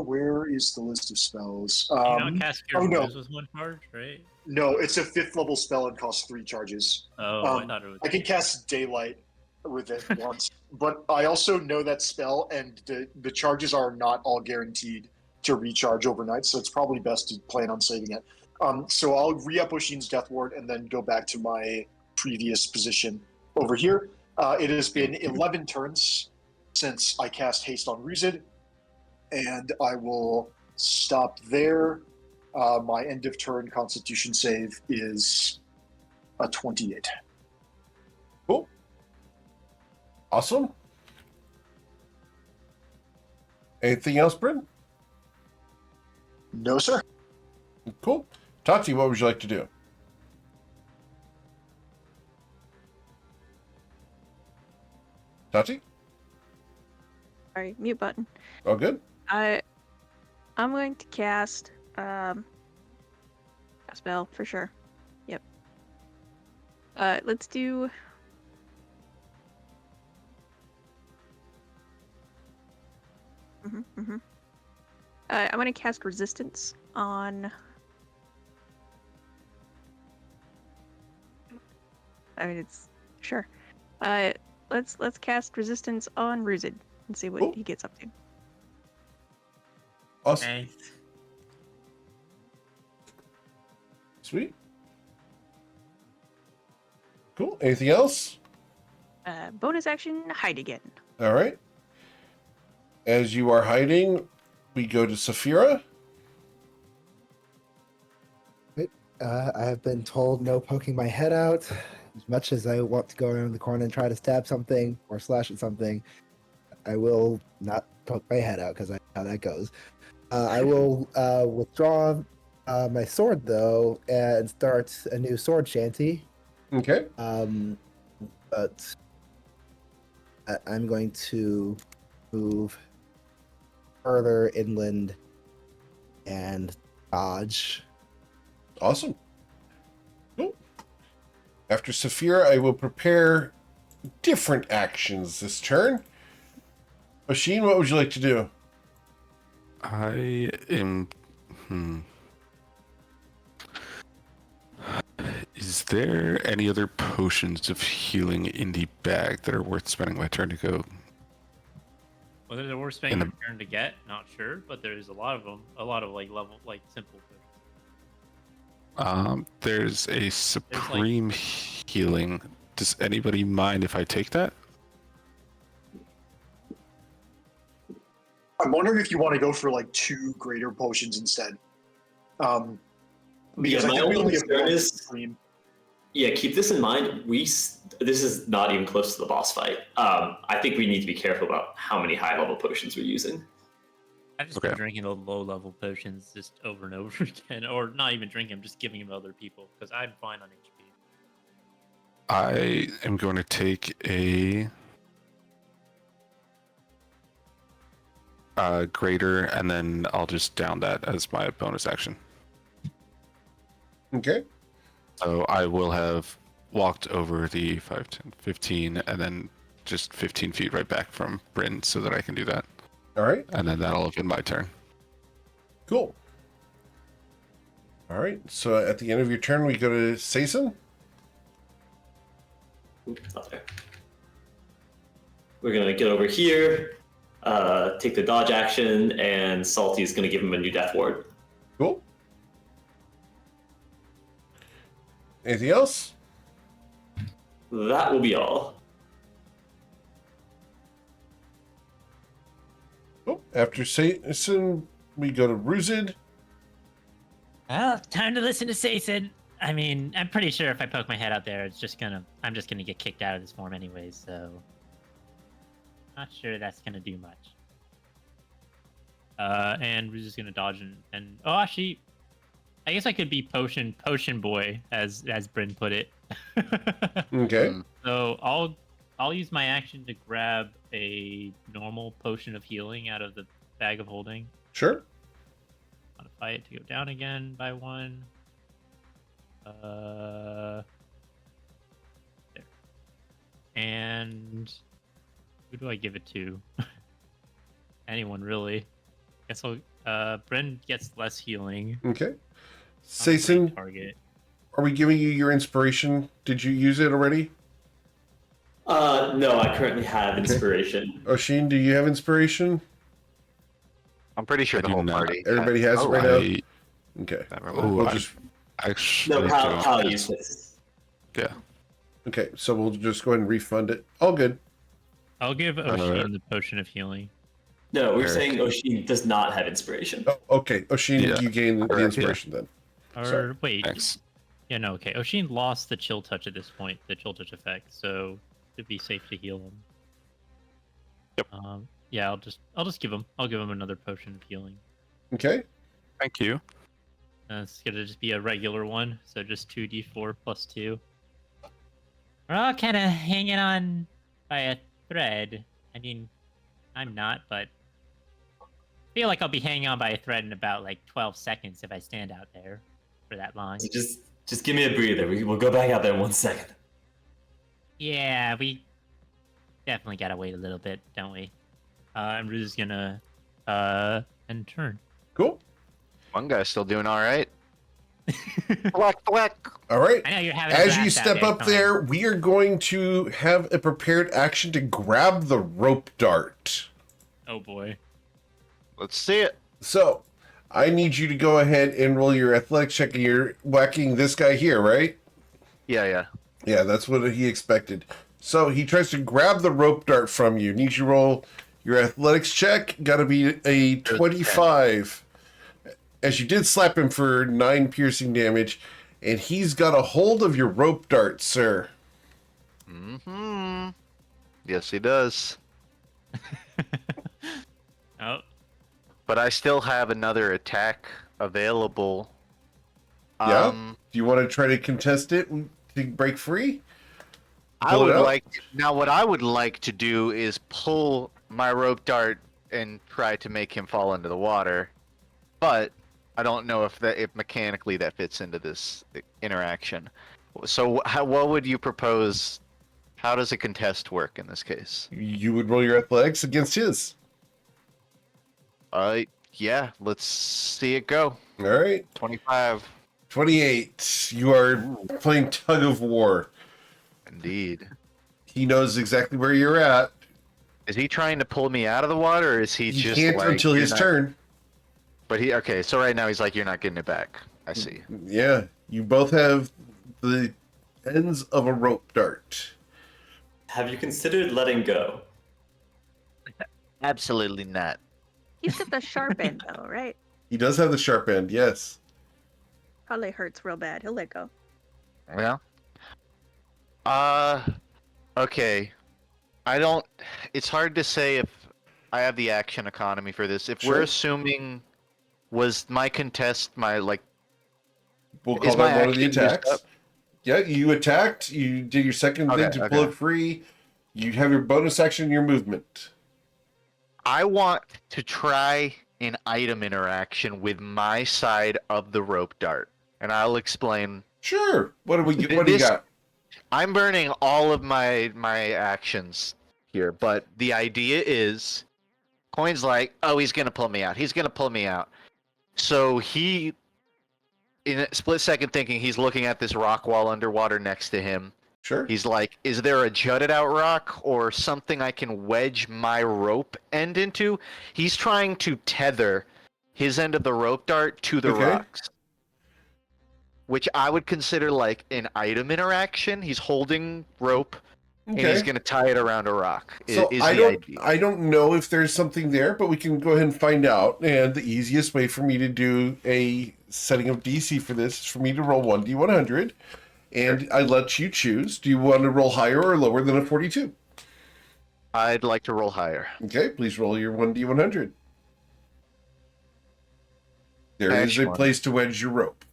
Where is the list of spells? You don't cast Cure no. Wounds with 1 charge, right? No, it's a 5th level spell and costs 3 charges. Oh, I thought it was. I can cast Daylight with it once, but I also know that spell, and the charges are not all guaranteed to recharge overnight, so it's probably best to plan on saving it. So I'll re-up Oshin's Death Ward and then go back to my previous position over here. It has been 11 turns since I cast Haste on Ruzid, and I will stop there. My end of turn Constitution save is a 28. Cool. Awesome. Anything else, Brent? No, sir. Cool. Tati, what would you like to do? Tati? Sorry, mute button. All good? I'm going to cast a spell for sure. Yep. Let's do. I'm going to cast Resistance on. I mean, it's sure. Let's cast Resistance on Ruzid and see what Cool. he gets up to. Awesome. Okay. Sweet. Cool. Anything else? Bonus action, hide again. All right. As you are hiding, we go to Saphira. I have been told no poking my head out. As much as I want to go around the corner and try to stab something or slash at something, I will not poke my head out because I know how that goes. I will withdraw my sword, though, and start a new sword shanty. Okay. But I'm going to move further inland and dodge. Awesome. Cool. After Saphira, I will prepare different actions this turn. Oshin, what would you like to do? I am. Is there any other potions of healing in the bag that are worth spending my turn to go? Whether they're worth spending your turn to get, not sure, but there's a lot of them. A lot of like simple things. There's a supreme healing. Does anybody mind if I take that? I'm wondering if you want to go for like 2 greater potions instead. Because Yeah, I my think we only only have concern one is- supreme. Yeah, keep this in mind. This is not even close to the boss fight. I think we need to be careful about how many high level potions we're using. I've just been drinking the low level potions just over and over again, or not even drinking them, just giving them to other people because I'm fine on HP. I am going to take a greater, and then I'll just down that as my bonus action. Okay. So I will have walked over the 5, 10, 15, and then just 15 feet right back from Bryn so that I can do that. All right. And then that'll have been my turn. Cool. All right. So at the end of your turn, we go to Saison. Oops, not there. We're gonna get over here, take the dodge action, and Salty's gonna give him a new death ward. Cool. Anything else? That will be all. Oh, after Saison, we go to Ruzid. Well, time to listen to Saison. I mean, I'm pretty sure if I poke my head out there, I'm just gonna get kicked out of this form anyways, so not sure that's gonna do much. And Ruz is gonna dodge and oh, actually, I guess I could be potion boy, as Bryn put it. Okay. So I'll use my action to grab a normal potion of healing out of the bag of holding. Sure. Modify it to go down again by 1. There. And who do I give it to? Anyone really? Guess I'll. Bryn gets less healing. Okay. on the Saison, target. are we giving you your inspiration? Did you use it already? No, I currently have inspiration. Oshin, do you have inspiration? I'm pretty sure I the do whole not. party. Everybody has it right now? Okay. We'll just Actually, No, don't. Kyle used this. Yeah. okay, so we'll just go ahead and refund it. All good. I'll give Oshin the potion of healing. No, we're Eric. saying Oshin does not have inspiration. Oh, okay. Oshin, Yeah. you gain the Alright, inspiration then. Or Sorry. wait, Thanks. yeah, no, okay. Oshin lost the chill touch at this point, the chill touch effect, so it'd be safe to heal him. Yep. Yeah, I'll just give him. I'll give him another potion of healing. Okay. Thank you. It's gonna just be a regular one, so just 2d4 plus 2. We're all kind of hanging on by a thread. I mean, I'm not, but I feel like I'll be hanging on by a thread in about like 12 seconds if I stand out there for that long. So just give me a breather. We'll go back out there in 1 second. Yeah, we definitely gotta wait a little bit, don't we? And Ruz is gonna end turn. Cool. One guy's still doing all right. Black, black. All right. I know you're having. a As you blast out step there, up come on. there, we are going to have a prepared action to grab the rope dart. Oh boy. Let's see it. So, I need you to go ahead and roll your athletics check. And you're whacking this guy here, right? Yeah. Yeah, that's what he expected. So he tries to grab the rope dart from you. Need you to roll your athletics check. Got to be a 25. As you did slap him for 9 piercing damage, and he's got a hold of your rope dart, sir. Mm-hmm. Yes, he does. Oh, But I still have another attack available. Yeah? Do you want to try to contest it to break free? I Pull it would out? like now. What I would like to do is pull my rope dart and try to make him fall into the water, but I don't know if mechanically that fits into this interaction. So, what would you propose? How does a contest work in this case? You would roll your athletics against his. Yeah. Let's see it go. All right. 25. 28. You are playing tug of war. Indeed. He knows exactly where you're at. Is he trying to pull me out of the water, or is he He just can't like, until "You're his not-" turn. But okay. So right now he's like, "You're not getting it back." I see. Yeah, you both have the ends of a rope dart. Have you considered letting go? Absolutely not. He's got the sharp end though, right? He does have the sharp end, yes. Probably hurts real bad. He'll let go. Well, okay. I don't. It's hard to say if I have the action economy for this. If Sure. we're assuming, was my contest my like? We'll Is call my that one of the action used attacks. up? Yeah, you attacked. You did your second thing Okay, to pull okay. it free. You have your bonus action, your movement. I want to try an item interaction with my side of the rope dart, and I'll explain. Sure. What do you This- got? I'm burning all of my actions here, but the idea is, Coin's like, oh, he's gonna pull me out. He's gonna pull me out. So he, in a split second thinking, he's looking at this rock wall underwater next to him. Sure. He's like, is there a jutted out rock or something I can wedge my rope end into? He's trying to tether his end of the rope dart to the Okay. rocks, which I would consider like an item interaction. He's holding rope and he's Okay. going to tie it around a rock. So is I the idea. don't know if there's something there, but we can go ahead and find out. And the easiest way for me to do a setting of DC for this is for me to roll 1d100, and I let you choose. Do you want to roll higher or lower than a 42? I'd like to roll higher. Okay, please roll your 1d100. There is a Excellent. place to wedge your rope.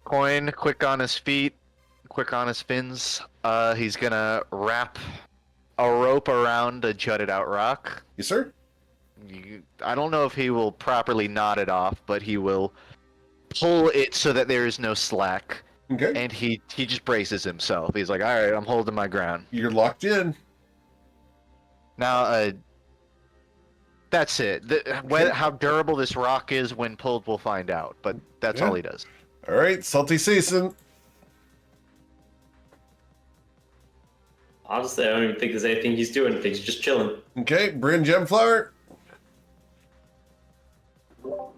Coin, quick on his feet, quick on his fins. He's going to wrap a rope around a jutted out rock. Yes, sir. I don't know if he will properly knot it off, but he will pull it so that there is no slack. Okay. And he just braces himself. He's like, all right, I'm holding my ground. You're locked in. Now, that's it. How durable this rock is when pulled, we'll find out. But that's Yeah. all he does. All right, Salty Season. Honestly, I don't even think there's anything he's doing. I think he's just chilling. Okay, Bryn Gemflower.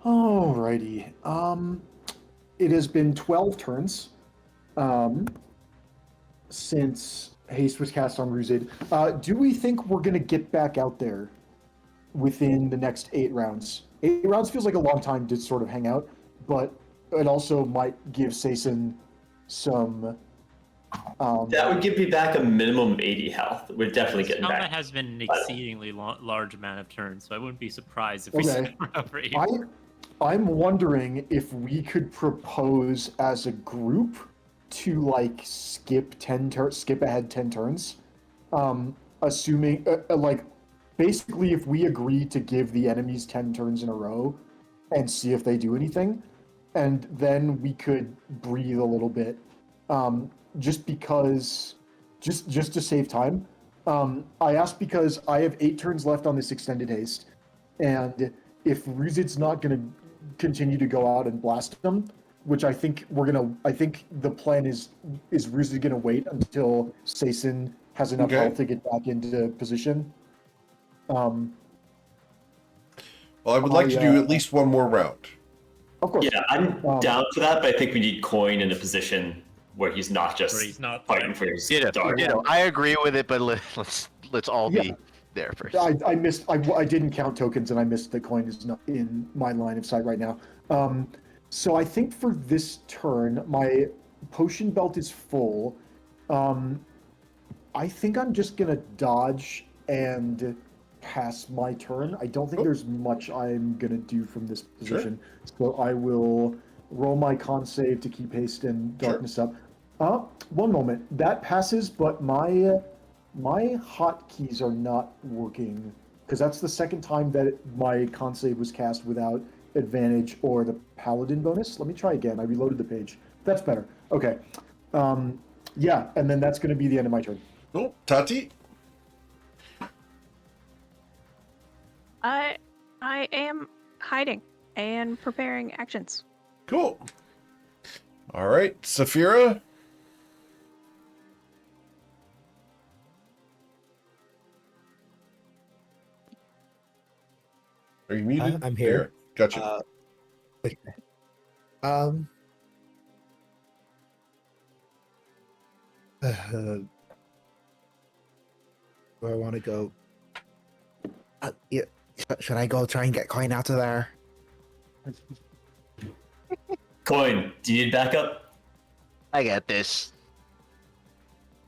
Alrighty. It has been 12 turns since haste was cast on Ruzid. Do we think we're gonna get back out there within the next 8 rounds? 8 rounds feels like a long time to sort of hang out, but it also might give Sason some. That would give me back a minimum of 80 health. We're definitely getting Combat back. has been an exceedingly large amount of turns, so I wouldn't be surprised if we Okay. sit around for 8. I'm wondering if we could propose as a group to like skip ahead 10 turns, assuming like basically if we agree to give the enemies 10 turns in a row and see if they do anything, and then we could breathe a little bit, just because, just to save time. I asked because I have 8 turns left on this extended haste, and if Ruzid's not going to continue to go out and blast them, which I think the plan is Ruzid going to wait until Sason has enough Okay. health to get back into position. Well, I would like to do at least one more round. Of course. Yeah, I'm down for that, but I think we need Coin in a position where he's not just Where he's not fighting for his You dog. know, I agree with it, but let's all be there first. I missed. I didn't count tokens, and I missed the coin is not in my line of sight right now. So I think for this turn, my potion belt is full. I think I'm just gonna dodge and pass my turn. I don't think there's much I'm gonna do from this position, so I will roll my con save to keep haste and darkness up. One moment. That passes, but my hotkeys are not working because that's the second time that my con save was cast without advantage or the paladin bonus. Let me try again. I reloaded the page. That's better. Okay. Yeah, and then that's going to be the end of my turn. Cool. Tati? I am hiding and preparing actions. Cool. All right, Saphira? Are you muted? I'm here. Gotcha. Okay. Um. Do I want to go? Yeah. Should I go try and get Coin out of there? Coin, do you need backup? I got this.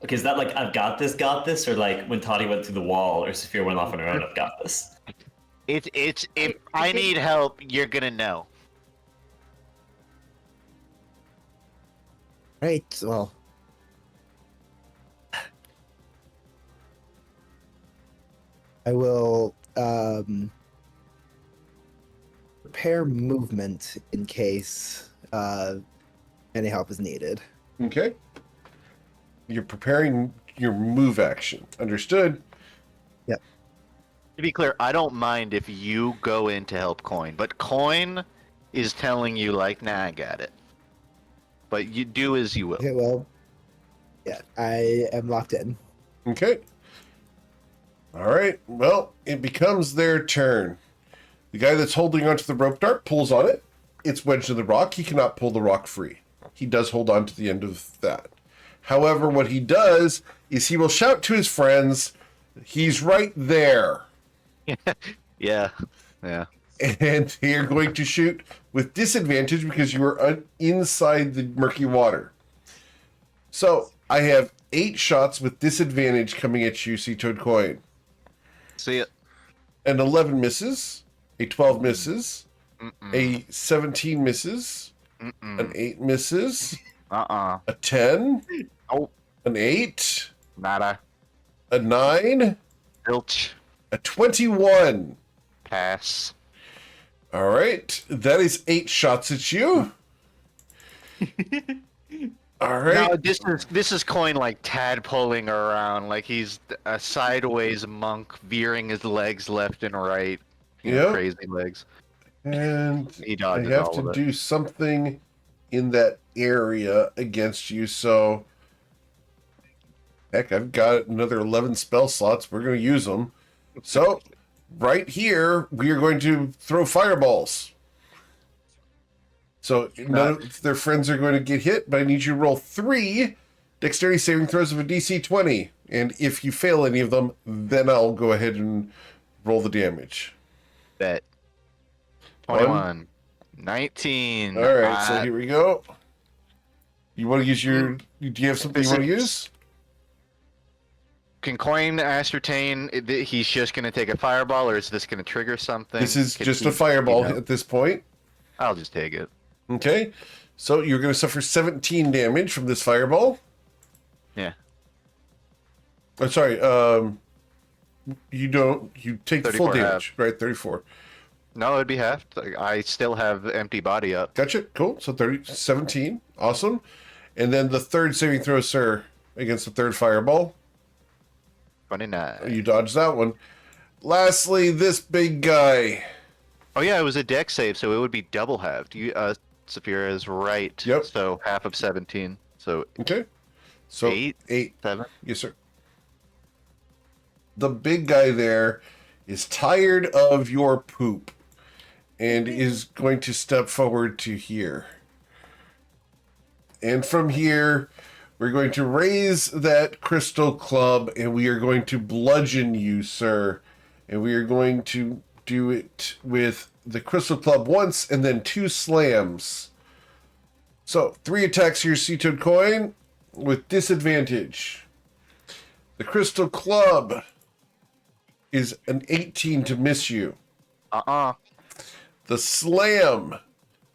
Okay, is that like I've got this, or like when Toddy went through the wall or Sophia went off on her own, I've got this? It's if I need help, you're gonna know. Right. Well. I will prepare movement in case any help is needed. Okay. You're preparing your move action. Understood? Yep. To be clear, I don't mind if you go in to help Coin, but Coin is telling you like, nah, I got it. But you do as you will. Okay, well, yeah, I am locked in. Okay. All right. Well, it becomes their turn. The guy that's holding onto the rope dart pulls on it. It's wedged in the rock. He cannot pull the rock free. He does hold on to the end of that. However, what he does is he will shout to his friends, he's right there. Yeah. And they are going to shoot with disadvantage because you are inside the murky water. So I have 8 shots with disadvantage coming at you, Sea Toad Coin. See it. An 11 misses, a 12 misses, a 17 misses, an 8 misses, a 10, an 8, Nada. a 9, Zilch. a 21. Pass. All right, that is 8 shots at you. All right. No, this is Coin like tadpoling around, like he's a sideways monk veering his legs left and right. Yep. Crazy legs. And He I dodges have all to of it. do something in that area against you, so heck, I've got another 11 spell slots. We're going to use them. So right here, we are going to throw fireballs. So none of their friends are going to get hit, but I need you to roll 3 dexterity saving throws of a DC 20. And if you fail any of them, then I'll go ahead and roll the damage. Bet. 21. 19. All right, so here we go. You want to use your... Do you have something you want to use? Can Coin ascertain he's just going to take a fireball, or is this going to trigger something? This is Can just he- a fireball you know? at this point. I'll just take it. Okay, so you're going to suffer 17 damage from this fireball. Yeah. I'm sorry. You take the full 34 damage, right? 34. No, it'd be half. I still have empty body up. Gotcha. Cool. So 17. Awesome. And then the third saving throw, sir, against the third fireball. 29. You dodge that one. Lastly, this big guy. Oh yeah, it was a deck save, so it would be double halved. You, Saphira is right. Yep. So half of 17. So Okay. So 8, 7. Yes, sir. The big guy there is tired of your poop and is going to step forward to here. And from here, we're going to raise that crystal club and we are going to bludgeon you, sir. And we are going to do it with the crystal club once and then 2 slams. So 3 attacks here, Sea Toad Coin, with disadvantage. The crystal club is an 18 to miss you. The slam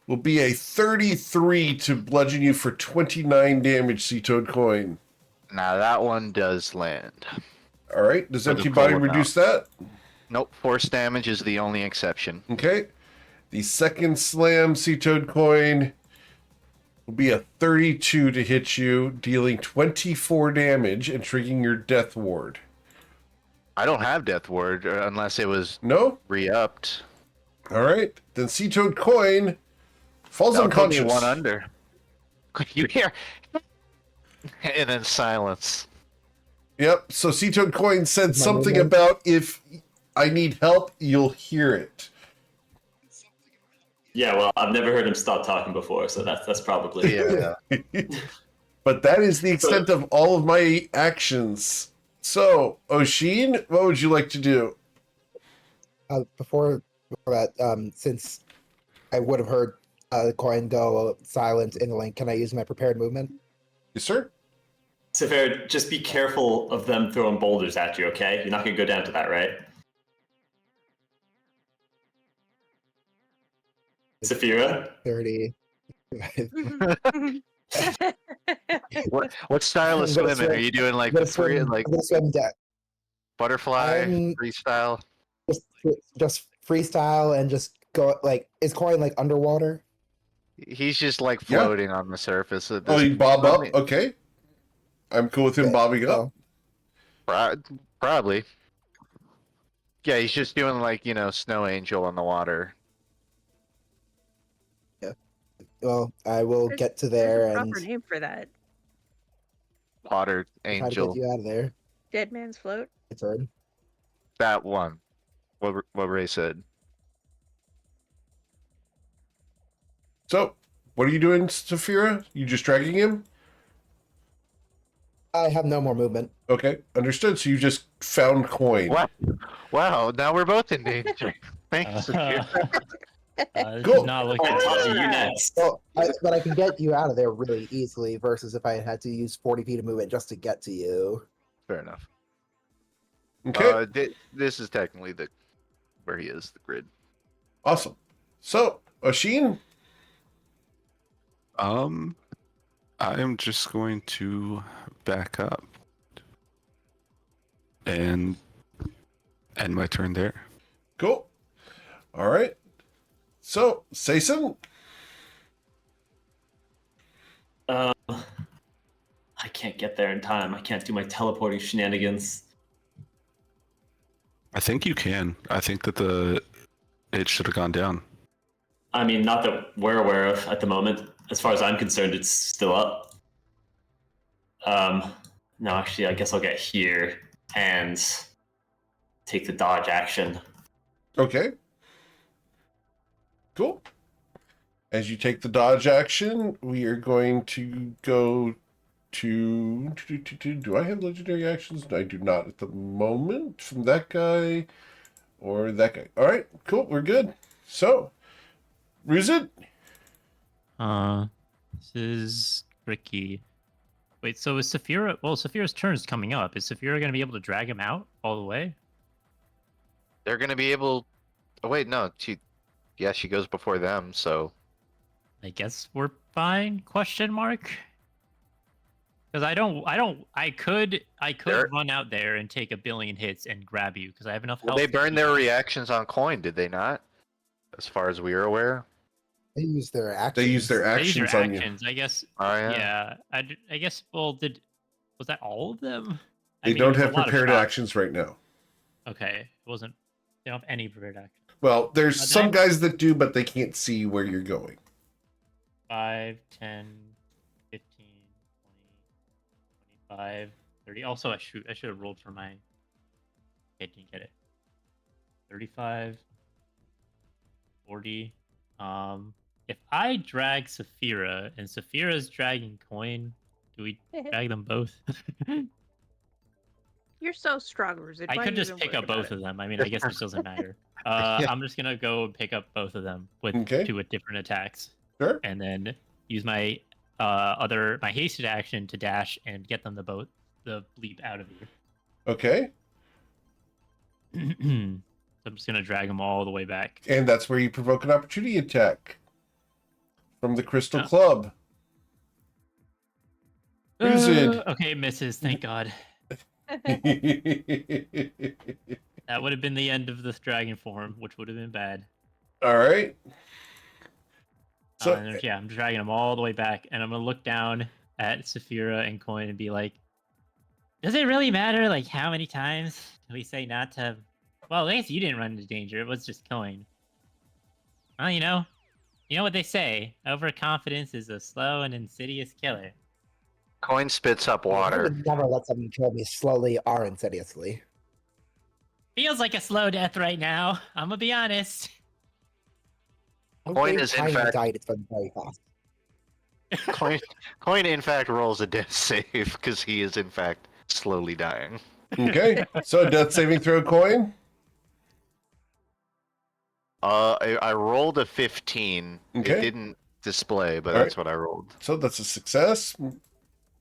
will be a 33 to bludgeon you for 29 damage, Sea Toad Coin. Now that one does land. All right. Does For the empty body full reduce that? Nope, force damage is the only exception. Okay. The second slam, Sea Toad Coin, will be a 32 to hit you, dealing 24 damage and triggering your death ward. I don't have death ward unless it was No? re-upped. All right. Then Sea Toad Coin falls That would put me unconscious. one under. You hear? And then silence. Yep. So Sea Toad Coin said something about if I need help, you'll hear it. Yeah, well, I've never heard him stop talking before, so that's probably Yeah. But that is the extent of all of my actions. So, Oshin, what would you like to do? Before that, since I would have heard the coin go silent in the link, can I use my prepared movement? Yes, sir. Sever, just be careful of them throwing boulders at you, okay? You're not gonna go down to that, right? Saphira? 30. What style of I'm gonna swimming are swim- you doing? Like I'm gonna the free, swim- like I'm gonna swim down. butterfly I'm- freestyle? Just freestyle and just go like is coin like underwater? He's just like Yeah. floating on the surface. At Oh, this you bob I up? mean, Okay. I'm cool with him Okay, bobbing up. so- Probably. Yeah, he's just doing like snow angel on the water. Well, I will There's- get to There's there a and proper name for that. Water try to get angel. you out of there. Dead man's float. My turn. That one. What Ray said. So, what are you doing, Saphira? You just dragging him? I have no more movement. Okay, understood. So you just found coin. What? Wow, now we're both in danger. Thanks. This Cool. is not looking Alright, Taji, good. you next. Well, but I can get you out of there really easily versus if I had to use 40 feet of movement just to get to you. Fair enough. Okay, This is technically where he is, the grid. awesome. So, Oshin, I am just going to back up and end my turn there. cool. All right. So, Sayson, I can't get there in time. I can't do my teleporting shenanigans. I think you can. I think that it should have gone down. I mean, not that we're aware of at the moment. As far as I'm concerned, it's still up. No, actually, I guess I'll get here and take the dodge action. okay. Cool. As you take the dodge action, we are going to go to... Do I have legendary actions? I do not at the moment from that guy or that guy. All right, cool. We're good. So, Ruzid, This is tricky. Wait, so is Saphira? Well, Saphira's turn is coming up. Is Saphira going to be able to drag him out all the way? They're gonna be able. Oh wait, no. She goes before them. So I guess we're fine? Question mark. Because I could They're- run out there and take a billion hits and grab you because I have enough well, health. they to burned keep their you. reactions on coin, did they not? As far as we are aware. They use their actions. they use their They use actions their on you. actions. I guess. Oh yeah. Yeah. I guess. Well, was that all of them? They I mean, don't it was have a lot of prepared shots. actions right now. Okay, it wasn't. They don't have any prepared actions. Well, there's But some then- guys that do, but they can't see where you're going. 5, 10, 15, 20, 25, 30. Also, I should have rolled for my. I didn't get it. 35, 40. If I drag Saphira and Saphira's dragging coin, do we drag them both? You're so strong, Ruzid. I Why could are you just even pick worried up about both it? of them. I mean, I guess it doesn't matter. I'm just gonna go and pick up both of them with Okay. 2 different attacks, Sure. and then use my my hasted action to dash and get them the bleep out of Okay. here. I'm just gonna drag them all the way back. And that's where you provoke an opportunity attack from the Crystal Yeah. Club. Ruzid. Okay, misses. Thank God. That would have been the end of this dragon form, which would have been bad. All right. So, And yeah, I'm dragging them all the way back, and I'm gonna look down at Saphira and Coin and be like, "Does it really matter? Like, how many times do we say not to? Well, at least you didn't run into danger. It was just Coin. Well, you know what they say: overconfidence is a slow and insidious killer." Coin spits up I water. would never let someone kill me slowly or insidiously. Feels like a slow death right now. I'm gonna be honest. Coin is in Tiny fact died. It's been very fast. Coin in fact rolls a death save because he is in fact slowly dying. Okay, so death saving throw, Coin. I rolled a 15. Okay. It didn't display, but All that's what I rolled. So that's a success.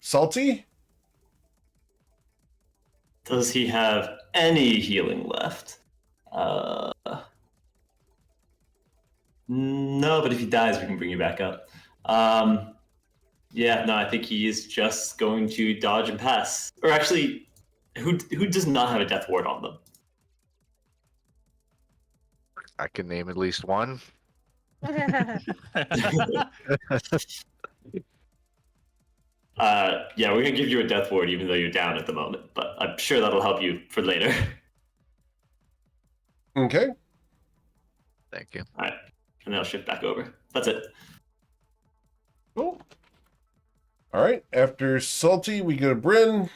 Salty? Does he have any healing left? No, but if he dies, we can bring you back up. Yeah, no, I think he is just going to dodge and pass. Or actually, who does not have a death ward on them? I can name at least one. Yeah, we're gonna give you a death ward even though you're down at the moment, but I'm sure that'll help you for later. Okay. Thank you. All right, and then I'll shift back over. That's it. Cool. All right. After Salty, we go to Bryn.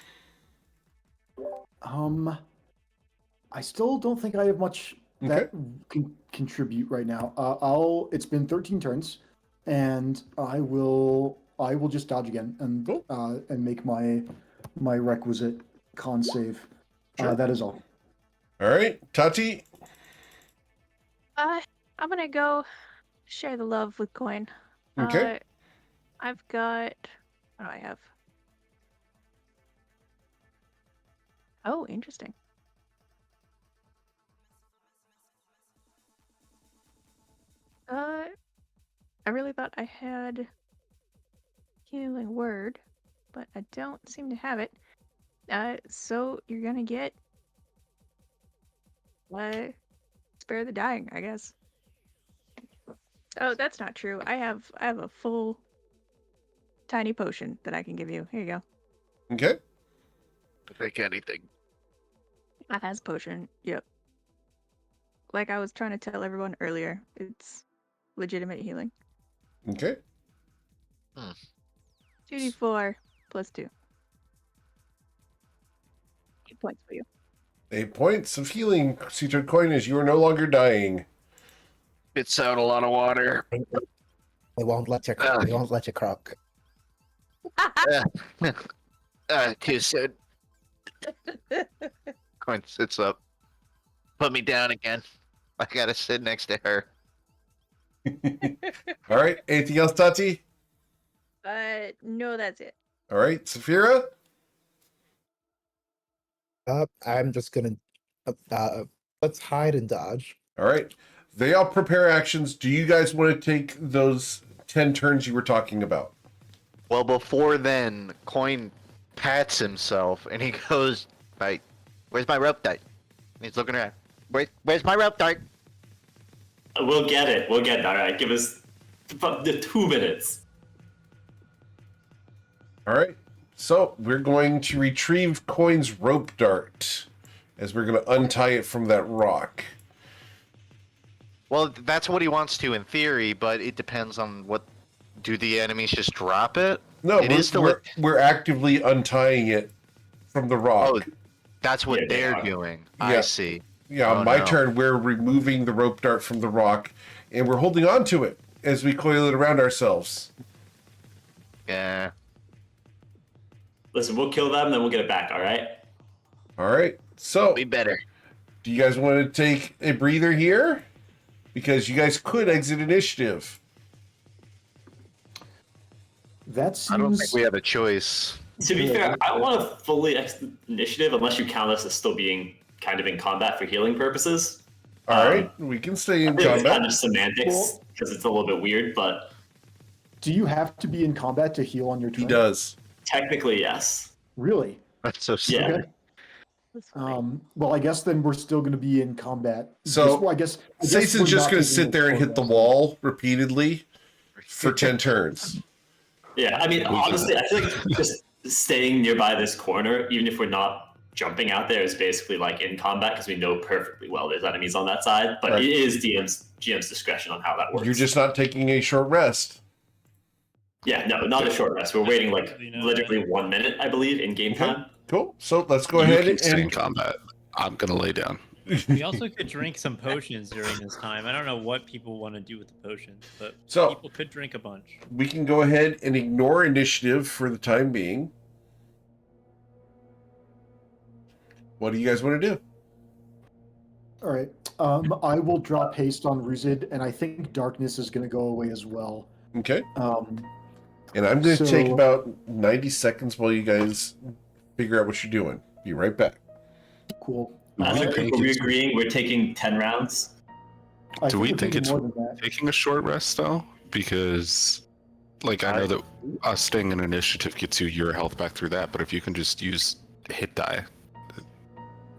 I still don't think I have much that can contribute right now. It's been 13 turns, and I will just dodge again and make my requisite con save. Sure. That is all. All right. Tati? I'm gonna go share the love with Coin. Okay. I've got. What do I have? Oh, interesting. I really thought I had healing word, but I don't seem to have it. So you're gonna get spare the dying, I guess. Oh, that's not true. I have a full tiny potion that I can give you. Here you go. Okay. Take anything. A has potion. Yep. Like I was trying to tell everyone earlier, it's legitimate healing. Okay. 2d4 plus 2. 8 points for you. 8 points of healing, Sea-Toad Coin, as you are no longer dying. Spits out a lot of water. They won't let you. They won't let you croak. Too soon. Coin sits up. Put me down again. I gotta sit next to her. All right. Anything else, Tati? No, that's it. All right. Saphira? I'm just gonna let's hide and dodge. All right. They all prepare actions. Do you guys want to take those 10 turns you were talking about? Well, before then, Coin pats himself and he goes, "Right, where's my rope dart?" And he's looking around. Where's my rope dart? We'll get it. All right, give us the 2 minutes. All right. So we're going to retrieve Coin's rope dart as we're going to untie it from that rock. Well, that's what he wants to in theory, but it depends on what. Do the enemies just drop it? No, it is still we're actively untying it from the rock. Oh, that's what they're doing. I see. Yeah, on my turn, we're removing the rope dart from the rock, and we're holding on to it as we coil it around ourselves. Yeah. Listen, we'll kill them, then we'll get it back, all right? All right. So, be better. Do you guys want to take a breather here? Because you guys could exit initiative. That seems... I don't think we have a choice. To be fair, I don't want to fully exit initiative unless you count us as still being kind of in combat for healing purposes. All right, we can stay in I think combat. it's kind of semantics because it's a little bit weird, but... Do you have to be in combat to heal on your turn? He does. Technically, yes. Really? That's so Yeah. Okay. Well, I guess then we're still going to be in combat. So, well, I guess Satan's we're just not going to taking sit there and hit the wall repeatedly for 10 turns. Yeah, I mean, honestly, I feel like just staying nearby this corner, even if we're not jumping out there, is basically like in combat because we know perfectly well there's enemies on that side. But Right. it is GM's discretion on how that works. You're just not taking a short rest. Yeah, no, not a short rest. We're waiting like literally 1 minute, I believe, in game time. Cool. So let's go You ahead can stay in and combat. I'm gonna lay down. We also could drink some potions during this time. I don't know what people want to do with the potions, but So- people could drink a bunch. We can go ahead and ignore initiative for the time being. What do you guys want to do? All right. I will drop haste on Ruzid, and I think darkness is going to go away as well. Okay. And I'm going to take so- about 90 seconds while you guys figure out what you're doing. Be right back. Cool. Do we Are think we it's- agreeing we're taking 10 rounds? Do we we're think taking it's more than that? taking a short rest though? Because, like, I know that us staying in initiative gets you your health back through that, but if you can just use hit die,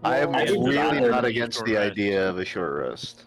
I am I would really rather not do against short the rest. idea of a short rest.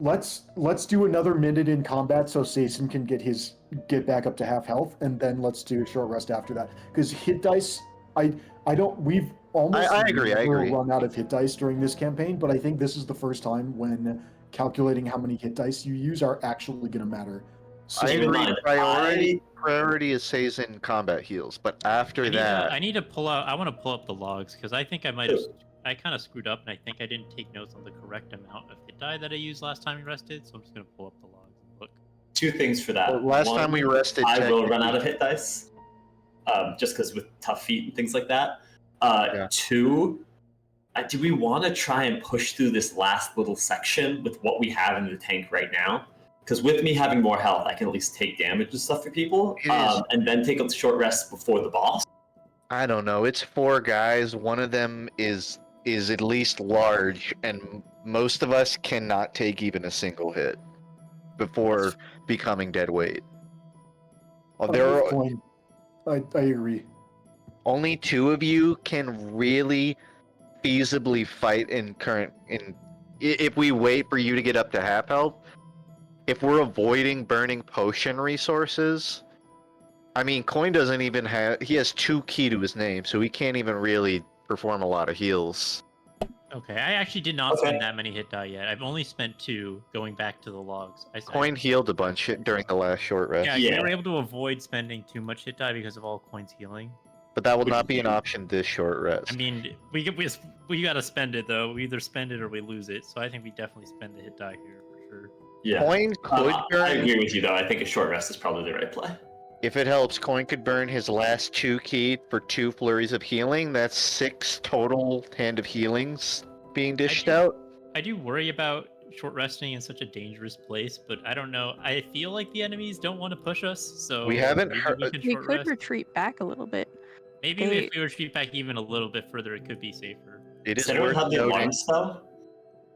Let's do another minute in combat so Sason can get back up to half health, and then let's do a short rest after that. Because hit dice, we've almost I agree, I never agree. run out of hit dice during this campaign, but I think this is the first time when calculating how many hit dice you use are actually going to matter. So, I Keep in agree. mind, Priority is Sazin combat heals, but after that, I need to pull out. I want to pull up the logs because I think I might have. I kind of screwed up, and I think I didn't take notes on the correct amount of hit die that I used last time we rested. So I'm just gonna pull up the logs and look. Two things for that. Well, last time we rested, I will run technically- out of hit dice, just because with tough feet and things like that. Yeah. Two, do we want to try and push through this last little section with what we have in the tank right now? Because with me having more health, I can at least take damage and stuff for people, It is- and then take a short rest before the boss. I don't know. It's 4 guys. One of them is at least large, and most of us cannot take even a single hit before becoming dead weight. There are Coin. I agree. only 2 of you can really feasibly fight if we wait for you to get up to half health. If we're avoiding burning potion resources, I mean, Coin doesn't even he has 2 key to his name, so he can't even really perform a lot of heals. Okay, I actually did not Okay. spend that many hit die yet. I've only spent 2 going back to the logs. Coin healed a bunch during the last short rest, Yeah, Yeah. we were able to avoid spending too much hit die because of all Coin's healing. but that will not be an option this short rest. I mean, we gotta spend it though. We either spend it or we lose it. So I think we definitely spend the hit die here for sure. Yeah. Coin could I burn, agree with you though. I think a short rest is probably the right play. if it helps, Coin could burn his last 2 key for 2 flurries of healing. That's 6 total hand of healings being dished out. I do worry about short resting in such a dangerous place, but I don't know. I feel like the enemies don't want to push us, so We haven't maybe heard- can We short could rest. retreat back a little bit. Maybe they- if we retreat back even a little bit further, it could be safer. It is Does anyone worth have the noting. alarm spell?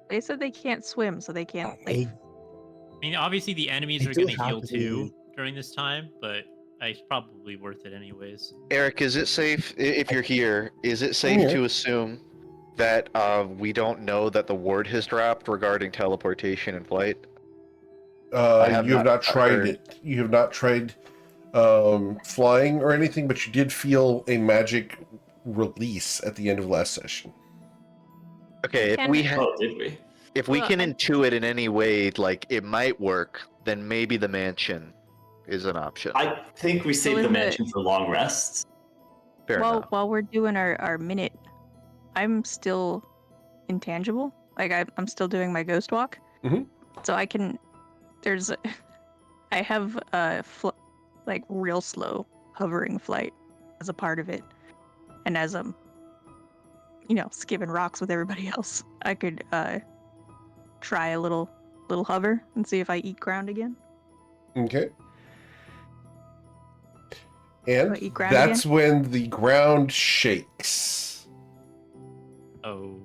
They said they can't swim, so they can't leave. I mean, obviously the enemies They are do going to have heal to too during this time, but it's probably worth it anyways. Eric, is it safe, if you're here, is it safe here. to assume that we don't know that the ward has dropped regarding teleportation and flight? I have You have not not tried heard. it. You have not tried flying or anything, but you did feel a magic release at the end of last session. Okay, if Can- we Oh, did we? if we Well, can I- intuit in any way, like it might work, then maybe the mansion is an option. I think we saved is the it- mansion for long rests. Fair Well, enough. while we're doing our minute, I'm still intangible. Like I'm still doing my ghost walk. Mhm. So I can. I have like real slow hovering flight as a part of it, and as I'm, skipping rocks with everybody else, I could try a little hover and see if I eat ground again. Okay. Do And I eat ground that's when the ground shakes. Oh,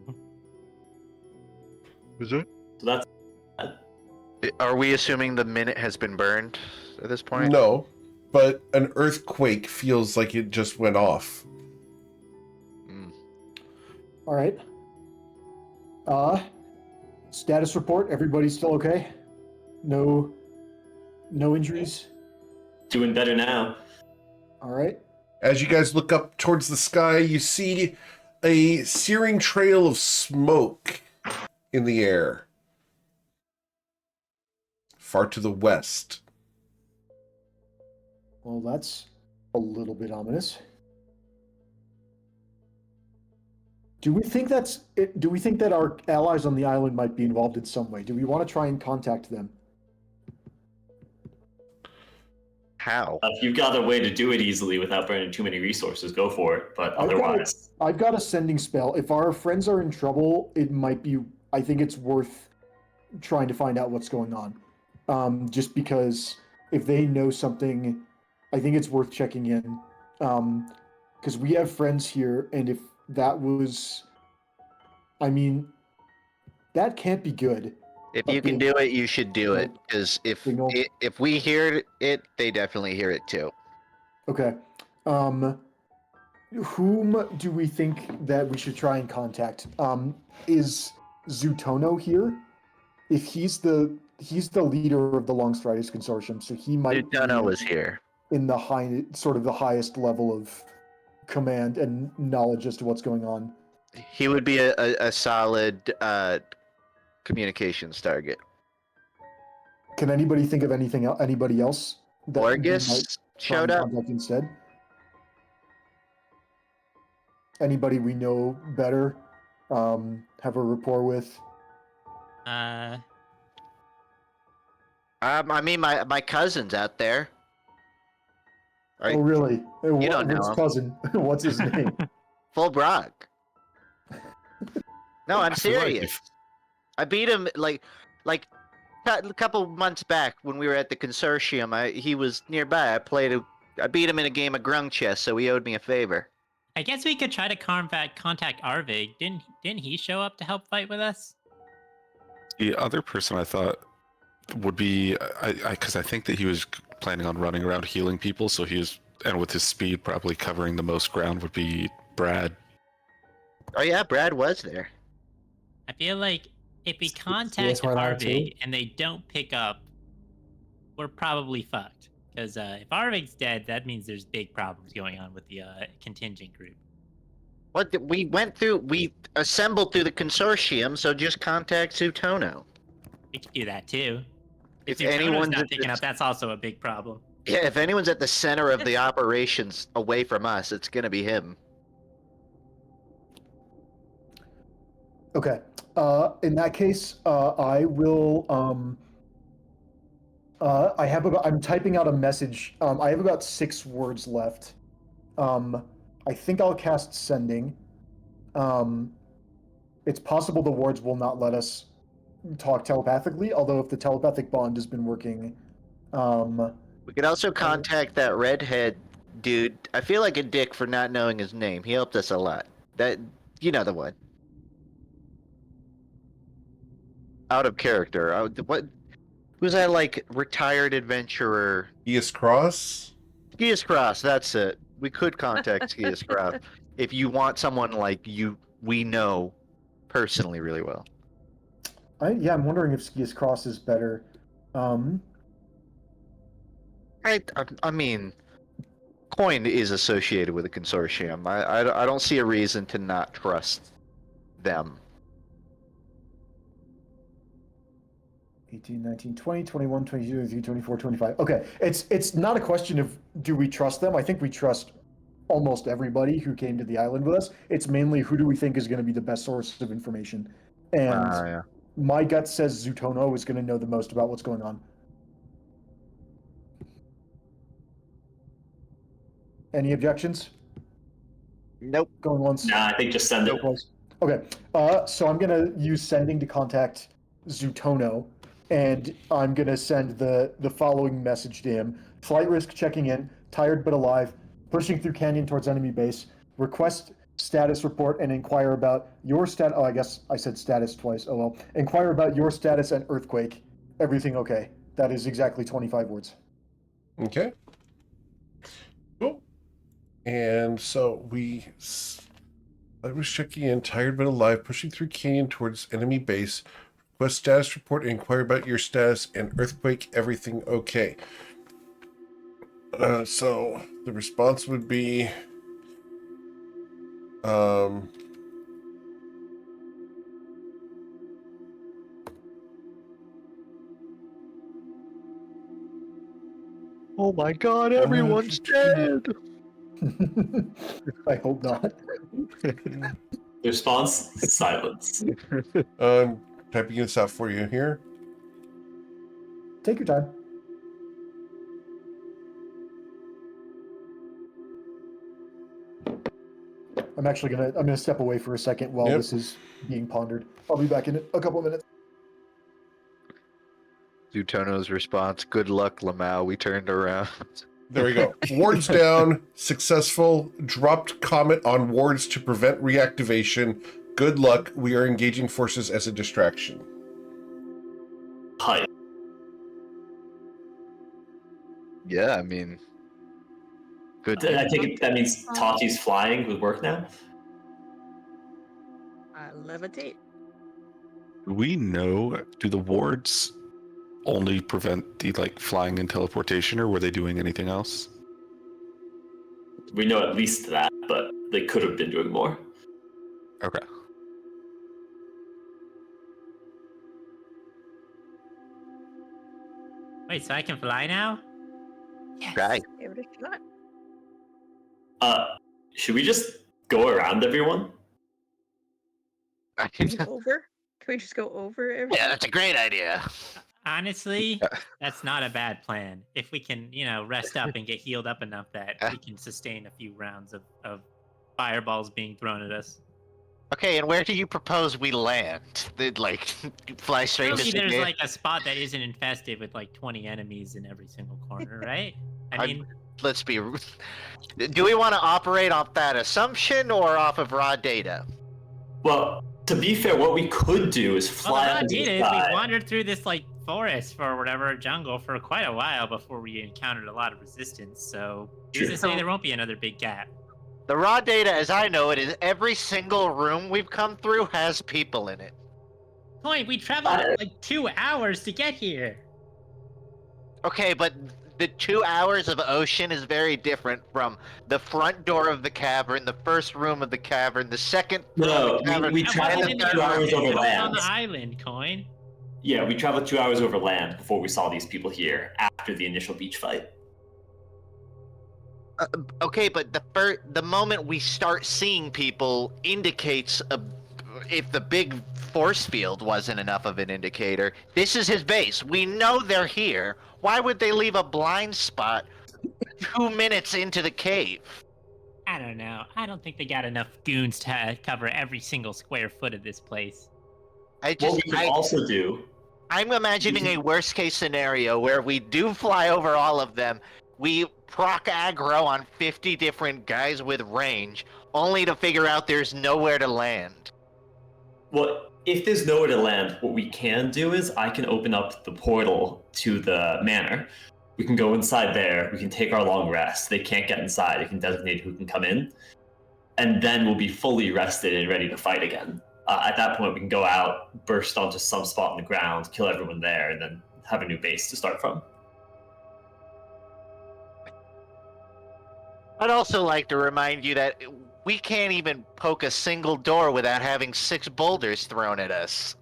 So that's Are we assuming the minute has been burned at this point? No, but an earthquake feels like it just went off. Mm. All right. Status report. Everybody's still okay? No injuries? doing better now. All right. As you guys look up towards the sky, you see a searing trail of smoke in the air. Far to the west. Well, that's a little bit ominous. Do we think do we think that our allies on the island might be involved in some way? Do we want to try and contact them? How? If you've got a way to do it easily without burning too many resources, go for it. But otherwise, I've got a sending spell. If our friends are in trouble, it might be. I think it's worth trying to find out what's going on. Just because if they know something, I think it's worth checking in. Because we have friends here, and if that was, I mean, that can't be good. If you can do it, you should do it. Because if we hear it, they definitely hear it too. Okay. Whom do we think that we should try and contact? Is Zutono here? If he's the leader of the Longstriders Consortium, so he might Zutono is here. In the the highest level of command and knowledge as to what's going on. He would be a solid communications target. Can anybody think of anybody else that Orgus showed up instead? Anybody we know better, have a rapport with? I mean, my cousin's out there. Oh, really? You don't know his him. cousin. What's his name? Full Brock. No, I'm I feel like serious. I beat him like a couple months back when we were at the consortium. He was nearby. I beat him in a game of grung chess, so he owed me a favor. I guess we could try to contact Arvig. Didn't he show up to help fight with us? The other person I thought would be, because I think that he was planning on running around healing people, so and with his speed, probably covering the most ground would be Brad. Oh yeah, Brad was there. I feel like if we contact Arvig and they don't pick up, we're probably fucked. Because if Arvig's dead, that means there's big problems going on with the contingent group. We assembled through the consortium, so just contact Zutono. We could do that too. If Zutono's anyone's not picking up, that's also a big problem. Yeah, if anyone's at the center of the operations away from us, it's gonna be him. Okay. In that case, I will. I'm typing out a message. I have about 6 words left. I think I'll cast sending. It's possible the wards will not let us talk telepathically, although if the telepathic bond has been working. We could also contact that redhead dude. I feel like a dick for not knowing his name. He helped us a lot. You know the one. Out of character. What? Who's that, like, retired adventurer? Skius Cross? Skius Cross, that's it. We could contact Skius Cross if you want someone like we know personally really well. I'm wondering if Skius Cross is better. I mean, Coin is associated with a consortium. I don't see a reason to not trust them. 18, 19, 20, 21, 22, 23, 24, 25. Okay, it's not a question of do we trust them. I think we trust almost everybody who came to the island with us. It's mainly who do we think is going to be the best source of information. And my gut says Zutono is going to know the most about what's going on. Any objections? Nope. Going once? Nah, I think just send it. Okay, so I'm going to use sending to contact Zutono. And I'm going to send the following message to him. Flight risk checking in, tired but alive, pushing through canyon towards enemy base, request status report and inquire about your status. Oh, I guess I said status twice. Oh well. Inquire about your status and earthquake. Everything okay. That is exactly 25 words. Okay. Cool. And so I was checking in, tired but alive, pushing through canyon towards enemy base. Request status report, inquire about your status and earthquake, everything okay. So the response would be oh my god, everyone's dead! I hope not. The response: silence. I'm typing this out for you here. Take your time. I'm gonna step away for a second while this is being pondered. I'll be back in a couple of minutes. Zutono's response: "Good luck, Lamau. We turned around." There we go. Wards down. Successful. Dropped comet on wards to prevent reactivation. Good luck. We are engaging forces as a distraction. Hi. Yeah, I mean, good. I think that means Tati's flying would work now. Levitate. Do we know? Do the wards only prevent the flying and teleportation, or were they doing anything else? We know at least that, but they could have been doing more. Okay. Wait, so I can fly now? Yes. Right. Give it a shot. Should we just go around everyone? Over? Can we just go over everything? Yeah, that's a great idea. Honestly, that's not a bad plan. If we can, rest up and get healed up enough that we can sustain a few rounds of fireballs being thrown at us. Okay, and where do you propose we land? They'd fly straight Surely to there's a spot that isn't infested with 20 enemies in every single corner, right? I mean, let's be. Do we want to operate off that assumption or off of raw data? Well, to be fair, what we could do is fly well, up the into idea the is sky. we wandered through this forest or whatever jungle for quite a while before we encountered a lot of resistance. So who's to say there won't be another big gap? The raw data, as I know it, is every single room we've come through has people in it. Point, we traveled 2 hours to get here. Okay, but the 2 hours of ocean is very different from the front door of the cavern, the first room of the cavern, the second No, of the cavern. we traveled 2 hours over On land. the island, Coin. Yeah, we traveled 2 hours over land before we saw these people here after the initial beach fight. Okay, but the moment we start seeing people indicates if the big force field wasn't enough of an indicator. This is his base. We know they're here. Why would they leave a blind spot 2 minutes into the cave? I don't know. I don't think they got enough goons to cover every single square foot of this place. What we could also do. I'm imagining a worst case scenario where we do fly over all of them. We proc aggro on 50 different guys with range, only to figure out there's nowhere to land. Well, if there's nowhere to land, what we can do is I can open up the portal to the manor. We can go inside there. We can take our long rest. They can't get inside. It can designate who can come in. And then we'll be fully rested and ready to fight again. At that point, we can go out, burst onto some spot on the ground, kill everyone there, and then have a new base to start from. I'd also like to remind you that we can't even poke a single door without having 6 boulders thrown at us.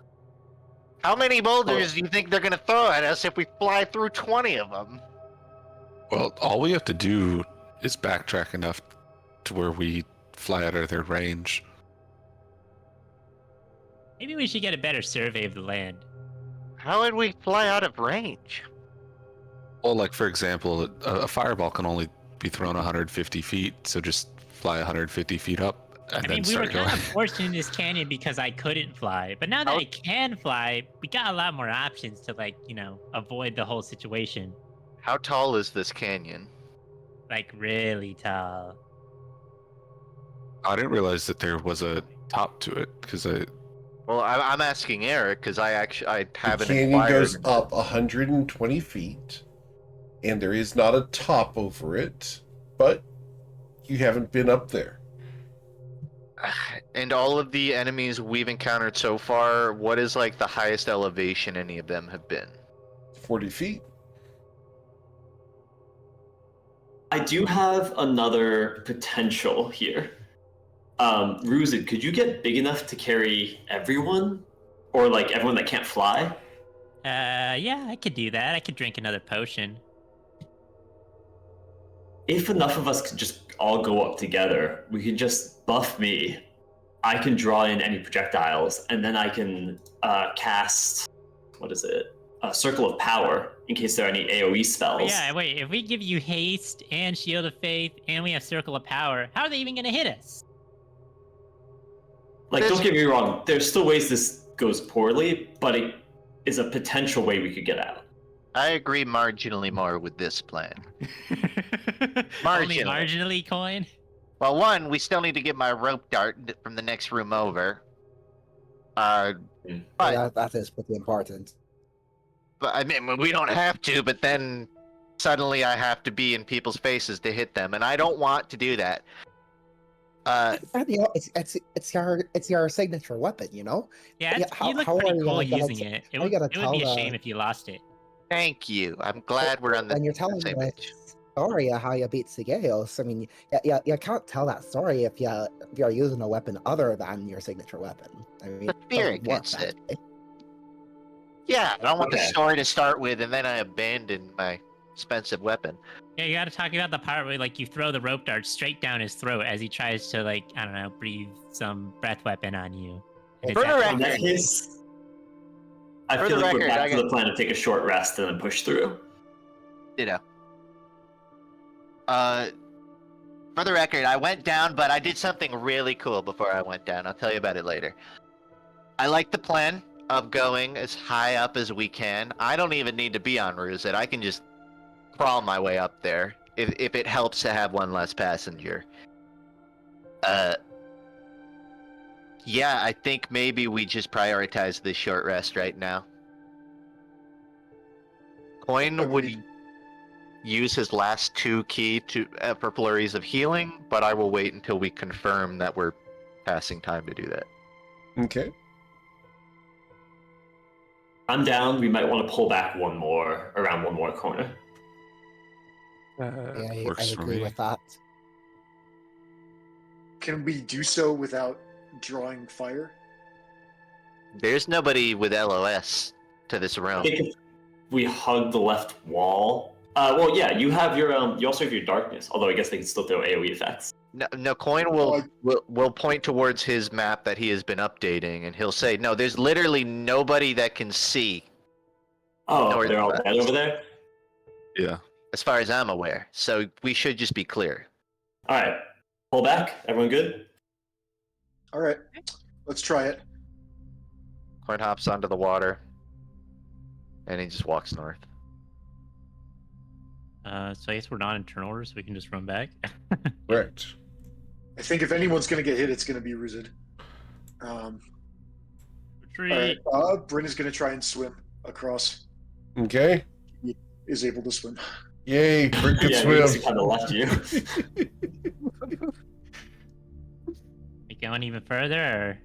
How many boulders do you think they're going to throw at us if we fly through 20 of them? Well, all we have to do is backtrack enough to where we fly out of their range. Maybe we should get a better survey of the land. How would we fly out of range? Well, for example, a fireball can only be thrown 150 feet, so just fly 150 feet up and then we were start going. kind of fortunate in this canyon because I couldn't fly. But now that I can fly, we got a lot more options to avoid the whole situation. How tall is this canyon? Really tall. I didn't realize that there was a top to it because Well, I'm asking Eric because I haven't The canyon inquired. goes up 120 feet, and there is not a top over it, but you haven't been up there. And all of the enemies we've encountered so far, what is the highest elevation any of them have been? 40 feet. I do have another potential here. Ruzid, could you get big enough to carry everyone? Or everyone that can't fly? Yeah, I could do that. I could drink another potion. If enough of us could just all go up together, we could just buff me, I can draw in any projectiles, and then I can cast, what is it? A Circle of Power, in case there are any AoE spells. Yeah, wait, if we give you haste and Shield of Faith and we have Circle of Power, how are they even gonna hit us? Like, don't get me wrong, there's still ways this goes poorly, but it is a potential way we could get out. I agree marginally more with this plan. Only marginally, Coin? Well, one, we still need to get my rope dart from the next room over. But, Yeah, that is pretty important. but I mean, we don't have to, but then suddenly I have to be in people's faces to hit them, and I don't want to do that. You know, it's your signature weapon, you know. Yeah, Yeah, you look how are pretty you cool gonna using it. It how you would, gonna it would be a tell shame the- if you lost it. Thank you. I'm glad we're on the When you're telling same the page. story of how you beat Sigeios, I mean, you can't tell that story if you're using a weapon other than your signature weapon. I mean, The it fear doesn't work gets that it. way. Yeah, I don't want the Okay. story to start with, and then I abandon my expensive weapon. Yeah, you gotta talk about the part where, like, you throw the rope dart straight down his throat as he tries to, like, I don't know, breathe some breath weapon on you. And For it's the actually- In that record- case, I For feel the like we're record, back I to got- the plan to take a short rest and then push through. Ditto. For the record, I went down, but I did something really cool before I went down. I'll tell you about it later. I like the plan of going as high up as we can. I don't even need to be on Ruzit. I can just crawl my way up there if it helps to have one less passenger. Yeah, I think maybe we just prioritize this short rest right now. Coin would use his last 2 key for flurries of healing, but I will wait until we confirm that we're passing time to do that. Okay. I'm down. We might want to pull back around one more corner. Yeah, I Works for agree me. with that. Can we do so without drawing fire? There's nobody with LOS to this I room. think if we hug the left wall. Well, yeah, you have your you also have your darkness. Although I guess they can still throw AOE effects. No, Coin will point towards his map that he has been updating, and he'll say, "No, there's literally nobody that can see, Oh, North they're all west. dead over there. Yeah. as far as I'm aware. So we should just be clear." All right, pull back. Everyone good? All right, let's try it. Coin hops onto the water, and he just walks north. So I guess we're not in turnover, so we can just run back. Correct. I think if anyone's going to get hit, it's going to be Ruzid. All Retreat. right, Bryn is going to try and swim across. Okay. He is able to swim. Yay, Brick could Yeah, swim. kind of left you. You going even further, or?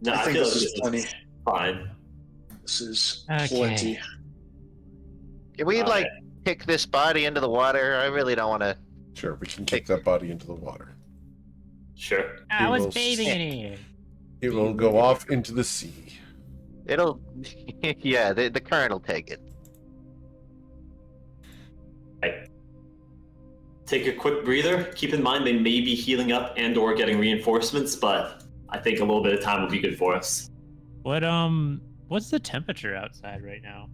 No, I I think feel this like is plenty. fine. This is Okay. plenty. Can we Okay. kick this body into the water? I really don't want to. Sure, we can kick that body into the water. Sure. I was will bathing in here. It will go off into the sea. It'll. Yeah, the current will take it. Take a quick breather. Keep in mind they may be healing up and/or getting reinforcements, but I think a little bit of time will be good for us. What's the temperature outside right now?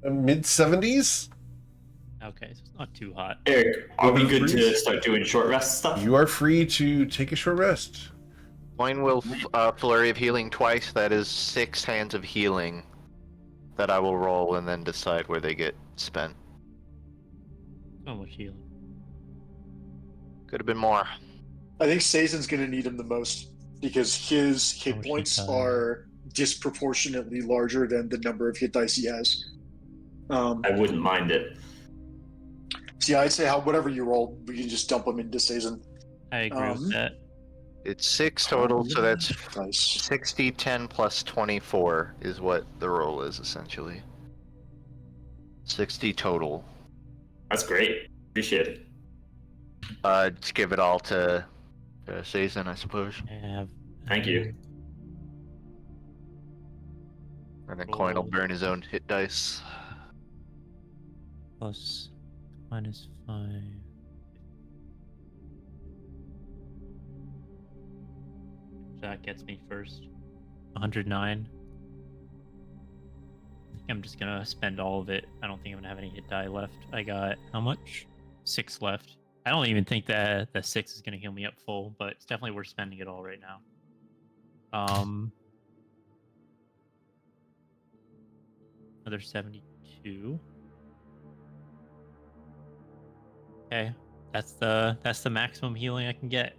Mid 70s? Okay, so it's not too hot. Eric, are we good to Breeze? start doing short rest stuff? You are free to take a short rest. Coin will flurry of healing twice. That is 6 hands of healing that I will roll and then decide where they get spent. So much healing. Could have been more. I think Sazen's going to need him the most because his hit Oh, points shit. are disproportionately larger than the number of hit dice he has. I wouldn't mind it. So yeah, I'd say whatever you roll, we can just dump him into Sazen. I agree with that. It's 6 total, so that's Nice. 60, 10 plus 24 is what the roll is essentially. 60 total. That's great. Appreciate it. Just give it all to Sazen, I suppose. Yeah. Thank you. And then Coin will burn his own hit dice. Plus minus 5. that gets me first. 109. I think I'm just gonna spend all of it. I don't think I'm gonna have any hit die left. I got how much? 6 left. I don't even think that the 6 is gonna heal me up full, but it's definitely worth spending it all right now. Another 72. Okay, that's the maximum healing I can get.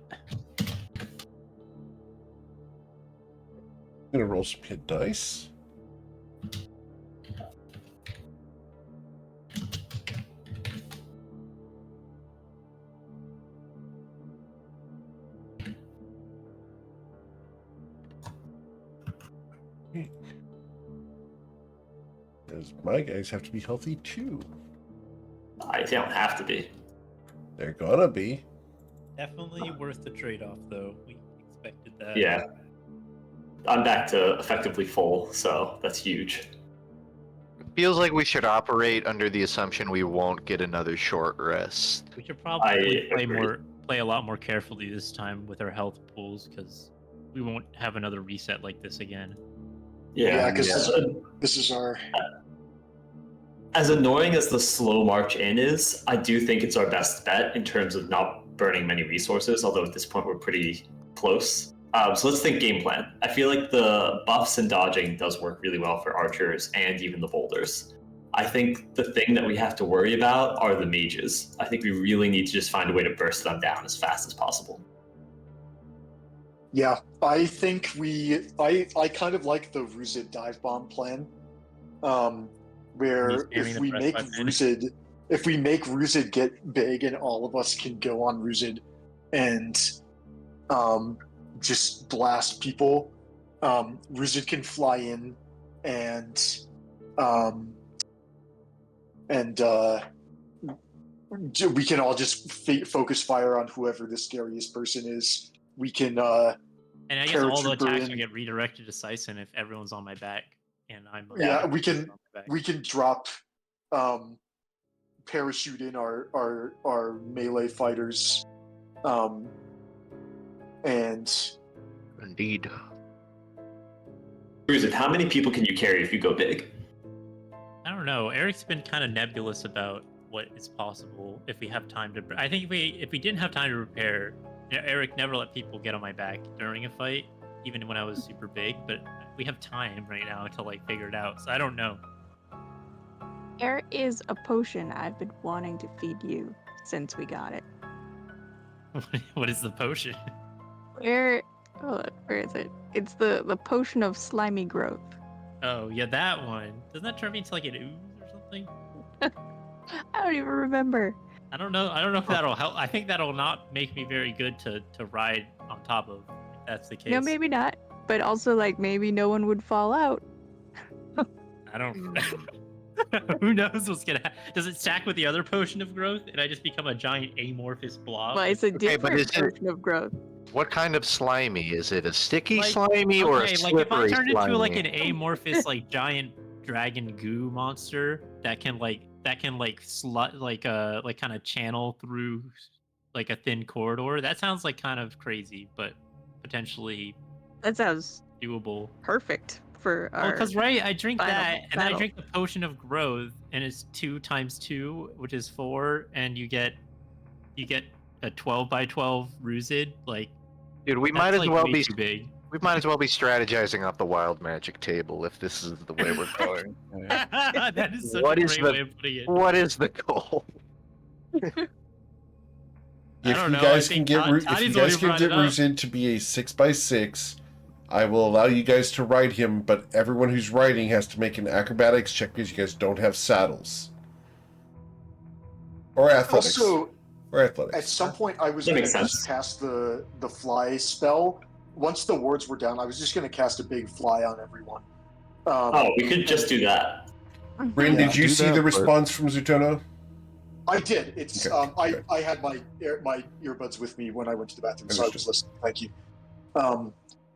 I'm gonna roll some hit dice. Because my guys have to be healthy too. I don't have to be. They're gonna be. Definitely worth the trade-off, though. We expected that. Yeah. I'm back to effectively full, so that's huge. Feels like we should operate under the assumption we won't get another short rest. We should probably I agree. play a lot more carefully this time with our health pools, because we won't have another reset like this again. Yeah, Yeah, because yeah. this is our. As annoying as the slow march in is, I do think it's our best bet in terms of not burning many resources, although at this point we're pretty close. So let's think game plan. I feel like the buffs and dodging does work really well for archers and even the boulders. I think the thing that we have to worry about are the mages. I think we really need to just find a way to burst them down as fast as possible. Yeah, I think I kind of like the Ruzid dive bomb plan, where if we make Ruzid get big and all of us can go on Ruzid and just blast people, Ruzid can fly in and we can all just focus fire on whoever the scariest person is. We can And I guess all the paratrooper attacks in. will get redirected to Sison if everyone's on my back and I'm. Yeah, we on can my back. we can drop parachute in our melee fighters, and Indeed. Ruzid, how many people can you carry if you go big? I don't know. Eric's been kind of nebulous about what is possible if we have time to. I think if we didn't have time to prepare, Eric never let people get on my back during a fight, even when I was super big. But we have time right now to like figure it out. So I don't know. There is a potion I've been wanting to feed you since we got it. What is the potion? Where is it? It's the potion of slimy growth. Oh yeah, that one. Doesn't that turn me into like an ooze or something? I don't even remember. I don't know. I don't know if that'll help. I think that'll not make me very good to ride on top of. If that's the case. No, maybe not. But also, like, maybe no one would fall out. I don't. Who knows what's gonna happen? Does it stack with the other potion of growth and I just become a giant amorphous blob? Well, it's a Okay, but different is it- potion of growth. What kind of slimy? Is it a sticky Like, slimy or a Okay, slippery like if I turned slimy? into like an amorphous like giant dragon goo monster that can kind of channel through like a thin corridor, that sounds like kind of crazy, but potentially That sounds doable. perfect for Well, our. because right, I drink final that, and then I battle. drink the potion of growth, and it's 2 times 2, which is 4, and you get a 12 by 12 Ruzid. Like, Dude, we that's, might as like, well way be too big. we might as well be strategizing off the wild magic table if this is the way we're going. That is such What a is great the- way of putting it. What is the goal? If don't you know, guys I can think get Todd- if Todd you is the one guys who can brought get it up. Ruzid to be a 6x6, I will allow you guys to ride him, but everyone who's riding has to make an acrobatics check because you guys don't have saddles. Or athletics. also or athletics. at some point I was That going to makes sense. just cast the fly spell. Once the wards were down, I was just going to cast a big fly on everyone. Oh, we could just do that. Bryn, Yeah. did you Do see that, the but- response from Zutono? I did. It's Okay, okay. I had my earbuds with me when I went to the bathroom, so I was Understood. listening. Thank you.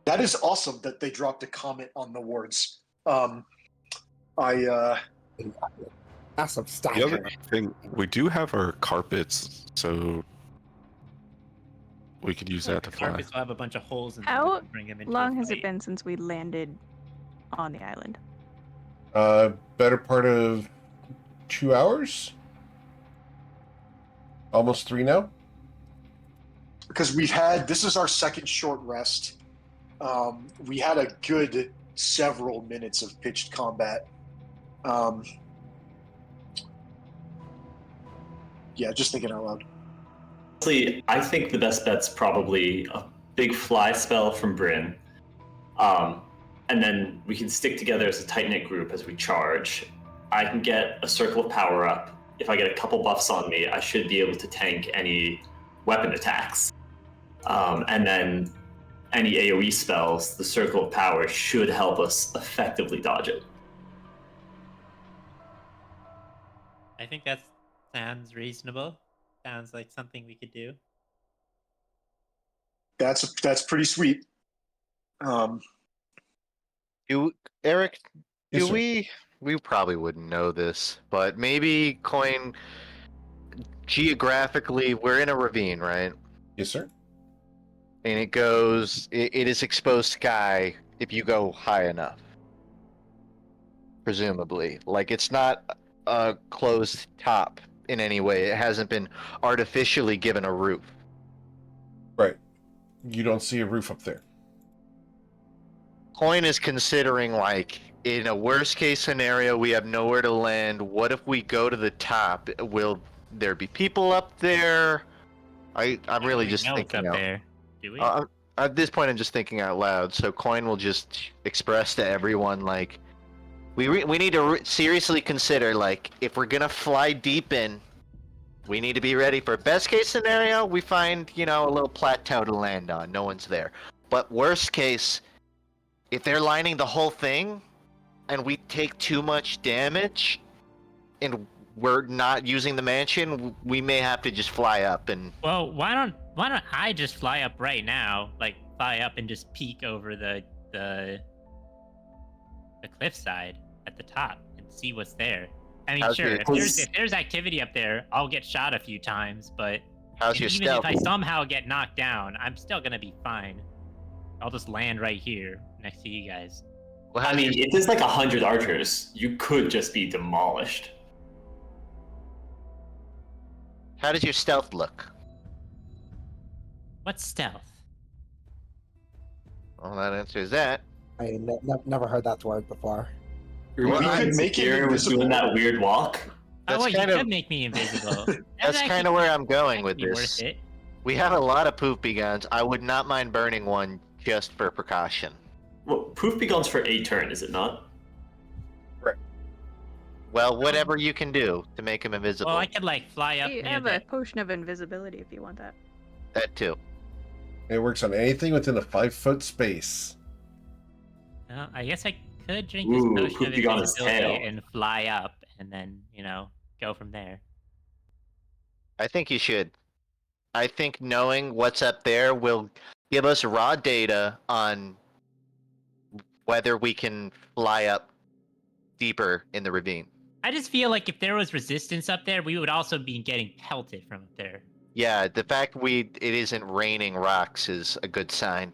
That is awesome that they dropped a comment on the wards. Awesome stuff. The other thing, we do have our carpets, so we could use that to fly. Carpets will have a bunch of holes in them. How We can bring them into long a has it fight. been since we landed on the island? Better part of 2 hours? Almost 3 now? Because this is our second short rest. We had a good several minutes of pitched combat. Yeah, just thinking out loud. Honestly, I think the best bet's probably a big fly spell from Bryn. And then we can stick together as a tight-knit group as we charge. I can get a circle of power up. If I get a couple buffs on me, I should be able to tank any weapon attacks. And then any AoE spells, the circle of power should help us effectively dodge it. I think that sounds reasonable. Sounds like something we could do. That's pretty sweet. Eric, Yes, do sir. we probably wouldn't know this, but maybe Coin, geographically, we're in a ravine, right? Yes, sir. And it is exposed sky if you go high enough. Presumably. Like, it's not a closed top in any way. It hasn't been artificially given a roof. Right. You don't see a roof up there. Coin is considering, like, in a worst case scenario, we have nowhere to land. What if we go to the top? Will there be people up there? I'm really We just know it's thinking up out. there. Do we? At this point, I'm just thinking out loud. So Coin will just express to everyone, like, we need to seriously consider, like, if we're gonna fly deep in, we need to be ready for best case scenario. We find, a little plateau to land on. No one's there. But worst case, if they're lining the whole thing, and we take too much damage, and we're not using the mansion, we may have to just fly up and. Well, why don't I just fly up right now? Like, fly up and just peek over the cliffside at the top and see what's there. I mean, How's sure, your- if there's activity up there, I'll get shot a few times, but How's your even stealth? if I somehow get knocked down, I'm still gonna be fine. I'll just land right here next to you guys. Well, I how's mean, your- if there's like 100 archers, you could just be demolished. how does your stealth look? What's stealth? Well, that answers that. I never heard that word before. Remember we could when make it Sakira was doing invisible. that weird walk? That's Oh, well, you kind of- could make me invisible. That's actually- kind of where I'm going that with could be this. worth it. We have a lot of poopy guns. I would not mind burning one just for precaution. Well, proof beguns for a turn, is it not? Well, whatever you can do to make him invisible. Well, I could like fly up You near have the... a potion of invisibility if you want that. That too. It works on anything within a 5-foot space. I guess I could drink this Ooh, potion of pooping on his invisibility tail. and fly up, and then go from there. I think you should. I think knowing what's up there will give us raw data on whether we can fly up deeper in the ravine. I just feel like if there was resistance up there, we would also be getting pelted from up there. Yeah, the fact it isn't raining rocks is a good sign.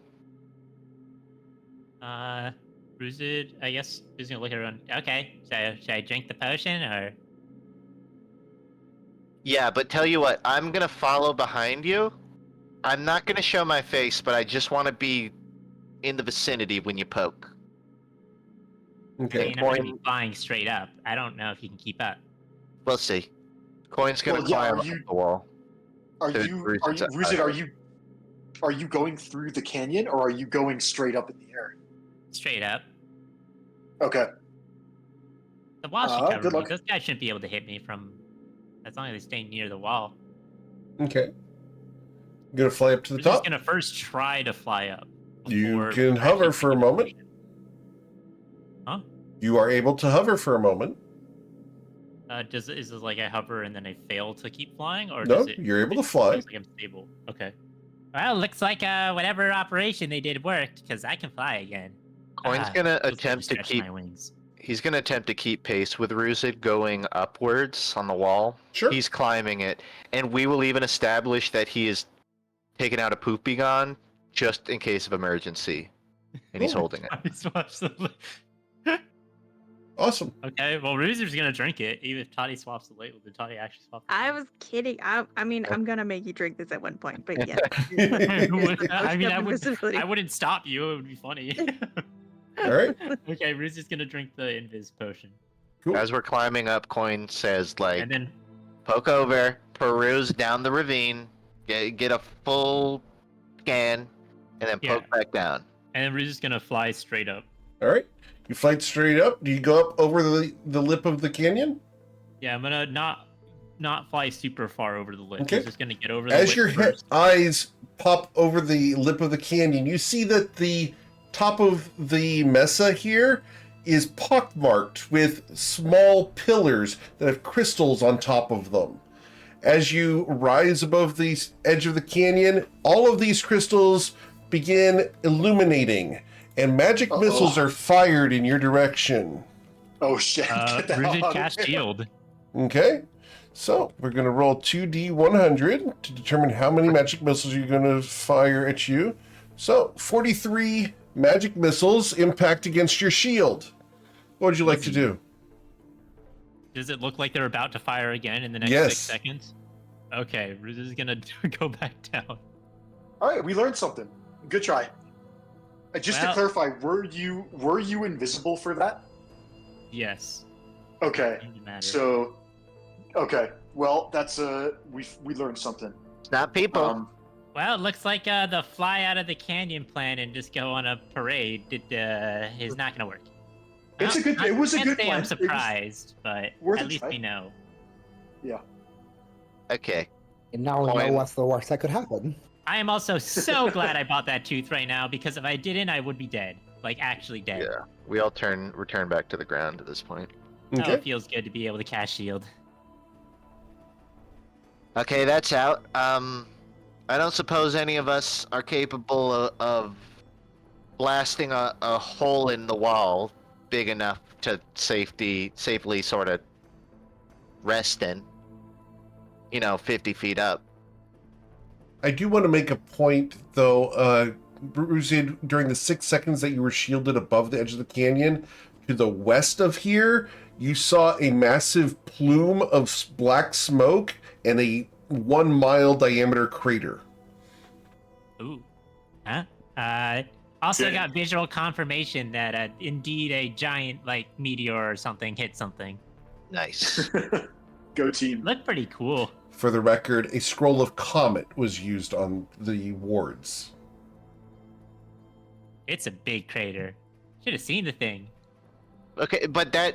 Ruzid, I guess, is gonna look around. Okay, should I drink the potion or? Yeah, but tell you what, I'm gonna follow behind you. I'm not gonna show my face, but I just want to be in the vicinity when you poke. I Okay. mean, I'm gonna be flying straight up. I don't know if you can keep up. We'll see. Coin's gonna Well, yeah, climb up the wall. Ruzid, are you going through the canyon or are you going straight up in the air? Straight up. Okay. The wall should cover good me. luck. Those guys shouldn't be able to hit me from, as long as they stay near the wall. Okay. I'm gonna fly up to the We're just top. gonna first try to fly up. You before can actually hover for a taking the moment. potion. Huh? You are able to hover for a moment. Is this like I hover and then I fail to keep flying, or No, does it? you're able to it fly. feels like I'm stable. Okay. Well, looks like whatever operation they did worked because I can fly again. Coin's gonna Feels good attempt to stretch keep. my wings. He's gonna attempt to keep pace with Ruzid going upwards on the wall. Sure. He's climbing it, and we will even establish that he is taking out a poopy gun just in case of emergency, and he's holding it. He swaps the lid. Awesome. Okay, well, Ruser's gonna drink it, even if Toddy swaps the label. Did Toddy actually swap the I label? was kidding. I mean, I'm gonna make you drink this at one point, but yeah. I wouldn't stop you. It would be funny. All right. Okay, Ruser's gonna drink the invis potion. Cool. As we're climbing up, Coin says, like, And then poke over, peruse down the ravine, get a full scan, and then poke back down. And then Ruser's gonna fly straight up. All right. You fly straight up. Do you go up over the lip of the canyon? Yeah, I'm gonna not fly super far over the lip. Okay. I'm just gonna get over the As lip your first. eyes pop over the lip of the canyon, you see that the top of the mesa here is pockmarked with small pillars that have crystals on top of them. As you rise above the edge of the canyon, all of these crystals begin illuminating, and magic missiles are fired in your direction. Oh shit! Get the hell Ruser out of cast here. shield. Okay, so we're going to roll 2d100 to determine how many magic missiles you're going to fire at you. So 43 magic missiles impact against your shield. What would you like to do? Does it look like they're about to fire again in the next Yes. 6 seconds? Okay, Ruser's gonna go back down. All right, we learned something. Good try. Just to Well- clarify, were you invisible for that? Yes. Okay. Doesn't matter. So, okay. Well, that's we learned something. It's not people. Well, it looks like the fly out of the canyon plan and just go on a parade is not gonna work. It's a good. It was a Can't good say plan. I'm It was surprised, but worth at a least try. we know. Yeah. Okay. And now we know Fine. what's the worst that could happen. I am also so glad I bought that tooth right now because if I didn't, I would be dead. Like actually dead. Yeah. We all return back to the ground at this point. Oh, Okay. it feels good to be able to cast shield. Okay, that's out. I don't suppose any of us are capable of blasting a hole in the wall big enough to safely sort of rest in. 50 feet up. I do want to make a point, though, Bruzid, during the 6 seconds that you were shielded above the edge of the canyon, to the west of here, you saw a massive plume of black smoke and a 1 mile diameter crater. Ooh. Huh? Also Yeah. got visual confirmation that indeed a giant meteor or something hit something. Nice. Go team. Looked pretty cool. For the record, a scroll of comet was used on the wards. It's a big crater. Should have seen the thing. Okay, but that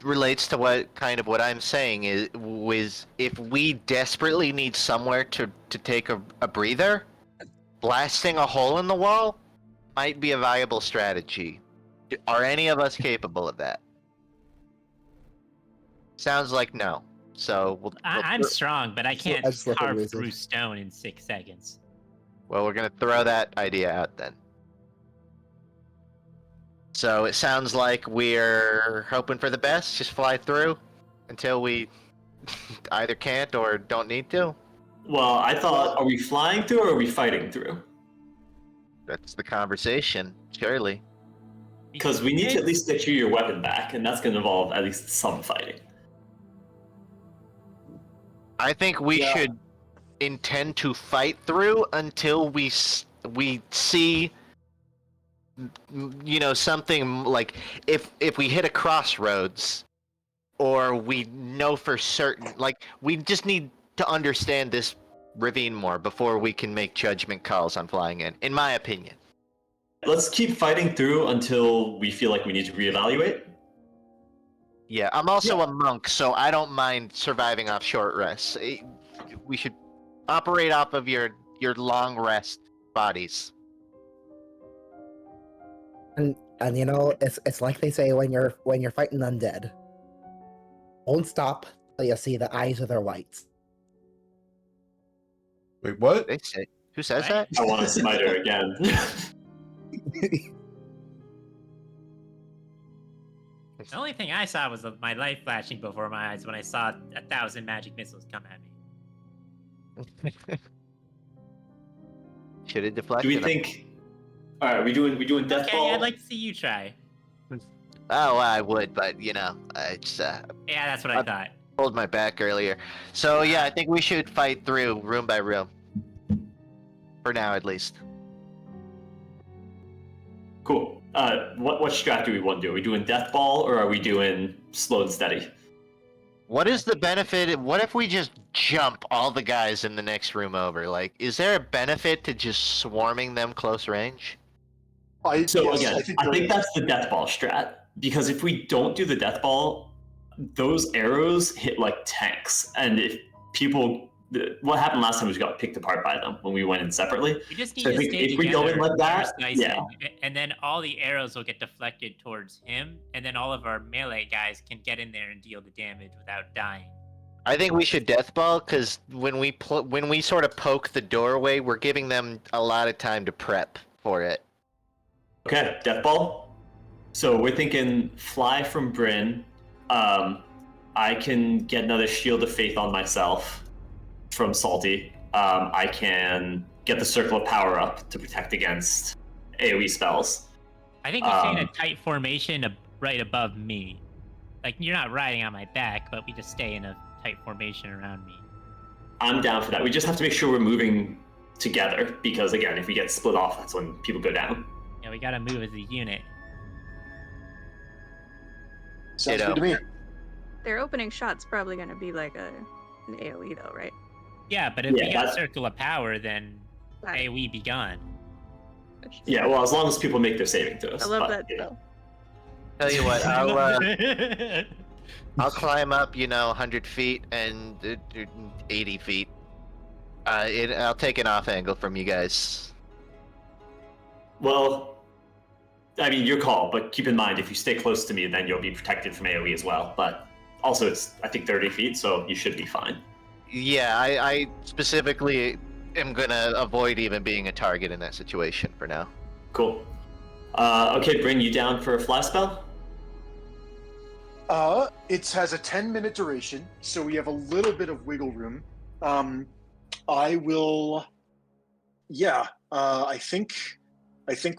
relates to what I'm saying is if we desperately need somewhere to take a breather, blasting a hole in the wall might be a viable strategy. Are any of us capable of that? Sounds like no. So I'm strong, but I can't I just look at carve Wizard. through stone in 6 seconds. Well, we're gonna throw that idea out then. So it sounds like we're hoping for the best. Just fly through until we either can't or don't need to. Well, I thought, are we flying through or are we fighting through? That's the conversation, surely. Because we need to at least get you your weapon back, and that's going to involve at least some fighting. I think we Yeah. should intend to fight through until we see something like if we hit a crossroads or we know for certain, like we just need to understand this ravine more before we can make judgment calls on flying in my opinion. Let's keep fighting through until we feel like we need to reevaluate. Yeah, I'm also a monk, so I don't mind surviving off short rests. We should operate off of your long rest bodies. And it's like they say when you're fighting undead. Won't stop till you see the eyes of their whites. Wait, what? They say, who says What? that? I want to smite her again. The only thing I saw was my light flashing before my eyes when I saw 1,000 magic missiles come at me. Should have deflected. Do we him. think? All right, we doing death Okay, ball? I'd like to see you try. Oh, I would, but I just Yeah, that's what I thought. pulled my back earlier. So yeah, I think we should fight through room by room. For now, at least. Cool. What strat do we want to do? Are we doing death ball or are we doing slow and steady? What is the benefit? What if we just jump all the guys in the next room over? Like, is there a benefit to just swarming them close range? So yes, again, I think that's the death ball strat. Because if we don't do the death ball, those arrows hit like tanks. And if people, what happened last time was we got picked apart by them when we went in separately. We just need So I to think stay if we go in together, like that, Tyson, yeah. and then all the arrows will get deflected towards him, and then all of our melee guys can get in there and deal the damage without dying. I think we should death ball because when we sort of poke the doorway, we're giving them a lot of time to prep for it. Okay, death ball. So we're thinking fly from Bryn. I can get another shield of faith on myself from Salty. I can get the circle of power up to protect against AoE spells. I think we stay in a tight formation right above me. Like, you're not riding on my back, but we just stay in a tight formation around me. I'm down for that. We just have to make sure we're moving together because, again, if we get split off, that's when people go down. Yeah, we gotta move as a unit. Sounds good to me. Their opening shot's probably gonna be like an AoE though, right? Yeah, but if Yeah, we got that's- Circle of Power, then Right. AoE be gone. Yeah, well, as long as people make their saving throws. I love but, that you know. spell. Tell you what, I'll climb up, 100 feet and 80 feet. I'll take an off angle from you guys. Well, I mean, your call, but keep in mind, if you stay close to me, then you'll be protected from AoE as well. But also, it's, I think, 30 feet, so you should be fine. Yeah, I specifically am gonna avoid even being a target in that situation for now. Cool. Okay, bring you down for a fly spell. It has a 10-minute duration, so we have a little bit of wiggle room. I will. Yeah, I think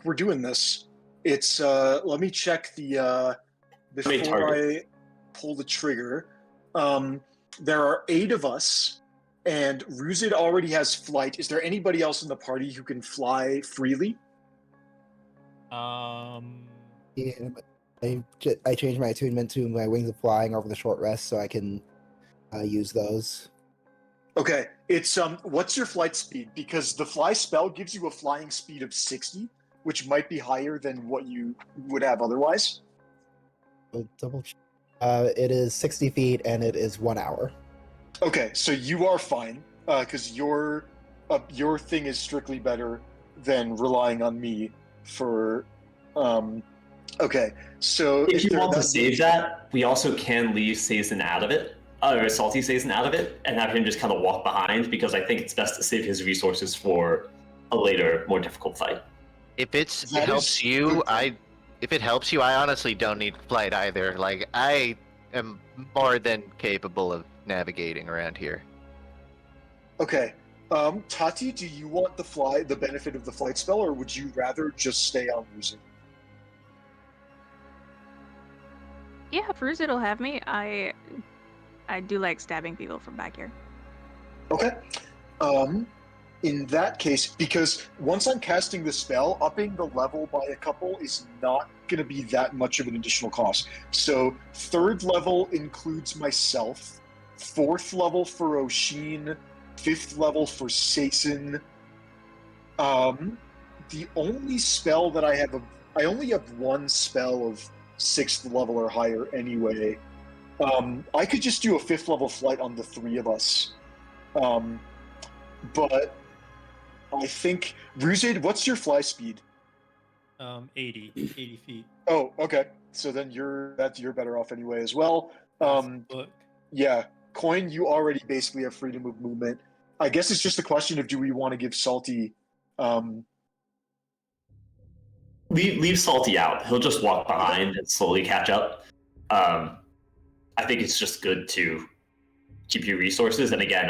we're doing this. It's let me check the before I pull the trigger. There are 8 of us, and Ruzid already has flight. Is there anybody else in the party who can fly freely? Yeah, I changed my attunement to my wings of flying over the short rest, so I can use those. Okay, it's what's your flight speed? Because the fly spell gives you a flying speed of 60, which might be higher than what you would have otherwise. I'll double check. It is 60 feet and it is 1 hour. Okay, so you are fine, because your thing is strictly better than relying on me for. Okay, so If you there- want to that- save that, we also can leave Sazin out of it, or Salty Sazin out of it, and have him just kind of walk behind, because I think it's best to save his resources for a later, more difficult fight. If it That helps is you, good. if it helps you, I honestly don't need flight either. Like, I am more than capable of navigating around here. Okay, Tati, do you want the benefit of the flight spell, or would you rather just stay on Ruzid? Yeah, if Ruzid will have me, I do like stabbing people from back here. Okay. In that case, because once I'm casting the spell, upping the level by a couple is not going to be that much of an additional cost. So 3rd level includes myself, 4th level for Oshin, 5th level for Sason. The only spell that I only have 1 spell of 6th level or higher anyway. I could just do a 5th level flight on the 3 of us. But I think Ruzid, what's your fly speed? 80 feet. Oh, okay. So then you're better off anyway as well. Look. Yeah, Coin, you already basically have freedom of movement. I guess it's just a question of do we want to give Salty Leave Salty out. He'll just walk behind and slowly catch up. I think it's just good to keep your resources. And again,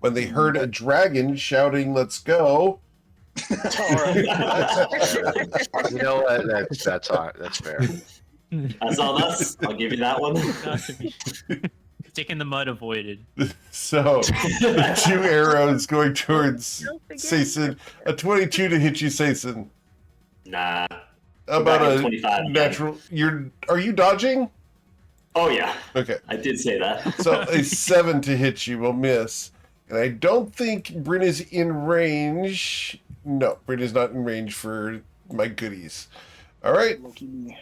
when they heard a dragon shouting, "Let's go." All right. You know what? That's fair. That's on us. I'll give you that one. Stick in the mud avoided. So, 2 arrows going towards Sason. A 22 to hit you, Sason. Nah. About Back at a 25 again. natural. Are you dodging? Oh yeah. Okay. I did say that. So a 7 to hit you will miss. And I don't think Bryn is in range. No, Bryn is not in range for my goodies. All right. Lucky me.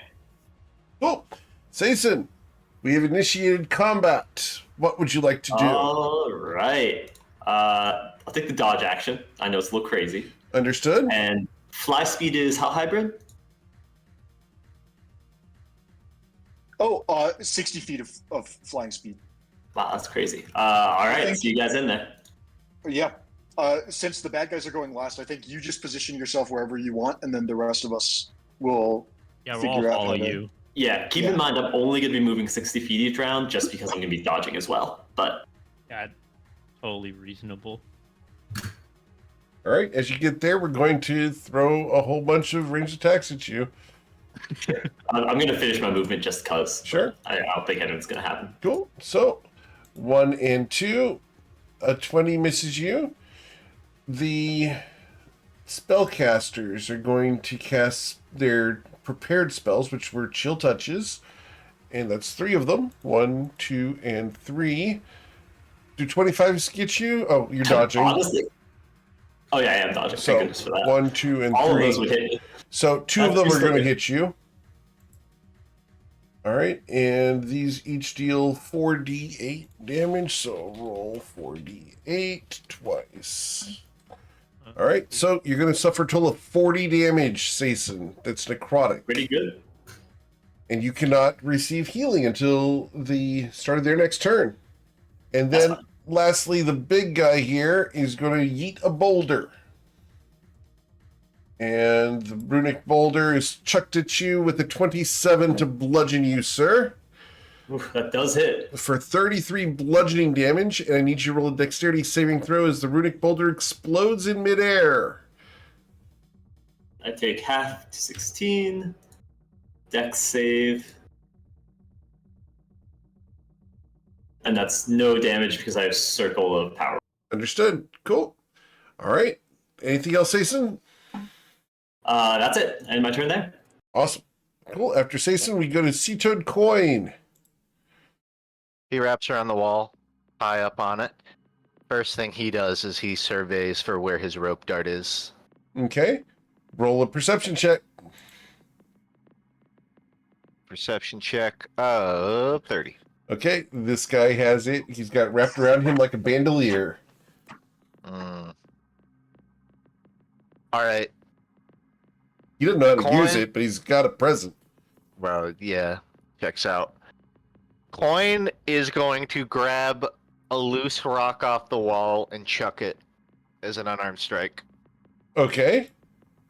Cool. Sason, we have initiated combat. What would you like to do? All right. I'll take the dodge action. I know it's a little crazy. Understood? And fly speed is how hybrid? Oh, 60 feet of flying speed. Wow, that's crazy. All right, see you guys in there. Yeah. Since the bad guys are going last, I think you just position yourself wherever you want, and then the rest of us will Yeah, we'll figure all out follow how to- you. Yeah, keep in mind I'm only going to be moving 60 feet each round just because I'm going to be dodging as well. But Yeah, totally reasonable. All right. As you get there, we're going to throw a whole bunch of ranged attacks at you. I'm going to finish my movement just because. Sure. I don't think anything's going to happen. Cool. So, 1 and 2. A 20 misses you. The spellcasters are going to cast their prepared spells, which were chill touches. And that's 3 of them. 1, 2, and 3. Do 25s get you? Oh, you're dodging. Honestly. Oh, yeah, I am dodging. So, Thank goodness for that. 1, 2, and All 3. of those would hit me. So 2 of That's them are going to still hit you. All right, and these each deal 4d8 damage, so roll 4d8 twice. All right, so you're going to suffer a total of 40 damage, Sason. That's necrotic. Pretty good. And you cannot receive healing until the start of their next turn. And then, lastly, the big guy here is going to yeet a boulder. And the runic boulder is chucked at you with a 27 to bludgeon you, sir. Oof, that does hit. For 33 bludgeoning damage, and I need you to roll a dexterity saving throw as the runic boulder explodes in midair. I take half to 16. Dex save. And that's no damage because I have Circle of Power. Understood. Cool. All right. Anything else, Sason? That's it. And my turn there. Awesome. Cool. After Sason, we go to Sea-Toad Coin. He wraps around the wall, high up on it. First thing he does is he surveys for where his rope dart is. Okay. Roll a perception check. Perception check of 30. Okay. This guy has it. He's got it wrapped around him like a bandolier. All right. He doesn't know how to Coin. use it, but he's got a present. Well, yeah. Checks out. Coin is going to grab a loose rock off the wall and chuck it as an unarmed strike. Okay.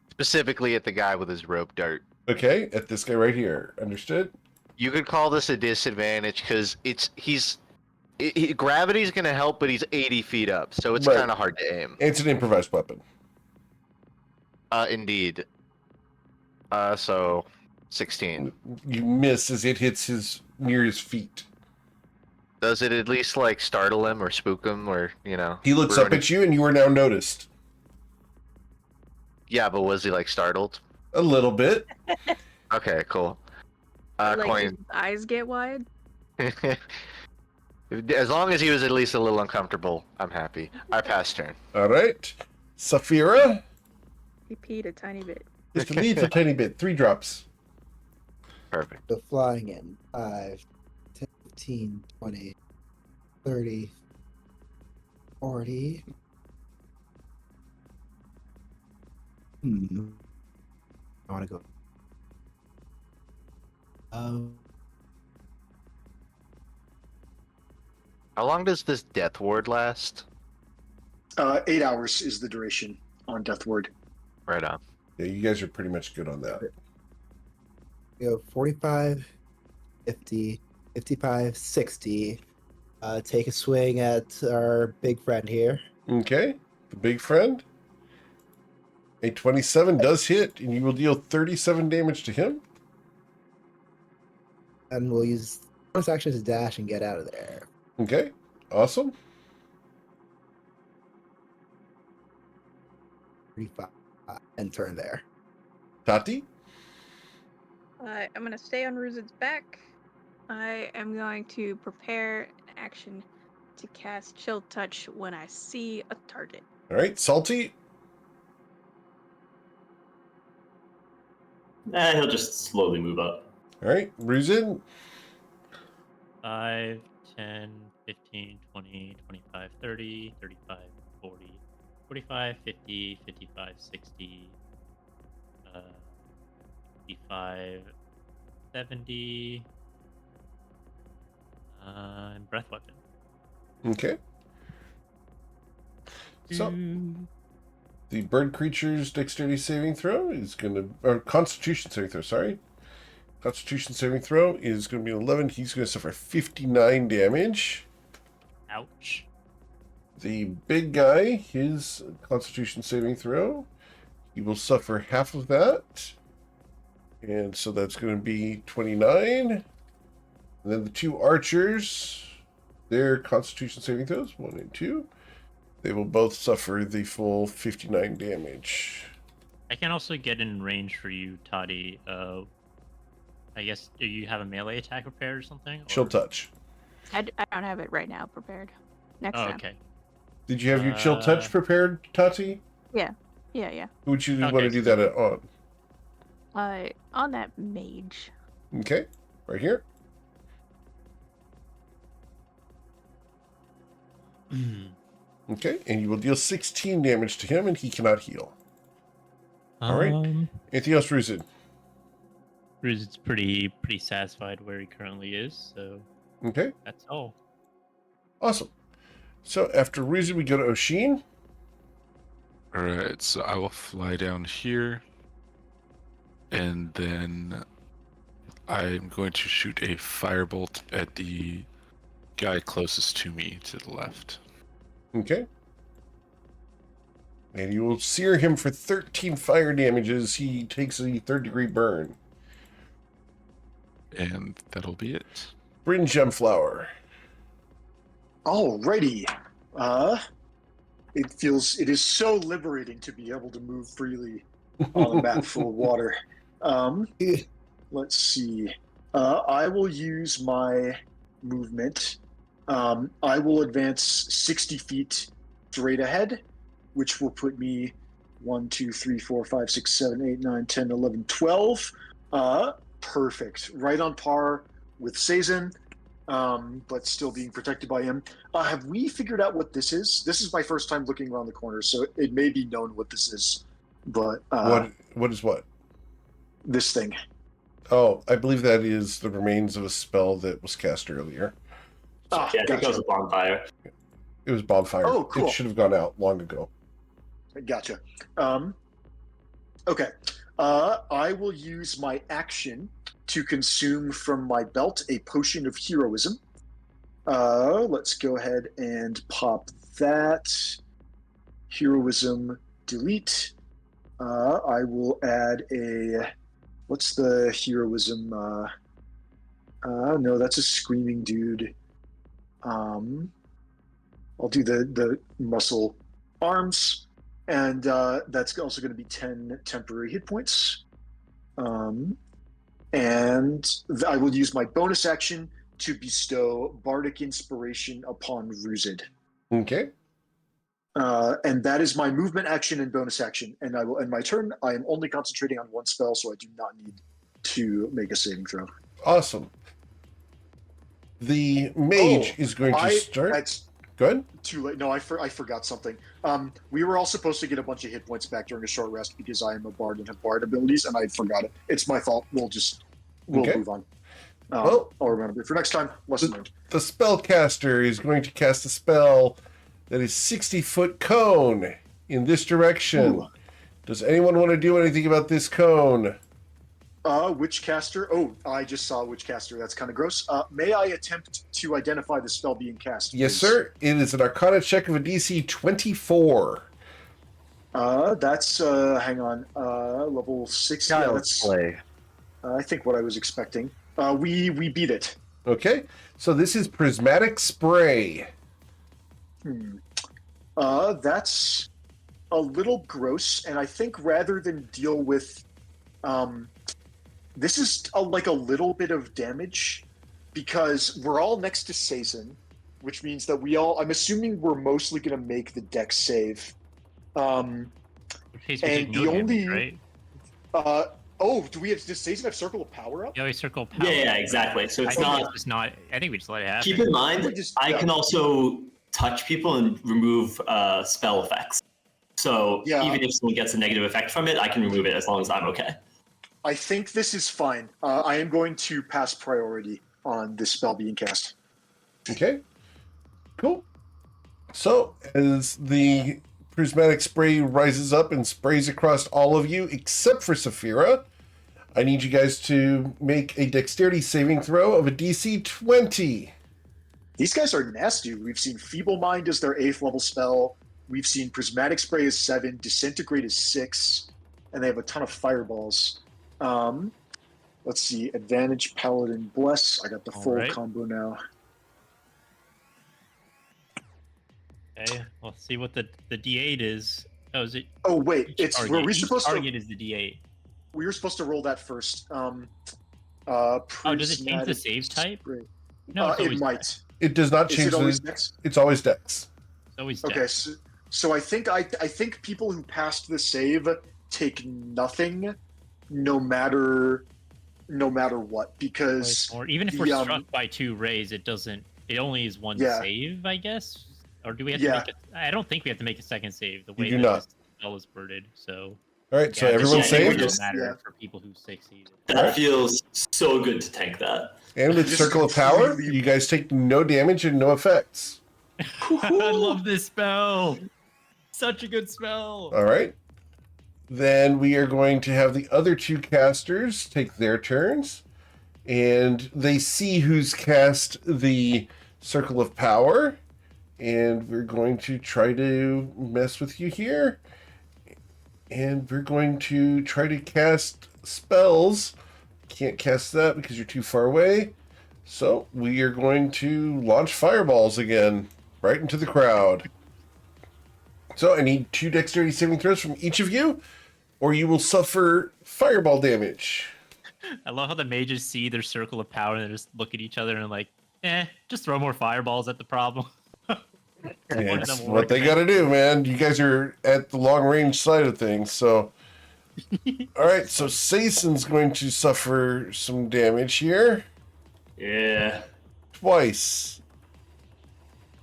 Specifically at the guy with his rope dart. Okay. At this guy right here. Understood? You could call this a disadvantage because gravity's going to help, but he's 80 feet up, so it's Right. kind of hard to aim. It's an improvised weapon. Indeed. So 16. You miss as it hits near his feet. Does it at least like startle him or spook him or, you know? He looks up ruin at you and you are now noticed. Yeah, but was he like startled? A little bit. Okay, cool. Like Coin. his eyes get wide. As long as he was at least a little uncomfortable, I'm happy. I pass turn. All right. Saphira. He peed a tiny bit. Just a lead a tiny bit. 3 drops. Perfect. So flying in 5, 10, 15, 20, 30, 40. I want to go. How long does this death ward last? 8 hours is the duration on Death Ward. Right on. Yeah, you guys are pretty much good on that. Go 45, 50, 55, 60, take a swing at our big friend here. Okay. The big friend. A 27 does hit, and you will deal 37 damage to him. And we'll use bonus action to dash and get out of there. Okay. Awesome. 35 and turn there. Tati? I'm going to stay on Ruzid's back. I am going to prepare an action to cast Chill Touch when I see a target. All right. Salty? He'll just slowly move up. All right. Ruzin? 5, 10, 15, 20, 25, 30, 35, 40, 45, 50, 55, 60, 55, 70, and breath weapon. Okay. So, the bird creature's dexterity saving throw is going to... Or constitution saving throw, sorry. Constitution saving throw is going to be 11. He's going to suffer 59 damage. Ouch. The big guy, his constitution saving throw, he will suffer half of that. And so that's going to be 29. And then the two archers, their constitution saving throws, 1 and 2. They will both suffer the full 59 damage. I can also get in range for you, Toddy. I guess, do you have a melee attack prepared or something? Chill touch. I don't have it right now prepared. Next Oh, time. okay. Did you have your chill touch prepared, Tati? Yeah. Who would you want Okay, to do that on? On that mage. Okay, right here. Okay, and you will deal 16 damage to him, and he cannot heal. All right. Anything else, Ruzin? Ruzid's pretty satisfied where he currently is, so Okay, that's all. awesome. So after Ruzin, we go to Oshin. Alright, so I will fly down here. And then I'm going to shoot a firebolt at the guy closest to me to the left. Okay. And you will sear him for 13 fire damages. He takes a third-degree burn. And that'll be it. Bryn Gemflower. Alrighty. It is so liberating to be able to move freely on a map full of water. Let's see. I will use my movement. I will advance 60 feet straight ahead, which will put me 1, 2, 3, 4, 5, 6, 7, 8, 9, 10, 11, 12. Perfect. Right on par with Sazin, but still being protected by him. Have we figured out what this is? This is my first time looking around the corner, so it may be known what this is. But What is what? This thing. Oh, I believe that is the remains of a spell that was cast earlier. Yeah, I think that was a bonfire. It was bonfire. Oh, cool. It should have gone out long ago. Gotcha. Okay. I will use my action to consume from my belt a potion of heroism. Let's go ahead and pop that. Heroism, delete. I will add a... What's the heroism? No, that's a screaming dude. I'll do the muscle arms. And that's also going to be 10 temporary hit points. And I will use my bonus action to bestow Bardic Inspiration upon Ruzid. Okay. And that is my movement action and bonus action. And I will end my turn. I am only concentrating on one spell, so I do not need to make a saving throw. Awesome. The mage is going to start. That's Go ahead. too late. No, I forgot something. We were all supposed to get a bunch of hit points back during a short rest because I am a bard and have bard abilities, and I forgot it. It's my fault. We'll Okay. move on. Well, I'll remember for next time. Lesson learned. The spellcaster is going to cast a spell that is 60-foot cone in this direction. Ooh. Does anyone want to do anything about this cone? Witchcaster. Oh, I just saw Witchcaster. That's kind of gross. May I attempt to identify the spell being cast? Yes, please? sir. It is an Arcana check of a DC 24. That's hang on. Level 6. Yeah, that's play. I think what I was expecting. We beat it. Okay. So this is Prismatic Spray. That's a little gross, and I think rather than deal with, this is like a little bit of damage, because we're all next to Saison, which means that I'm assuming we're mostly going to make the dex save. In case we take And no the damage, only- right? Does Saison have Circle of Power up? Yeah, we circle power. Yeah, exactly. So it's I think not. it's just not. I think we just let it happen. Keep in mind, I Yeah. can also touch people and remove spell effects. So Yeah. even if someone gets a negative effect from it, I can remove it as long as I'm okay. I think this is fine. I am going to pass priority on this spell being cast. Okay. Cool. So as the prismatic spray rises up and sprays across all of you except for Saphira, I need you guys to make a dexterity saving throw of a DC 20. These guys are nasty. We've seen Feeble Mind as their 8th level spell. We've seen Prismatic Spray is 7, Disintegrate is 6, and they have a ton of fireballs. Let's see, Advantage, Paladin, Bless. I got the full Alright. combo now. Okay, we'll see what the D8 is. Oh, is it? Oh wait, each target? were we Each supposed target to? is the D8. We were supposed to roll that first. Oh, does it change the Prismatic save type? Spray. No, it's It always might. It does not Is change it always the, Dex? it's always dex. It's always Okay, dex. so I think people who passed the save take nothing, no matter what, because Or even if we're the, struck by 2 rays, it doesn't. It only is 1 Yeah. save, I guess. Or do we have Yeah. to make it? I don't think we have to make a second save. The way do that not. this spell is worded. So All right, so yeah, everyone yeah, saved? we It just- doesn't matter yeah. for people who succeeded. That feels so good to tank that. And with Just Circle of Power, completely- you guys take no damage and no effects. I love this spell. Such a good spell. All right. Then we are going to have the other 2 casters take their turns. And they see who's cast the Circle of Power. And we're going to try to mess with you here. And we're going to try to cast spells. Can't cast that because you're too far away. So we are going to launch fireballs again, right into the crowd. So I need 2 dexterity saving throws from each of you, or you will suffer fireball damage. I love how the mages see their circle of power and they just look at each other and like, just throw more fireballs at the problem. One of It's them will what they got to do, man. You guys are at the long range side of things, so. All right, so Saison's going to suffer some damage here. Yeah. Twice.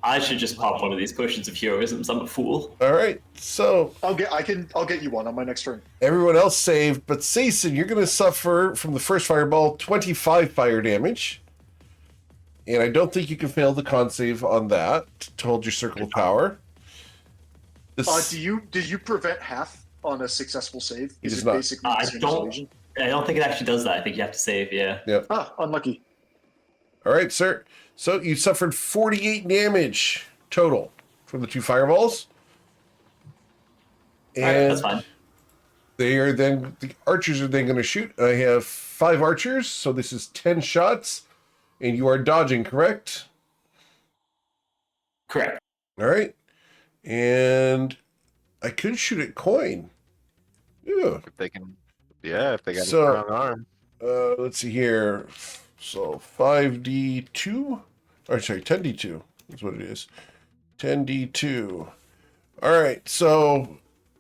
I should just pop one of these potions of heroism. I'm a fool. All right, so I'll get you one on my next turn. everyone else saved, but Saison, you're going to suffer from the first fireball 25 fire damage. And I don't think you can fail the con save on that to hold your circle of power. This, Do you prevent half on a successful save? He Is does it not. basically I the same don't- evasion? I don't think it actually does that. I think you have to save, yeah. Unlucky. all right, sir. So you suffered 48 damage total from the 2 fireballs. Alright, And that's fine. the archers are then going to shoot. I have 5 archers, so this is 10 shots. And you are dodging, correct? Correct. All right. And I could shoot at coin. Ew. If they can, yeah, if they got So- a strong arm. Let's see here. So 5d2. Or sorry, 10d2 is what it is. 10d2. All right. So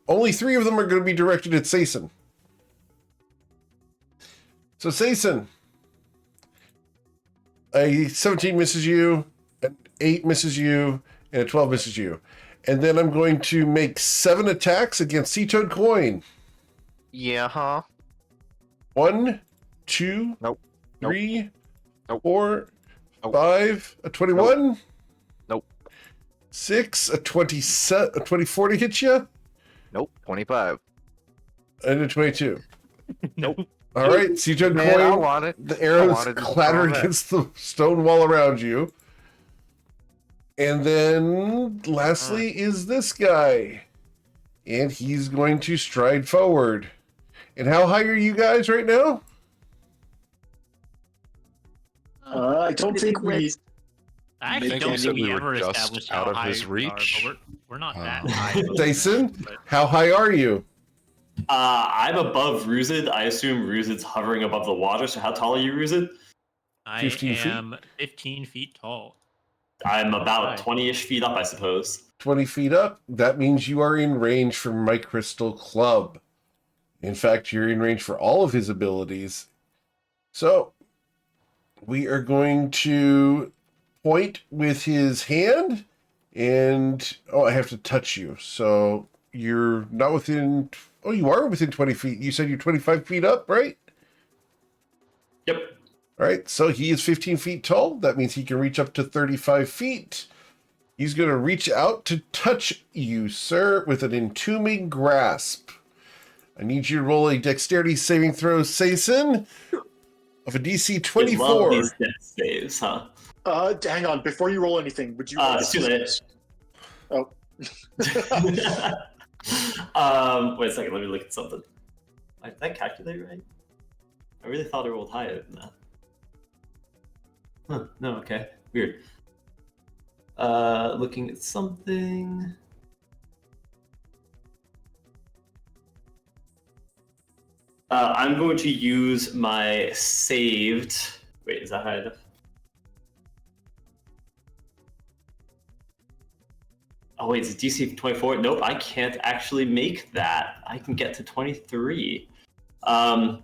only 3 of them are going to be directed at Saison. So Saison, a 17 misses you, an 8 misses you, and a 12 misses you. And then I'm going to make 7 attacks against Sea Toad Coin. Yeah, huh? 1, 2, Nope. Nope. 3, Nope. 4, Nope. 5, a 21. Nope. 6, a 24 to hit you, Nope. 25. and a 22. Nope. All right, Seaton Man, I Coin. wanted. The arrows wanted to clatter call that. against the stone wall around you. And then lastly is this guy. And he's going to stride forward. And how high are you guys right now? I don't think we. I actually think don't we think said we we were ever just established out how of high his we are, reach. but we're not that high. Jason, But how high are you? I'm above Ruzid. I assume Ruzid's hovering above the water. So how tall are you, Ruzid? I 15 feet? am 15 feet tall. I'm about Hi. 20-ish feet up, I suppose. 20 feet up. That means you are in range for my crystal club. In fact, you're in range for all of his abilities. So, we are going to point with his hand, and I have to touch you. So, you're not within. Oh, you are within 20 feet. You said you're 25 feet up, right? Yep. All right, so he is 15 feet tall. That means he can reach up to 35 feet. He's going to reach out to touch you, sir, with an entombing grasp. I need you to roll a dexterity saving throw, Sason, of a DC You 24. love these death saves, huh? Hang on. Before you roll anything, would you? It's too late. Oh. Wait a second. Let me look at something. Did that calculate right? I really thought I rolled higher than that. Huh, no, okay. Weird. Looking at something. I'm going to use my saved. Wait, is that high enough? Oh wait, is it DC 24? Nope, I can't actually make that. I can get to 23. I'm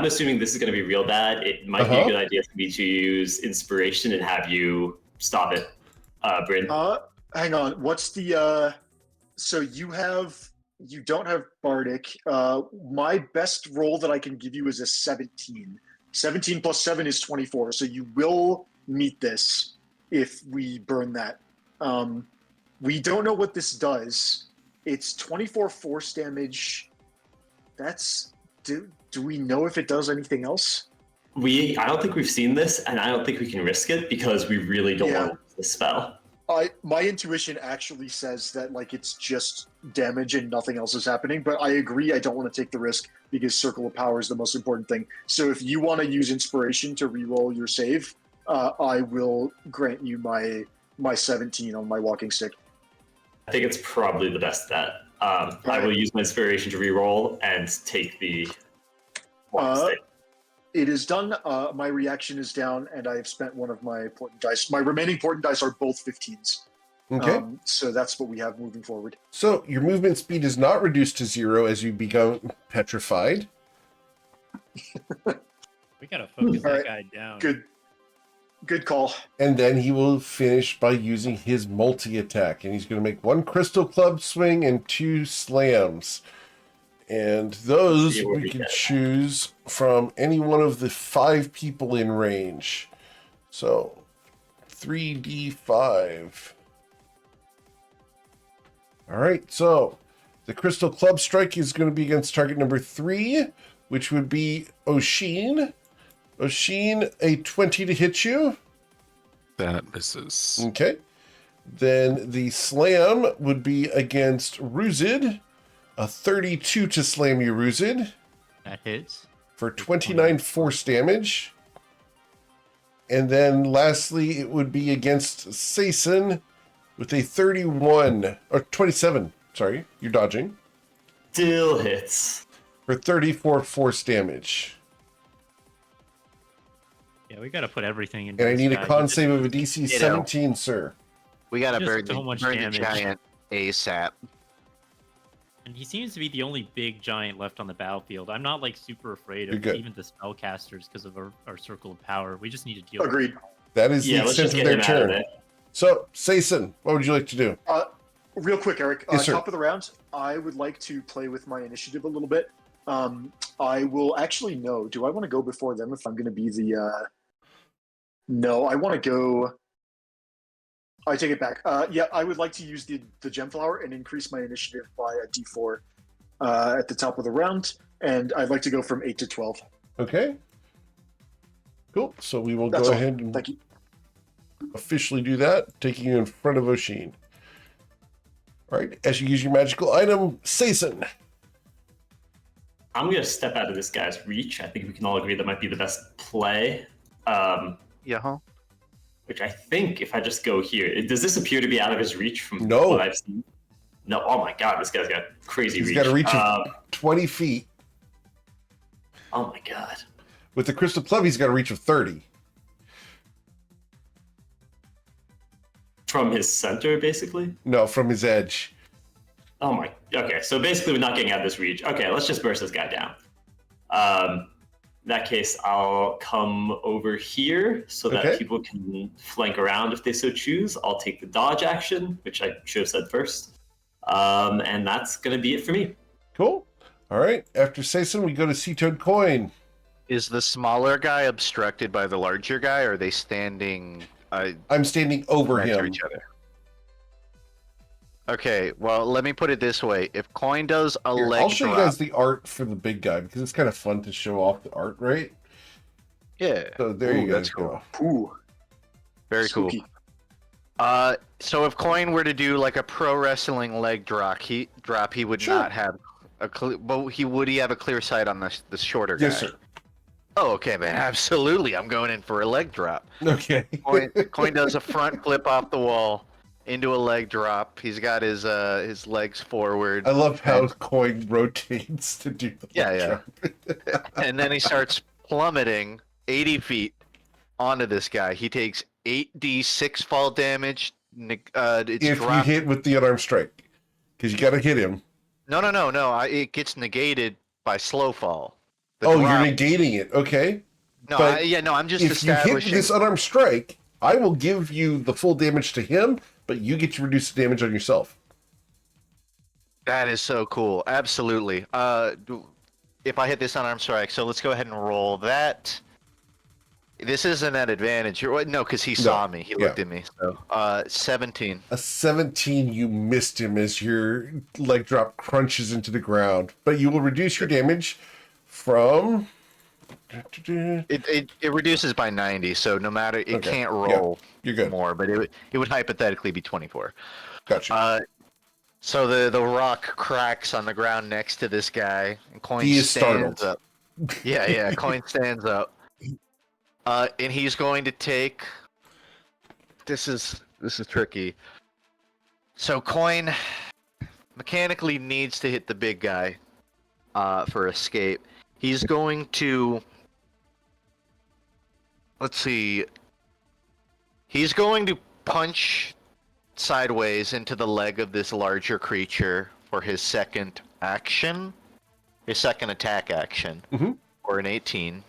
assuming this is going to be real bad. It might be a good idea for me to use inspiration and have you stop it, Bryn. Hang on. What's the? So you don't have Bardic. My best roll that I can give you is a 17. 17 plus 7 is 24. So you will meet this if we burn that. We don't know what this does. It's 24 force damage. Do we know if it does anything else? I don't think we've seen this, and I don't think we can risk it because we really don't want to use this spell. My intuition actually says that it's just damage and nothing else is happening, but I agree I don't want to take the risk because Circle of Power is the most important thing. So if you want to use inspiration to reroll your save, I will grant you my 17 on my walking stick. I think it's probably the best bet. I will use my inspiration to reroll and take the walking stick. It is done. My reaction is down, and I have spent one of my portent dice. My remaining portent dice are both 15s. Okay. So that's what we have moving forward. So your movement speed is not reduced to 0 as you become petrified. We gotta focus that guy down. Good call. And then he will finish by using his multi-attack. And he's going to make 1 crystal club swing and 2 slams. And those we can choose from any one of the 5 people in range. So 3d5. All right, so the crystal club strike is going to be against target number 3, which would be Oshin. Oshin, a 20 to hit you. That misses. Okay. Then the slam would be against Ruzid. A 32 to slam you, Ruzid. That hits. For 29 force damage. And then lastly, it would be against Sason with a 31, or 27. Sorry, you're dodging. Still hits. For 34 force damage. Yeah, we gotta put everything in. And I need a con save of a DC 17, sir. We gotta Just burn so much the damage. giant ASAP. And he seems to be the only big giant left on the battlefield. I'm not super afraid You're of good. even the spellcasters because of our circle of power. We just need to deal Agreed. with it. That is the let's extent just of get their him out of turn. it. So, Sason, what would you like to do? Real quick, Eric. Yes, sir. Top of the round, I would like to play with my initiative a little bit. I will actually know. Do I want to go before them if I'm going to be the? No, I want to go. I take it back. Yeah, I would like to use the gem flower and increase my initiative by a d4 at the top of the round. and I'd like to go from 8 to 12. Okay. Cool. So we will That's go all. ahead and Thank you. officially do that, taking you in front of Oshin. All right. As you use your magical item, Saison. I'm going to step out of this guy's reach. I think we can all agree that might be the best play. Yeah. Which I think if I just go here, does this appear to be out of his reach from No. what I've seen? No. Oh my God, this guy's got crazy reach. He's got a reach of 20 feet. Oh my God. With the Crystal Club, he's got a reach of 30. From his center, basically? No, from his edge. Oh my. Okay, so basically we're not getting out of this reach. Okay, let's just burst this guy down. In that case, I'll come over here so that people can flank around if they so choose. I'll take the dodge action, which I should have said first. And that's going to be it for me. Cool. All right. After Saison, we go to Sea-Toad Coin. Is the smaller guy obstructed by the larger guy, or are they standing I'm standing over next to him. each other? Okay, well, let me put it this way. If Coin does a Here, leg I'll show drop... you guys the art for the big guy, because it's kind of fun to show off the art, right? Yeah. So there you that's go. Ooh, Very spooky. cool. So if Coin were to do like a pro wrestling leg drop, he would not have a but would he have a clear sight on the shorter guy? Yes, sir. Oh, okay, man. Absolutely. I'm going in for a leg drop. Okay. Coin does a front flip off the wall into a leg drop. He's got his legs forward. I love how Coin rotates to do the leg drop. And then he starts plummeting 80 feet onto this guy. He takes 8d6 fall damage. If you hit with the unarmed strike, because you got to hit him. No. It gets negated by slow fall. You're negating it. Okay. No, But I'm just if you establishing. hit this unarmed strike, I will give you the full damage to him, but you get to reduce the damage on yourself. That is so cool. Absolutely. If I hit this unarmed strike, so let's go ahead and roll that. This isn't an advantage. No, because he saw me. He looked at me. So 17. A 17, you missed him as your leg drop crunches into the ground, but you will reduce your damage from. It reduces by 90, so no matter it can't roll you're good. more, but it would hypothetically be 24. Gotcha. So the rock cracks on the ground next to this guy, and Coin He is stands startled. up. Yeah, Coin stands up. And he's going to take. This is tricky. So Coin mechanically needs to hit the big guy for escape. He's going to. Let's see. He's going to punch sideways into the leg of this larger creature for his second action. His second attack action. Or an 18.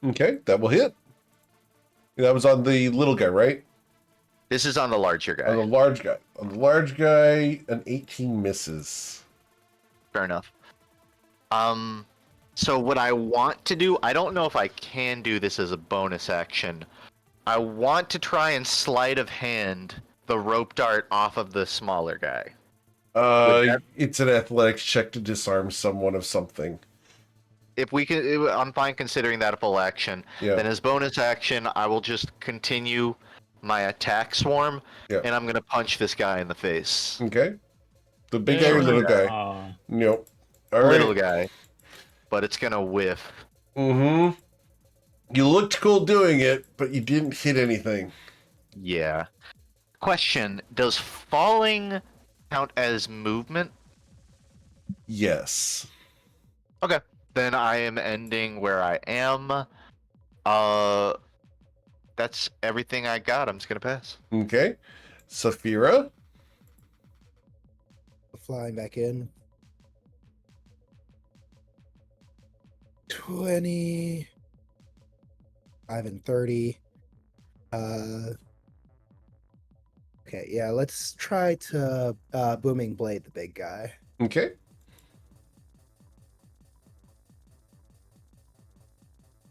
Okay, that will hit. That was on the little guy, right? This is on the larger guy. On the large guy. On the large guy, an 18 misses. Fair enough. So what I want to do, I don't know if I can do this as a bonus action. I want to try and sleight of hand the rope dart off of the smaller guy. It's an athletics check to disarm someone of something. If we can, I'm fine considering that a full action. Yeah. Then as bonus action, I will just continue my attack swarm, and I'm gonna punch this guy in the face. Okay. The big guy or little guy? Nope. All right. Little guy. But it's gonna whiff. You looked cool doing it, but you didn't hit anything. Yeah. Question: does falling count as movement? Yes. Okay. Then I am ending where I am. That's everything I got. I'm just gonna pass. Okay. Saphira. Flying back in. 20. 5 and 30. Okay, yeah, let's try to Booming Blade the big guy. Okay.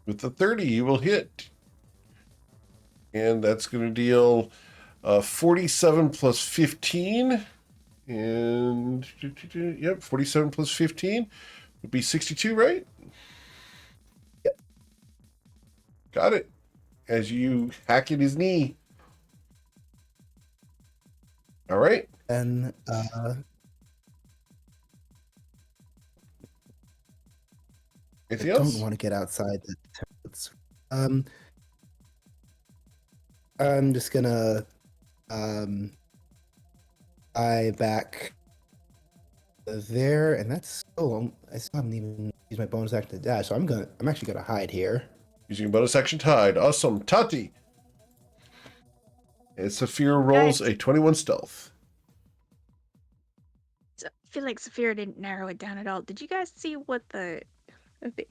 With the 30, you will hit. And that's going to deal 47 plus 15. And, yep, 47 plus 15 Would be 62, right? Yep. Got it. As you hack at his knee. All right. And Anything I else? don't want to get outside the toads. I'm just gonna eye back there, and that's I still haven't even used my bonus action to dash, so I'm actually gonna hide here. Using bonus action to hide. Awesome. Tati. And Saphira rolls a 21 stealth. So, I feel like Saphira didn't narrow it down at all. Did you guys see what the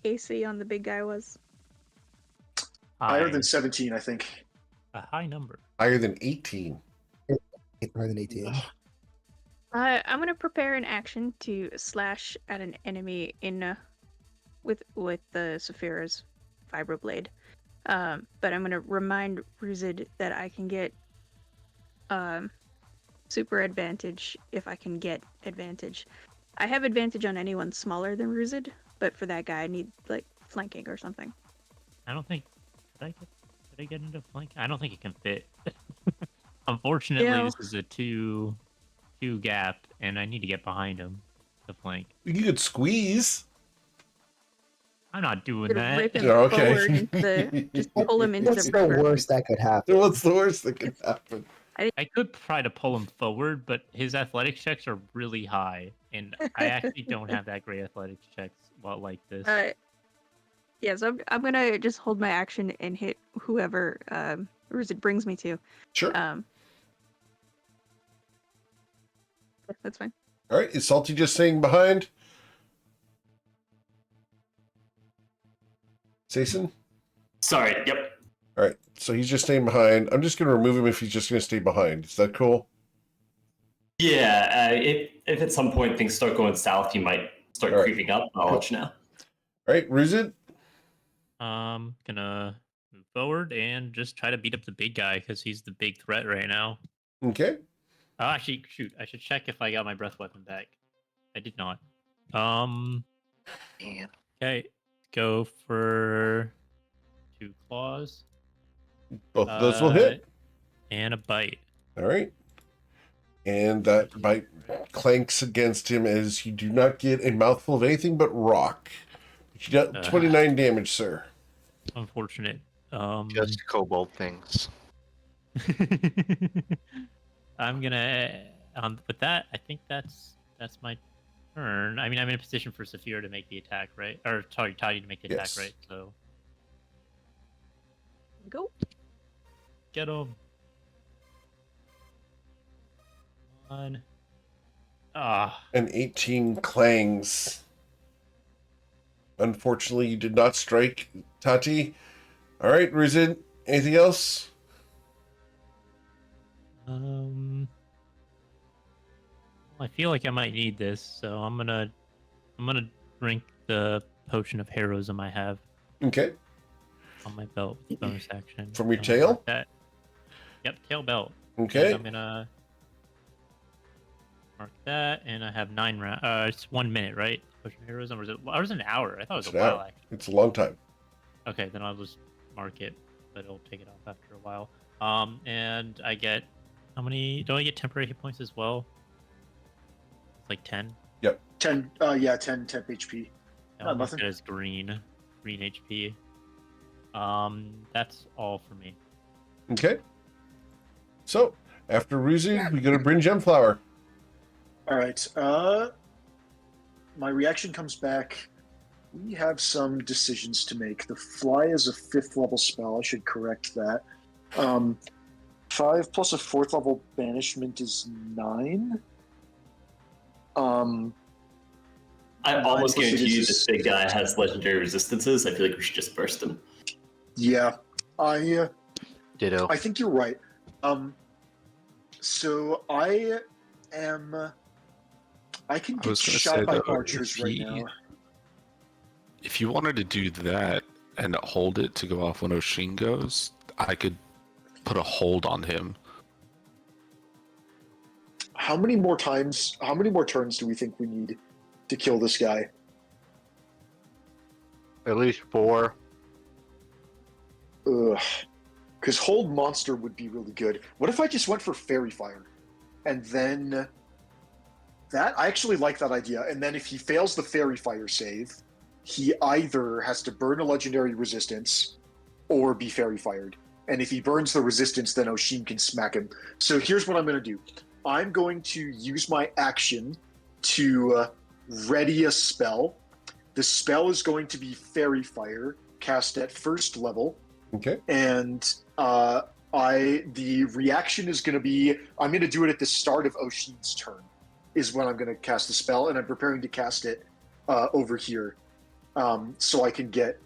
AC on the big guy was? Higher than 17, I think. A high number. Higher than 18. Higher than 18. I'm gonna prepare an action to slash at an enemy in with the Saphira's vibroblade. But I'm gonna remind Ruzid that I can get super advantage if I can get advantage. I have advantage on anyone smaller than Ruzid, but for that guy I need like flanking or something. I don't think. Did I get into flank? I don't think it can fit. Unfortunately, Yeah. this is a two gap, and I need to get behind him to flank. You could squeeze. I'm not doing Could that. rip him Yeah, okay. forward into just pull him into What's the the river. worst that could happen? What's the worst that could happen? I could try to pull him forward, but his athletics checks are really high, and I actually don't have that great athletics checks like this. Yeah, so I'm gonna just hold my action and hit whoever Ruzid brings me to. Sure. That's fine. All right. Is Salty just staying behind? Sason? Sorry. Yep. All right. So he's just staying behind. I'm just going to remove him if he's just going to stay behind. Is that cool? Yeah. If at some point things start going south, you might start All right. creeping up. I'll let you know. All right. Ruzid? Gonna move forward and just try to beat up the big guy because he's the big threat right now. Okay. Oh, actually, shoot! I should check if I got my breath weapon back. I did not. Man. Okay, go for 2 claws. Both of those will hit. And a bite. All right. And that bite clanks against him as you do not get a mouthful of anything but rock. You got 29 damage, sir. Unfortunate. Just kobold things. I'm gonna with that. I think that's my turn. I mean, I'm in a position for Saphira to make the attack, right? Or sorry, Toddy to make the Yes. attack, right? So Go. get him. One. An 18 clangs. Unfortunately, you did not strike Tati. All right, Ruzid, anything else? I feel like I might need this, so I'm gonna drink the potion of heroism I have Okay. on my belt with bonus action. From your I'm gonna tail? mark that. Yep, tail belt. Okay. And I'm gonna mark that, and I have 9 rounds. It's 1 minute, right? Potion of heroism, or is it an hour? I thought it was It's a an while. hour. Actually. It's a long time. Okay, then I'll just mark it, but it'll take it off after a while. And I get how many? Do I get temporary hit points as well? It's like 10. 10, 10 temp HP. Yeah, Not I'll mark nothing. it as green HP. That's all for me. Okay. So, after Ruzid, we go to Bryn Gemflower. All right. My reaction comes back. We have some decisions to make. The fly is a 5th level spell. I should correct that. 5 plus a 4th level banishment is 9. I almost Plus it guarantee you is- this big guy has legendary resistances. I feel like we should just burst him. Yeah, I Ditto. think you're right. So I can I get was gonna shot say, by though, archers if right he- now. If you wanted to do that and hold it to go off when Oshin goes, I could put a hold on him. How many more turns do we think we need to kill this guy? At least 4. Ugh. Because Hold Monster would be really good. What if I just went for Fairy Fire? And then that, I actually like that idea. And then if he fails the Fairy Fire save, he either has to burn a legendary resistance or be Fairy Fired. And if he burns the resistance, then Oshin can smack him. So here's what I'm going to do. I'm going to use my action to ready a spell. The spell is going to be Fairy Fire, cast at first level. Okay. And the reaction is going to be, I'm going to do it at the start of Oshin's turn, is when I'm going to cast the spell, and I'm preparing to cast it over here. So I can get,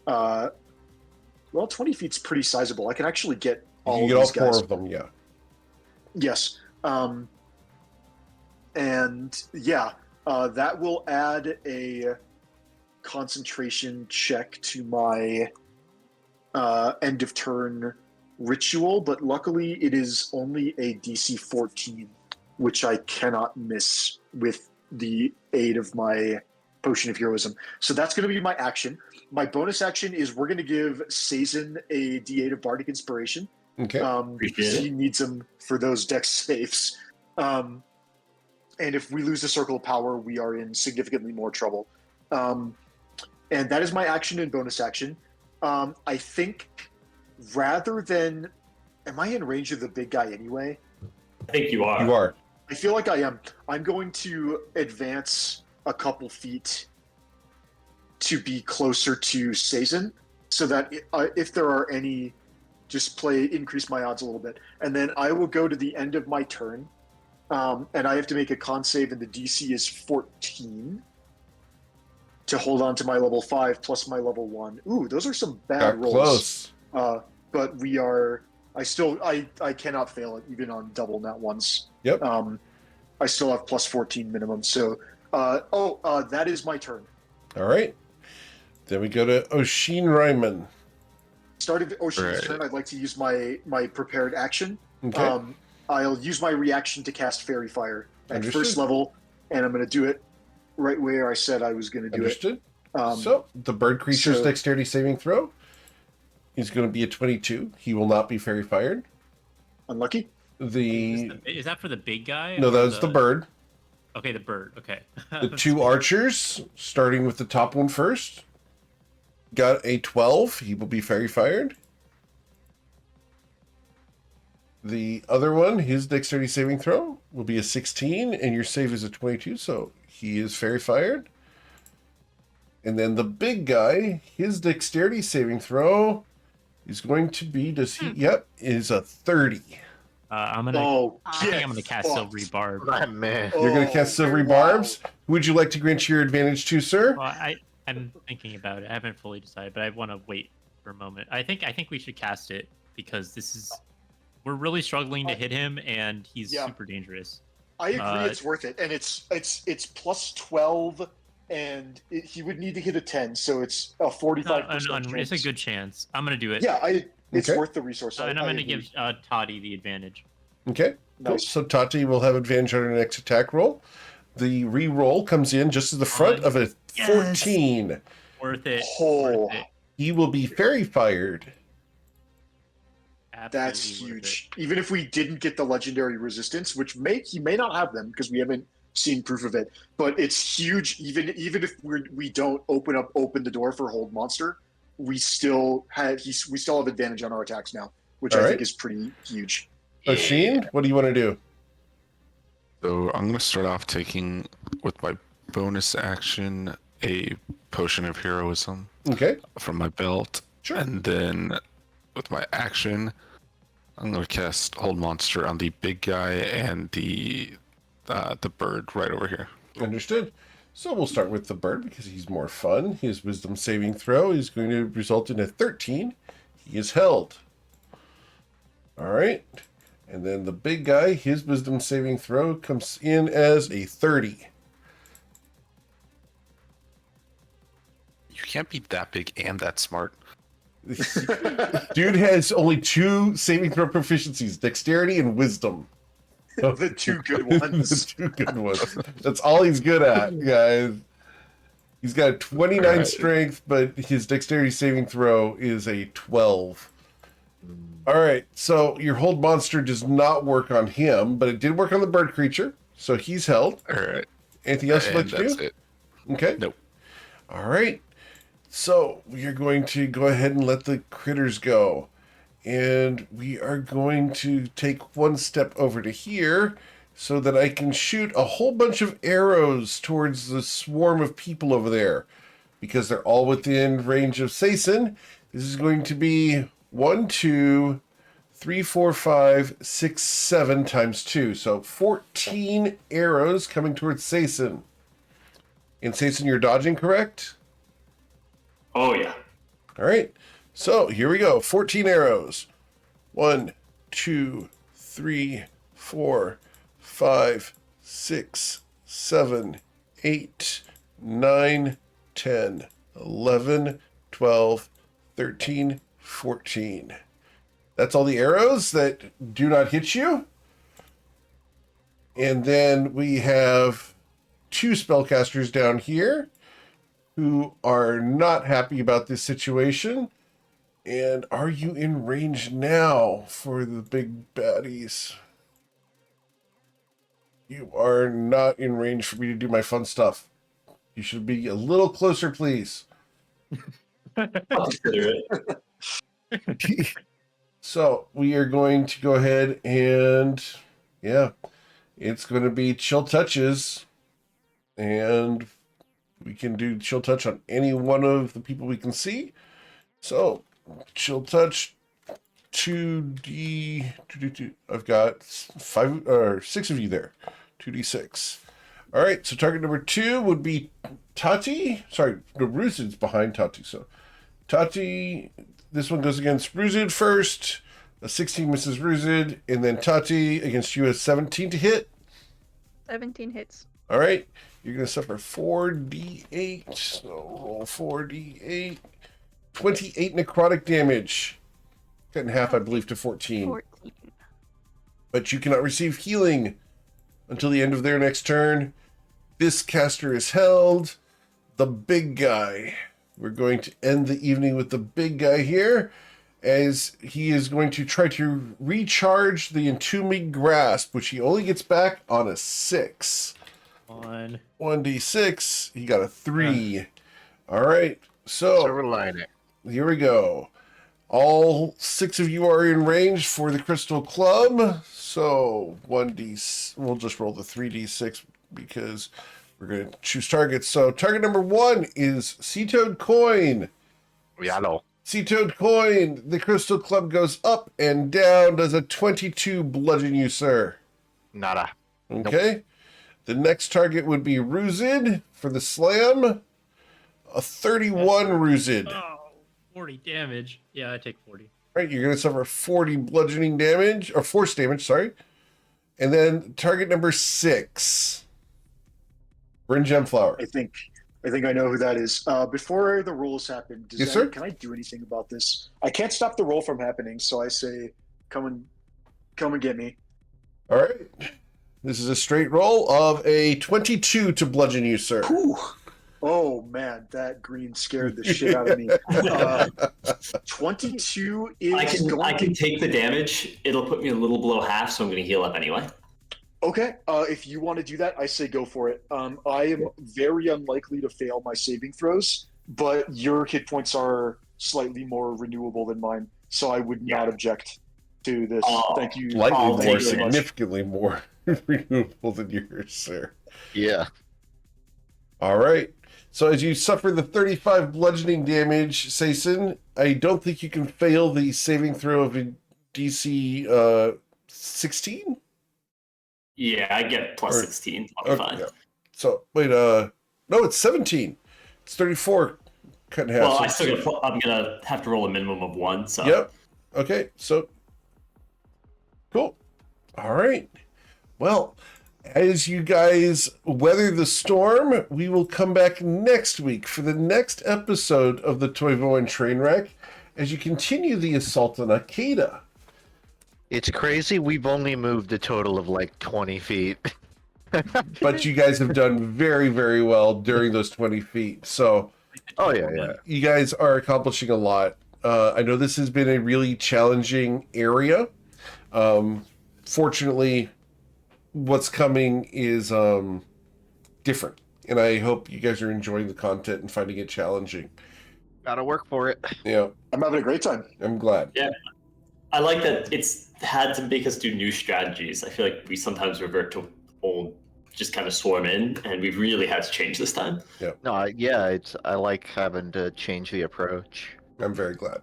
20 feet's pretty sizable. I can actually get all You of get all these guys. 4 of them, yeah. Yes. That will add a concentration check to my end of turn ritual, but luckily it is only a DC 14, which I cannot miss with the aid of my Potion of Heroism. So that's going to be my action. My bonus action is we're going to give Sazin a D8 of Bardic Inspiration. Okay. Because he needs them for those dex saves. And if we lose the Circle of Power, we are in significantly more trouble. And that is my action and bonus action. I think rather than... Am I in range of the big guy anyway? I think you are. You are. I feel like I am. I'm going to advance a couple feet to be closer to Sazin, so that if there are any... just increase my odds a little bit. And then I will go to the end of my turn, and I have to make a con save, and the DC is 14 to hold on to my level 5 plus my level 1. Ooh, those are some bad Got rolls. close. But we are... I cannot fail it, even on double nat ones. Yep. I still have plus 14 minimum, so... that is my turn. All right. Then we go to Oshin Ryman. Start of Oshin's Right. turn, I'd like to use my prepared action. Okay. I'll use my reaction to cast Fairy Fire at Understood. first level, and I'm going to do it right where I said I was going to do Understood. it. So the bird creature's so- dexterity saving throw is going to be a 22. He will not be fairy fired. Unlucky. Is that for the big guy? No, or that's the bird. Okay, the bird. Okay. The 2 archers, starting with the top one first, got a 12. He will be fairy fired. The other one, his dexterity saving throw will be a 16, and your save is a 22, so he is fairy fired. And then the big guy, his dexterity saving throw is going to be, is a 30. I'm gonna. I think I'm gonna cast Silvery Barb. Oh, man. You're going to cast Silvery Barbs. Who would you like to grant your advantage to, sir? Well, I'm thinking about it. I haven't fully decided, but I want to wait for a moment. I think we should cast it because we're really struggling to hit him, and he's super dangerous. I agree, it's worth it, and it's plus 12, and he would need to hit a 10, so it's a 45% chance. It's a good chance. I'm gonna do it. Yeah, it's Okay. worth the resource. And I'm I gonna agree. give Toddy the advantage. Okay. Cool. Nice. So Tati will have advantage on her next attack roll. The re-roll comes in just at the front of a 14. Worth it. Oh. Worth it. He will be fairy fired. Absolutely That's worth huge. Even if we didn't get the legendary resistance, which he may not have them because we haven't seen proof of it, but it's huge. Even if we don't open the door for Hold Monster, we still have advantage on our attacks now, which I think is pretty huge. Oshin, what do you want to do? So I'm going to start off taking, with my bonus action, a Potion of Heroism Okay. from my belt. Sure. And then with my action, I'm going to cast Hold Monster on the big guy and the bird right over here. Understood. So we'll start with the bird because he's more fun. His wisdom saving throw is going to result in a 13. He is held. All right. And then the big guy, his wisdom saving throw comes in as a 30. You can't be that big and that smart. Dude has only 2 saving throw proficiencies, dexterity and wisdom. The 2 good ones. The 2 good ones. That's all he's good at, guys. He's got a 29 Alright. strength, but his dexterity saving throw is a 12. All right, so your hold monster does not work on him, but it did work on the bird creature, so he's held. All right. Anything else you'd like And to that's do? it. Okay. Nope. All right. So we are going to go ahead and let the critters go. And we are going to take one step over to here so that I can shoot a whole bunch of arrows towards the swarm of people over there. Because they're all within range of Sason. This is going to be 1, 2, 3, 4, 5, 6, 7 times 2. So 14 arrows coming towards Sason. And Sason, you're dodging, correct? Oh yeah. All right. So here we go. 14 arrows. 1, 2, 3, 4, 5, 6, 7, 8, 9, 10, 11, 12, 13, 14. That's all the arrows that do not hit you. And then we have 2 spellcasters down here who are not happy about this situation. And are you in range now for the big baddies? You are not in range for me to do my fun stuff. You should be a little closer, please. I'll consider it. So we are going to go ahead and, yeah, it's going to be chill touches. And we can do chill touch on any one of the people we can see. So chill touch 2D. I've got 5 or 6 of you there. 2d6. All right. So target number 2 would be Tati. Sorry, the Ruzid's behind Tati. So Tati, this one goes against Ruzid first. A 16 misses Ruzid, and then Tati against you is 17 to hit. 17 hits. All right. You're going to suffer 4d8. So roll 4d8. 28 necrotic damage. Cut in half, I believe, to 14. 14. But you cannot receive healing until the end of their next turn. This caster is held. The big guy. We're going to end the evening with the big guy here, as he is going to try to recharge the entombing grasp, which he only gets back on a 6. 1d6. He got a 3. All right. So Silver lining. here we go. All 6 of you are in range for the Crystal Club. So 1d. We'll just roll the 3d6 because we're going to choose targets. So target number 1 is Sea Toad Coin. Yellow. Sea Toad Coin. The Crystal Club goes up and down. Does a 22 bludgeon you, sir? Nada. Okay. The next target would be Ruzid for the slam. A 31 Ruzid. Oh, 40 damage. Yeah, I take 40. Right, you're going to suffer 40 bludgeoning damage, or force damage, sorry. And then target number 6. Bryn Gemflower. I think I know who that is. Before the rolls happen, Yes, sir? can I do anything about this? I can't stop the roll from happening, so I say, come and get me. All right. This is a straight roll of a 22 to bludgeon you, sir. Whew. Oh man, that green scared the shit out of me. 22 is I can take the damage. It'll put me a little below half, so I'm going to heal up anyway. Okay, if you want to do that, I say go for it. I am very unlikely to fail my saving throws, but your hit points are slightly more renewable than mine, so I would not object to this. Thank you. Slightly I'll more, take it. significantly more renewable than yours, sir. Yeah. All right. So as you suffer the 35 bludgeoning damage, Sason, I don't think you can fail the saving throw of a DC 16? Yeah, I get plus 16. I'll be fine. Yeah. So, wait, no, it's 17. It's 34 cut in half. Well, so I'm gonna have to roll a minimum of 1. So Yep. Okay, so cool. All right. Well, as you guys weather the storm, we will come back next week for the next episode of the Toivoan Trainwreck as you continue the assault on Akeda. It's crazy. We've only moved a total of like 20 feet. but you guys have done very, very well during those 20 feet. So, Oh yeah. you guys are accomplishing a lot. I know this has been a really challenging area. Fortunately, what's coming is different, and I hope you guys are enjoying the content and finding it challenging. Gotta work for it. Yeah, I'm having a great time. I'm glad. Yeah. I like that it's had to make us do new strategies. I feel like we sometimes revert to old, just kind of swarm in, and we've really had to change this time. No, I like having to change the approach. I'm very glad.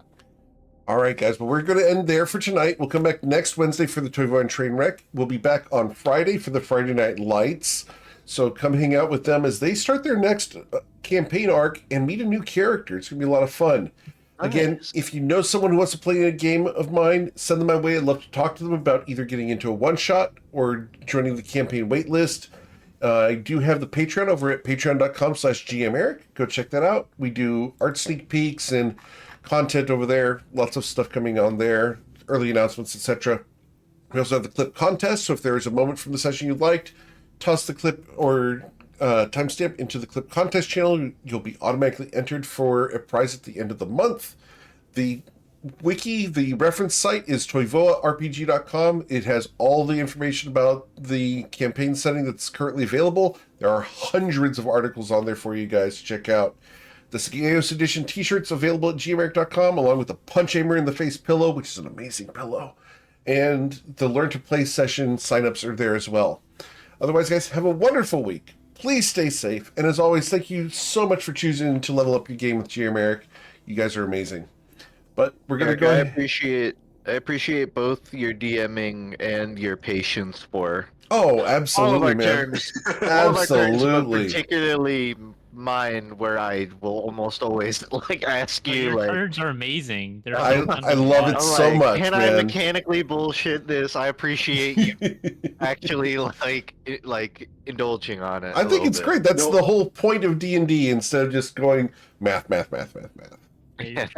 All right, guys. Well, we're going to end there for tonight. We'll come back next Wednesday for the Toivoan Trainwreck. We'll be back on Friday for the Friday Night Lights. So come hang out with them as they start their next campaign arc and meet a new character. It's going to be a lot of fun. Again, Nice. if you know someone who wants to play a game of mine, send them my way. I'd love to talk to them about either getting into a one-shot or joining the campaign waitlist. I do have the Patreon over at patreon.com/GMEric. Go check that out. We do art sneak peeks and content over there. Lots of stuff coming on there, early announcements, etc. We also have the clip contest. So if there is a moment from the session you liked, toss the clip or timestamp into the clip contest channel. You'll be automatically entered for a prize at the end of the month. The wiki, the reference site is toivoarpg.com. It has all the information about the campaign setting that's currently available. There are hundreds of articles on there for you guys to check out. The Skios Edition t-shirts available at gmeric.com, along with the Punch Aimer in the Face pillow, which is an amazing pillow. And the Learn to Play session signups are there as well. Otherwise, guys, have a wonderful week. Please stay safe. And as always, thank you so much for choosing to level up your game with GMEric. You guys are amazing. But we're going to go ahead. I appreciate both your DMing and your patience for Oh, all of absolutely, our man. turns. All of our turns, but Absolutely. particularly mine, where I will almost always ask But you your like, turns are amazing. They're I so fun to love watch. it I'm so like, much, can I man. mechanically bullshit this? I appreciate you actually indulging on it. I a think little it's bit. great. That's No. the whole point of D&D instead of just going math. And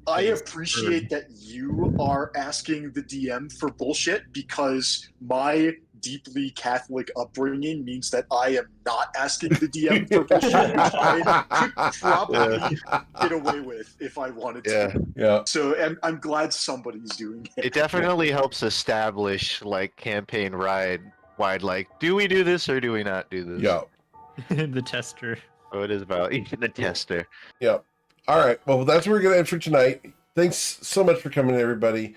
I appreciate that you are asking the DM for bullshit, because my deeply Catholic upbringing means that I am not asking the DM for bullshit, which I could probably get away with if I wanted to. Yeah. Yeah. So I'm glad somebody's doing it. It definitely helps establish campaign wide do we do this or do we not do this? Yeah. The tester. So it is about the tester. Yeah. All right. Well, that's where we're going to end for tonight. Thanks so much for coming, everybody.